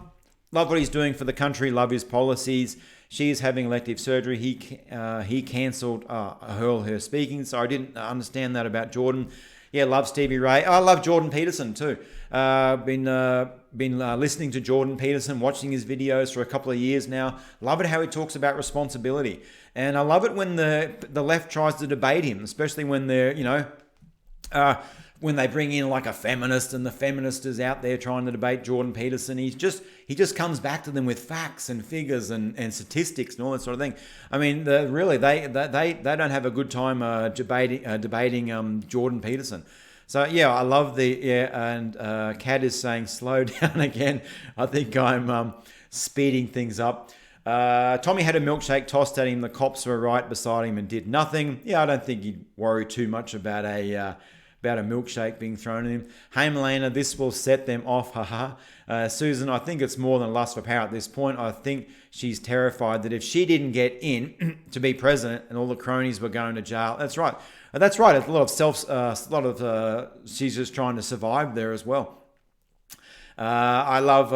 Speaker 1: Love what he's doing for the country. Love his policies. She is having elective surgery. He cancelled her speaking, so I didn't understand that about Jordan. Yeah, love Stevie Ray. I love Jordan Peterson too. Been listening to Jordan Peterson, watching his videos for a couple of years now. Love it how he talks about responsibility, and I love it when the left tries to debate him, especially when they're when they bring in like a feminist, and the feminist is out there trying to debate Jordan Peterson. He just comes back to them with facts and figures and statistics and all that sort of thing. I mean, really, they don't have a good time debating Jordan Peterson. So yeah, I love and Kat is saying slow down again. I think I'm speeding things up. Tommy had a milkshake tossed at him. The cops were right beside him and did nothing. Yeah, I don't think he'd worry too much about a milkshake being thrown at him. Hey, Melena, this will set them off, haha. Susan, I think it's more than lust for power at this point. I think she's terrified that if she didn't get in to be president and all the cronies were going to jail. That's right. That's right. A lot of she's just trying to survive there as well. I love,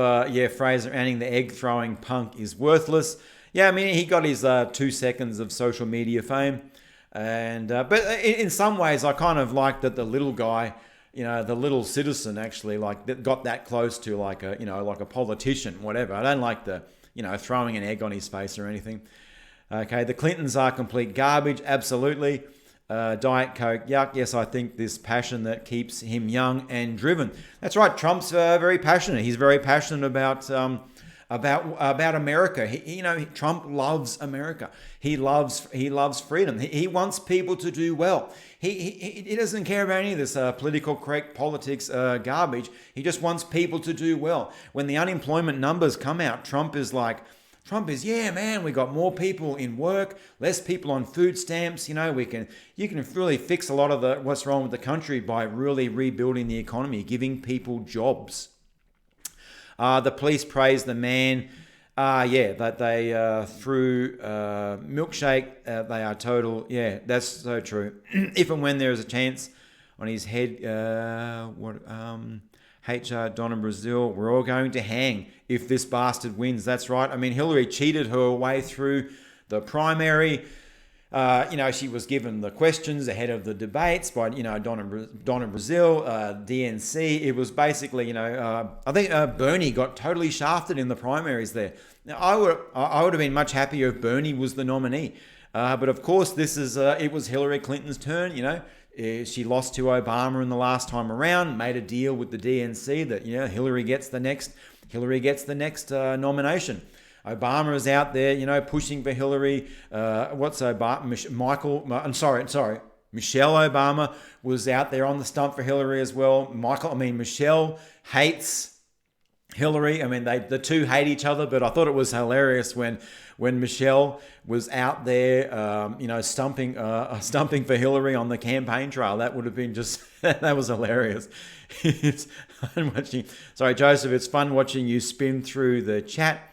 Speaker 1: Fraser Anning, the egg throwing punk is worthless. Yeah, I mean, he got his 2 seconds of social media fame. And but in some ways, I kind of like that the little guy, the little citizen actually like that got that close to like a like a politician, whatever. I don't like the throwing an egg on his face or anything. Okay, the Clintons are complete garbage, absolutely. Diet Coke, yuck. Yes, I think this passion that keeps him young and driven. That's right. Trump's very passionate. He's very passionate about America. Trump loves America. He loves freedom. He wants people to do well. He doesn't care about any of this political correct politics garbage. He just wants people to do well. When the unemployment numbers come out, Trump is, yeah, man, we got more people in work, less people on food stamps. You can really fix a lot of what's wrong with the country by really rebuilding the economy, giving people jobs. The police praise the man. That they threw milkshake. They are total. Yeah, that's so true. If and when there is a chance on his head, HR Donna Brazil, we're all going to hang if this bastard wins. That's right. I mean, Hillary cheated her way through the primary. She was given the questions ahead of the debates by, Donna Brazil, DNC. It was basically, I think Bernie got totally shafted in the primaries there. Now, I would have been much happier if Bernie was the nominee. But of course, it was Hillary Clinton's turn, She lost to Obama in the last time around, made a deal with the DNC that, Hillary gets the next nomination. Obama is out there, pushing for Hillary. Michelle Obama was out there on the stump for Hillary as well. Michelle hates Hillary. I mean, the two hate each other, but I thought it was hilarious when Michelle was out there, stumping for Hillary on the campaign trail. That would have been that was hilarious. It's fun watching. Sorry, Joseph. It's fun watching you spin through the chat.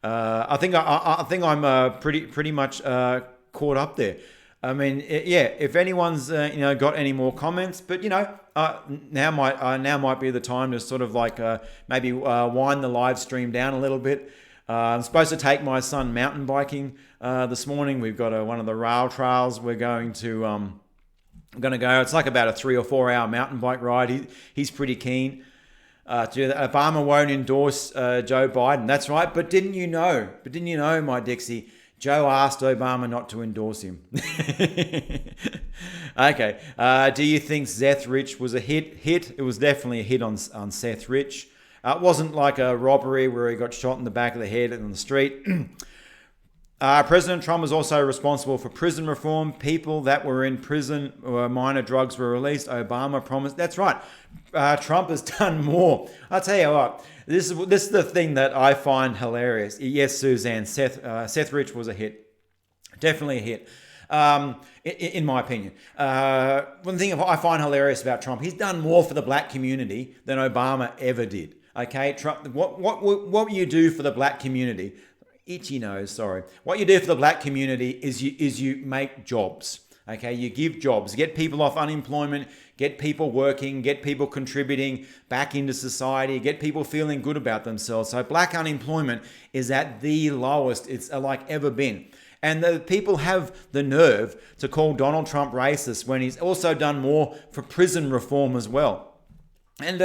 Speaker 1: I think I'm pretty much caught up there. I mean, if anyone's got any more comments, but now might be the time to sort of maybe wind the live stream down a little bit. I'm supposed to take my son mountain biking this morning. We've got one of the rail trails we're going to go. It's like about a 3 or 4 hour mountain bike ride. He's pretty keen to do that. Obama won't endorse Joe Biden. That's right. But didn't you know, my Dixie? Joe asked Obama not to endorse him. Okay. Do you think Seth Rich was a hit? It was definitely a hit on Seth Rich. It wasn't like a robbery where he got shot in the back of the head on the street. President Trump is also responsible for prison reform. People that were in prison or minor drugs were released. Obama promised. That's right. Trump has done more. I'll tell you what. This is the thing that I find hilarious. Yes, Suzanne. Seth Rich was a hit. Definitely a hit. In my opinion. One thing I find hilarious about Trump, he's done more for the black community than Obama ever did. Okay, Trump. What you do for the black community? Itchy nose, sorry. What you do for the black community is you make jobs. Okay, you give jobs, get people off unemployment, get people working, get people contributing back into society, get people feeling good about themselves. So black unemployment is at the lowest it's ever been. And the people have the nerve to call Donald Trump racist when he's also done more for prison reform as well. And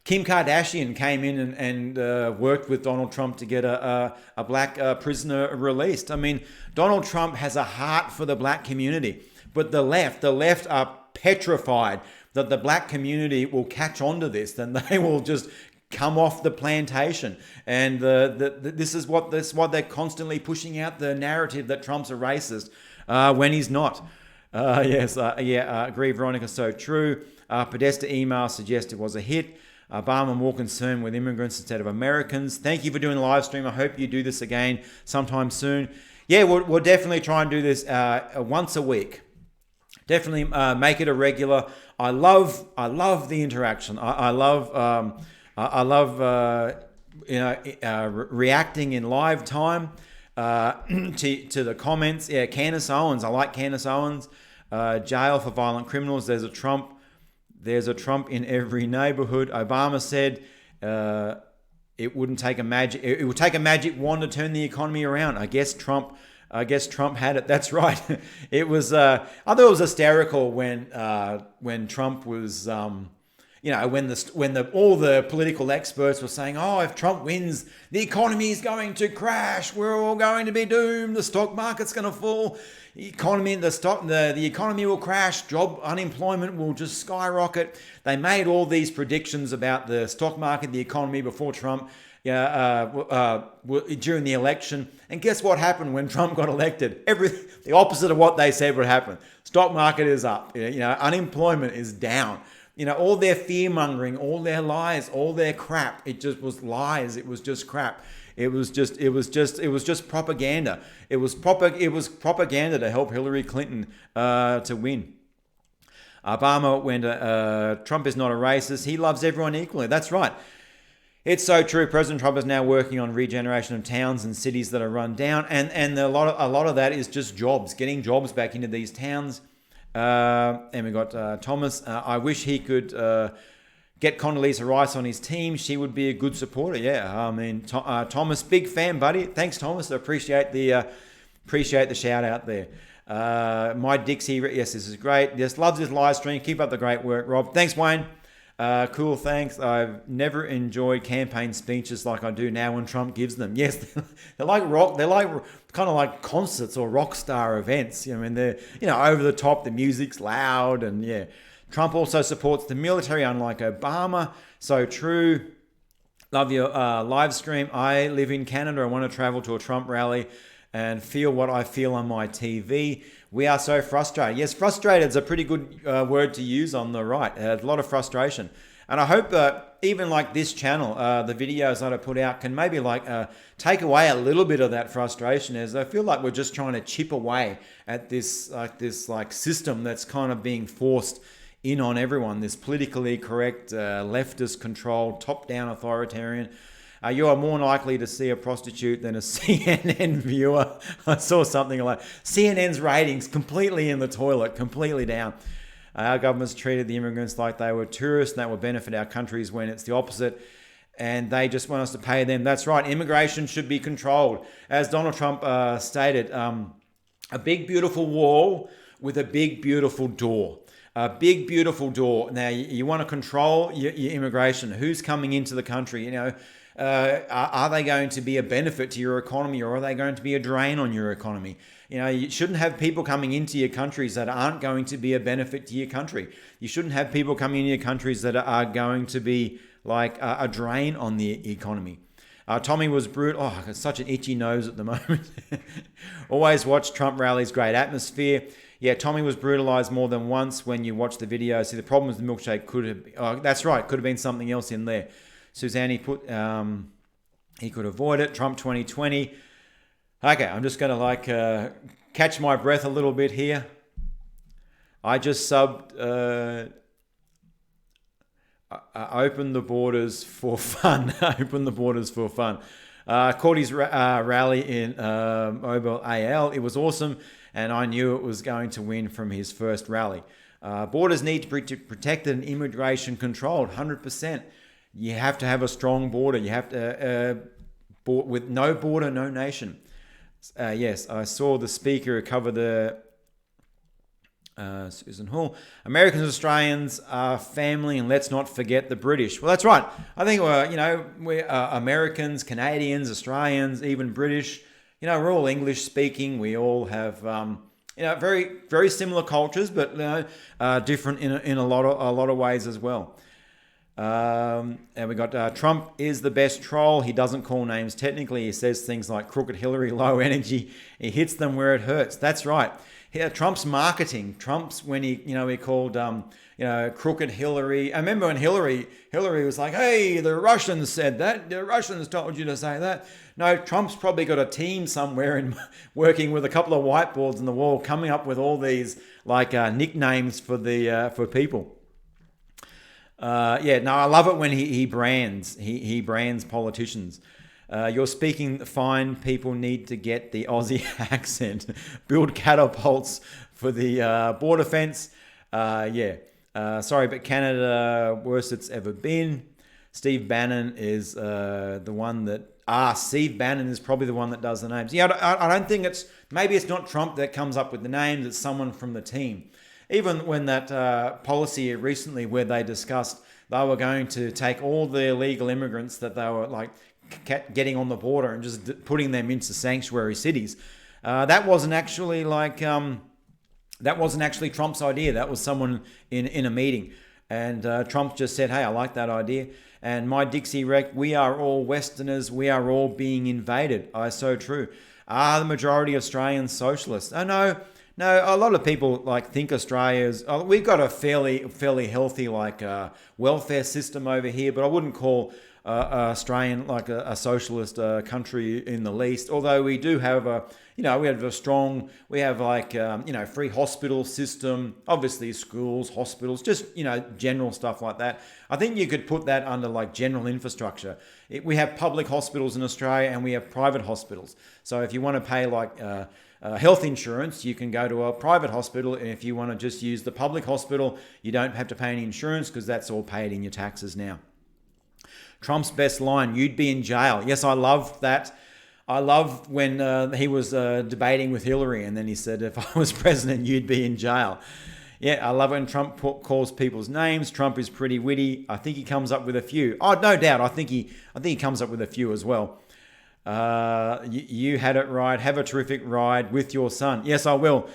Speaker 1: Kim Kardashian came in and worked with Donald Trump to get a black prisoner released. I mean, Donald Trump has a heart for the black community, but the left are petrified that the black community will catch on to this, then they will just come off the plantation. And this is what they're constantly pushing out, the narrative that Trump's a racist when he's not. Agree, Veronica, so true. Podesta email suggests it was a hit. Obama more concerned with immigrants instead of Americans. Thank you for doing the live stream. I hope you do this again sometime soon. Yeah, we'll definitely try and do this once a week. Definitely make it a regular. I love the interaction. I love reacting in live time to the comments. Yeah, Candace Owens. I like Candace Owens. Jail for violent criminals. There's a Trump in every neighborhood. Obama said it would take a magic wand to turn the economy around. I guess Trump
Speaker 2: I guess Trump had it. That's right. It was. I thought it was hysterical when Trump was. When all the political experts were saying, "Oh, if Trump wins, the economy is going to crash. We're all going to be doomed. The stock market's going to fall. The economy will crash. Unemployment will just skyrocket." They made all these predictions about the stock market, the economy before Trump. During the election, and guess what happened when Trump got elected? The opposite of what they said would happen. Stock market is up. Unemployment is down. All their fear mongering, all their lies, all their crap. It just was lies. It was just crap. It was just propaganda. It was propaganda to help Hillary Clinton to win. Obama went. Trump is not a racist. He loves everyone equally. That's right. It's so true. President Trump is now working on regeneration of towns and cities that are run down, and a lot of that is just jobs, getting jobs back into these towns. And we got Thomas. I wish he could get Condoleezza Rice on his team. She would be a good supporter. Yeah, I mean, Thomas, big fan, buddy. Thanks, Thomas. I appreciate the shout out there. My Dixie, yes, this is great. Yes, loves this live stream. Keep up the great work, Rob. Thanks, Wayne. Cool, thanks. I've never enjoyed campaign speeches like I do now when Trump gives them. Yes, they're like rock. They're like kind of like concerts or rock star events. I mean, they're over the top. The music's loud, and yeah. Trump also supports the military, unlike Obama. So true. Love your live stream. I live in Canada. I want to travel to a Trump rally and feel what I feel on my TV. We are so frustrated. Yes, frustrated is a pretty good word to use on the right. A lot of frustration. And I hope that even like this channel, the videos that I put out can maybe take away a little bit of that frustration, as I feel like we're just trying to chip away at this system that's kind of being forced in on everyone. This politically correct, leftist controlled, top-down authoritarian. You are more likely to see a prostitute than a CNN viewer. I saw something like CNN's ratings completely in the toilet, completely down. Our government's treated the immigrants like they were tourists and that will benefit our countries, when it's the opposite. And they just want us to pay them. That's right. Immigration should be controlled. As Donald Trump stated, a big, beautiful wall with a big, beautiful door. A big, beautiful door. Now, you want to control your immigration. Who's coming into the country? Are they going to be a benefit to your economy, or are they going to be a drain on your economy? You shouldn't have people coming into your countries that aren't going to be a benefit to your country. You shouldn't have people coming into your countries that are going to be like a drain on the economy. Tommy was brutal. Oh, I've got such an itchy nose at the moment. Always watch Trump rallies, great atmosphere. Yeah, Tommy was brutalized more than once when you watch the video. See, the problem is the milkshake could have... Oh, that's right, could have been something else in there. Suzanne, he could avoid it. Trump 2020. Okay, I'm just going to catch my breath a little bit here. I just subbed... open the borders for fun. Open the borders for fun. Caught his rally in Mobile AL. It was awesome, and I knew it was going to win from his first rally. Borders need to be protected and immigration controlled, 100%. You have to have a strong border. You have to, with no border, no nation. Yes, I saw the speaker cover the Susan Hall. Americans and Australians are family, and let's not forget the British. Well, that's right. I think we're Americans, Canadians, Australians, even British. We're all English speaking. We all have very, very similar cultures, but different in a lot of ways as well. And we got Trump is the best troll. He doesn't call names technically. He says things like crooked Hillary, low energy. He hits them where it hurts. That's right. Trump's marketing. Trump's when he called crooked Hillary. I remember when Hillary was like, "Hey, the Russians said that. The Russians told you to say that." No, Trump's probably got a team somewhere and working with a couple of whiteboards on the wall, coming up with all these nicknames for people. I love it when he brands. He brands politicians. You're speaking fine. People need to get the Aussie accent. Build catapults for the border fence. Sorry, but Canada, worst it's ever been. Steve Bannon is the one that. Steve Bannon is probably the one that does the names. Yeah, I don't think maybe it's not Trump that comes up with the names, it's someone from the team. Even when that policy recently where they discussed they were going to take all the illegal immigrants that they were like getting on the border and just putting them into sanctuary cities, that wasn't actually Trump's idea. That was someone in a meeting. And Trump just said, hey, I like that idea. And my Dixie Rec, we are all Westerners. We are all being invaded. So true. Are the majority of Australians socialists? Oh, no. A lot of people think Australia's. We've got a fairly healthy welfare system over here, but I wouldn't call Australian a socialist country in the least. Although we do have we have free hospital system, obviously schools, hospitals, just general stuff like that. I think you could put that under general infrastructure. We have public hospitals in Australia and we have private hospitals. So if you want to pay health insurance, you can go to a private hospital, and if you want to just use the public hospital, you don't have to pay any insurance because that's all paid in your taxes now. Trump's best line, you'd be in jail. Yes, I love that. I love when he was debating with Hillary and then he said, if I was president, you'd be in jail. Yeah, I love when Trump calls people's names. Trump is pretty witty. I think he comes up with a few. Oh, no doubt. I think he comes up with a few as well. You had it right. Have a terrific ride with your son. Yes, I will.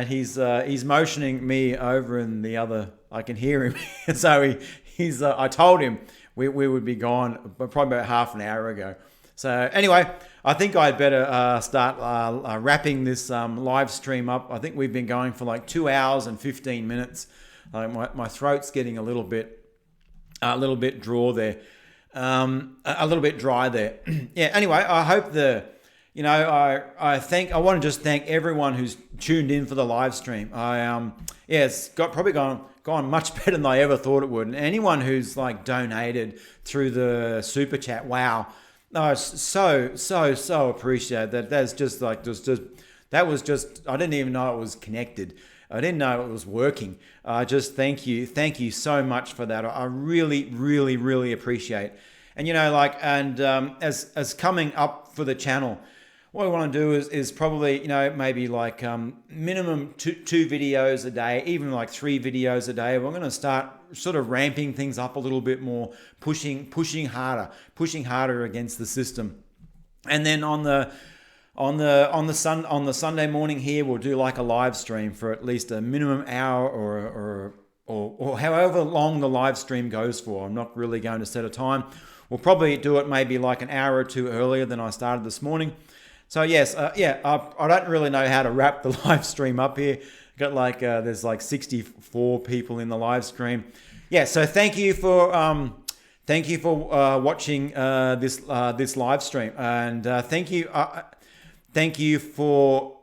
Speaker 2: He's motioning me over in the other. I can hear him. So he's. I told him we would be gone probably about half an hour ago. So anyway, I think I'd better start wrapping this live stream up. I think we've been going for 2 hours and 15 minutes. My throat's getting a little bit draw there. A little bit dry there. Yeah. Anyway, I hope I want to just thank everyone who's tuned in for the live stream. It's probably gone much better than I ever thought it would. And anyone who's donated through the super chat, wow. No, so appreciate that. That's just I didn't even know it was connected. I didn't know it was working. Just thank you so much for that. I really appreciate. And as coming up for the channel, what I want to do is probably maybe minimum two videos a day, even 3 videos a day. We're going to start sort of ramping things up a little bit more, pushing harder against the system. And then on the Sunday morning here, we'll do a live stream for at least a minimum hour or however long the live stream goes for. I'm not really going to set a time. We'll probably do it maybe an hour or two earlier than I started this morning. So yes, I don't really know how to wrap the live stream up here. Got there's 64 people in the live stream. Yeah, so thank you for watching this live stream, and thank you for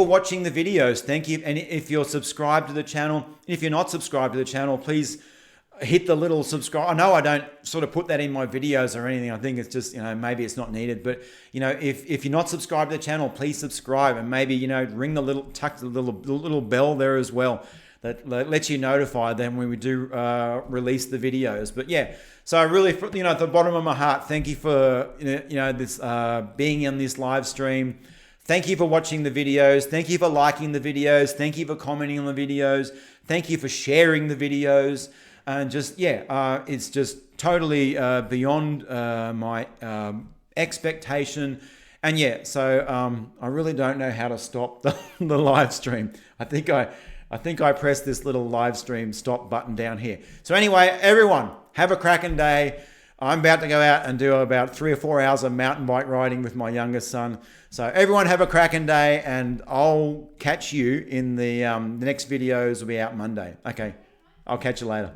Speaker 2: watching the videos. Thank you, and if you're subscribed to the channel, if you're not subscribed to the channel, please hit the little subscribe. I know I don't sort of put that in my videos or anything. I think it's just, maybe it's not needed, but if you're not subscribed to the channel, please subscribe, and maybe, ring the little bell there as well. That lets you notify them when we do release the videos. But yeah, so I really, at the bottom of my heart, thank you for, this being in this live stream. Thank you for watching the videos. Thank you for liking the videos. Thank you for commenting on the videos. Thank you for sharing the videos. And just, it's just totally beyond my expectation. And so I really don't know how to stop the live stream. I think I pressed this little live stream stop button down here. So anyway, everyone, have a cracking day. I'm about to go out and do about 3 or 4 hours of mountain bike riding with my youngest son. So everyone have a cracking day, and I'll catch you in the next videos will be out Monday. Okay, I'll catch you later.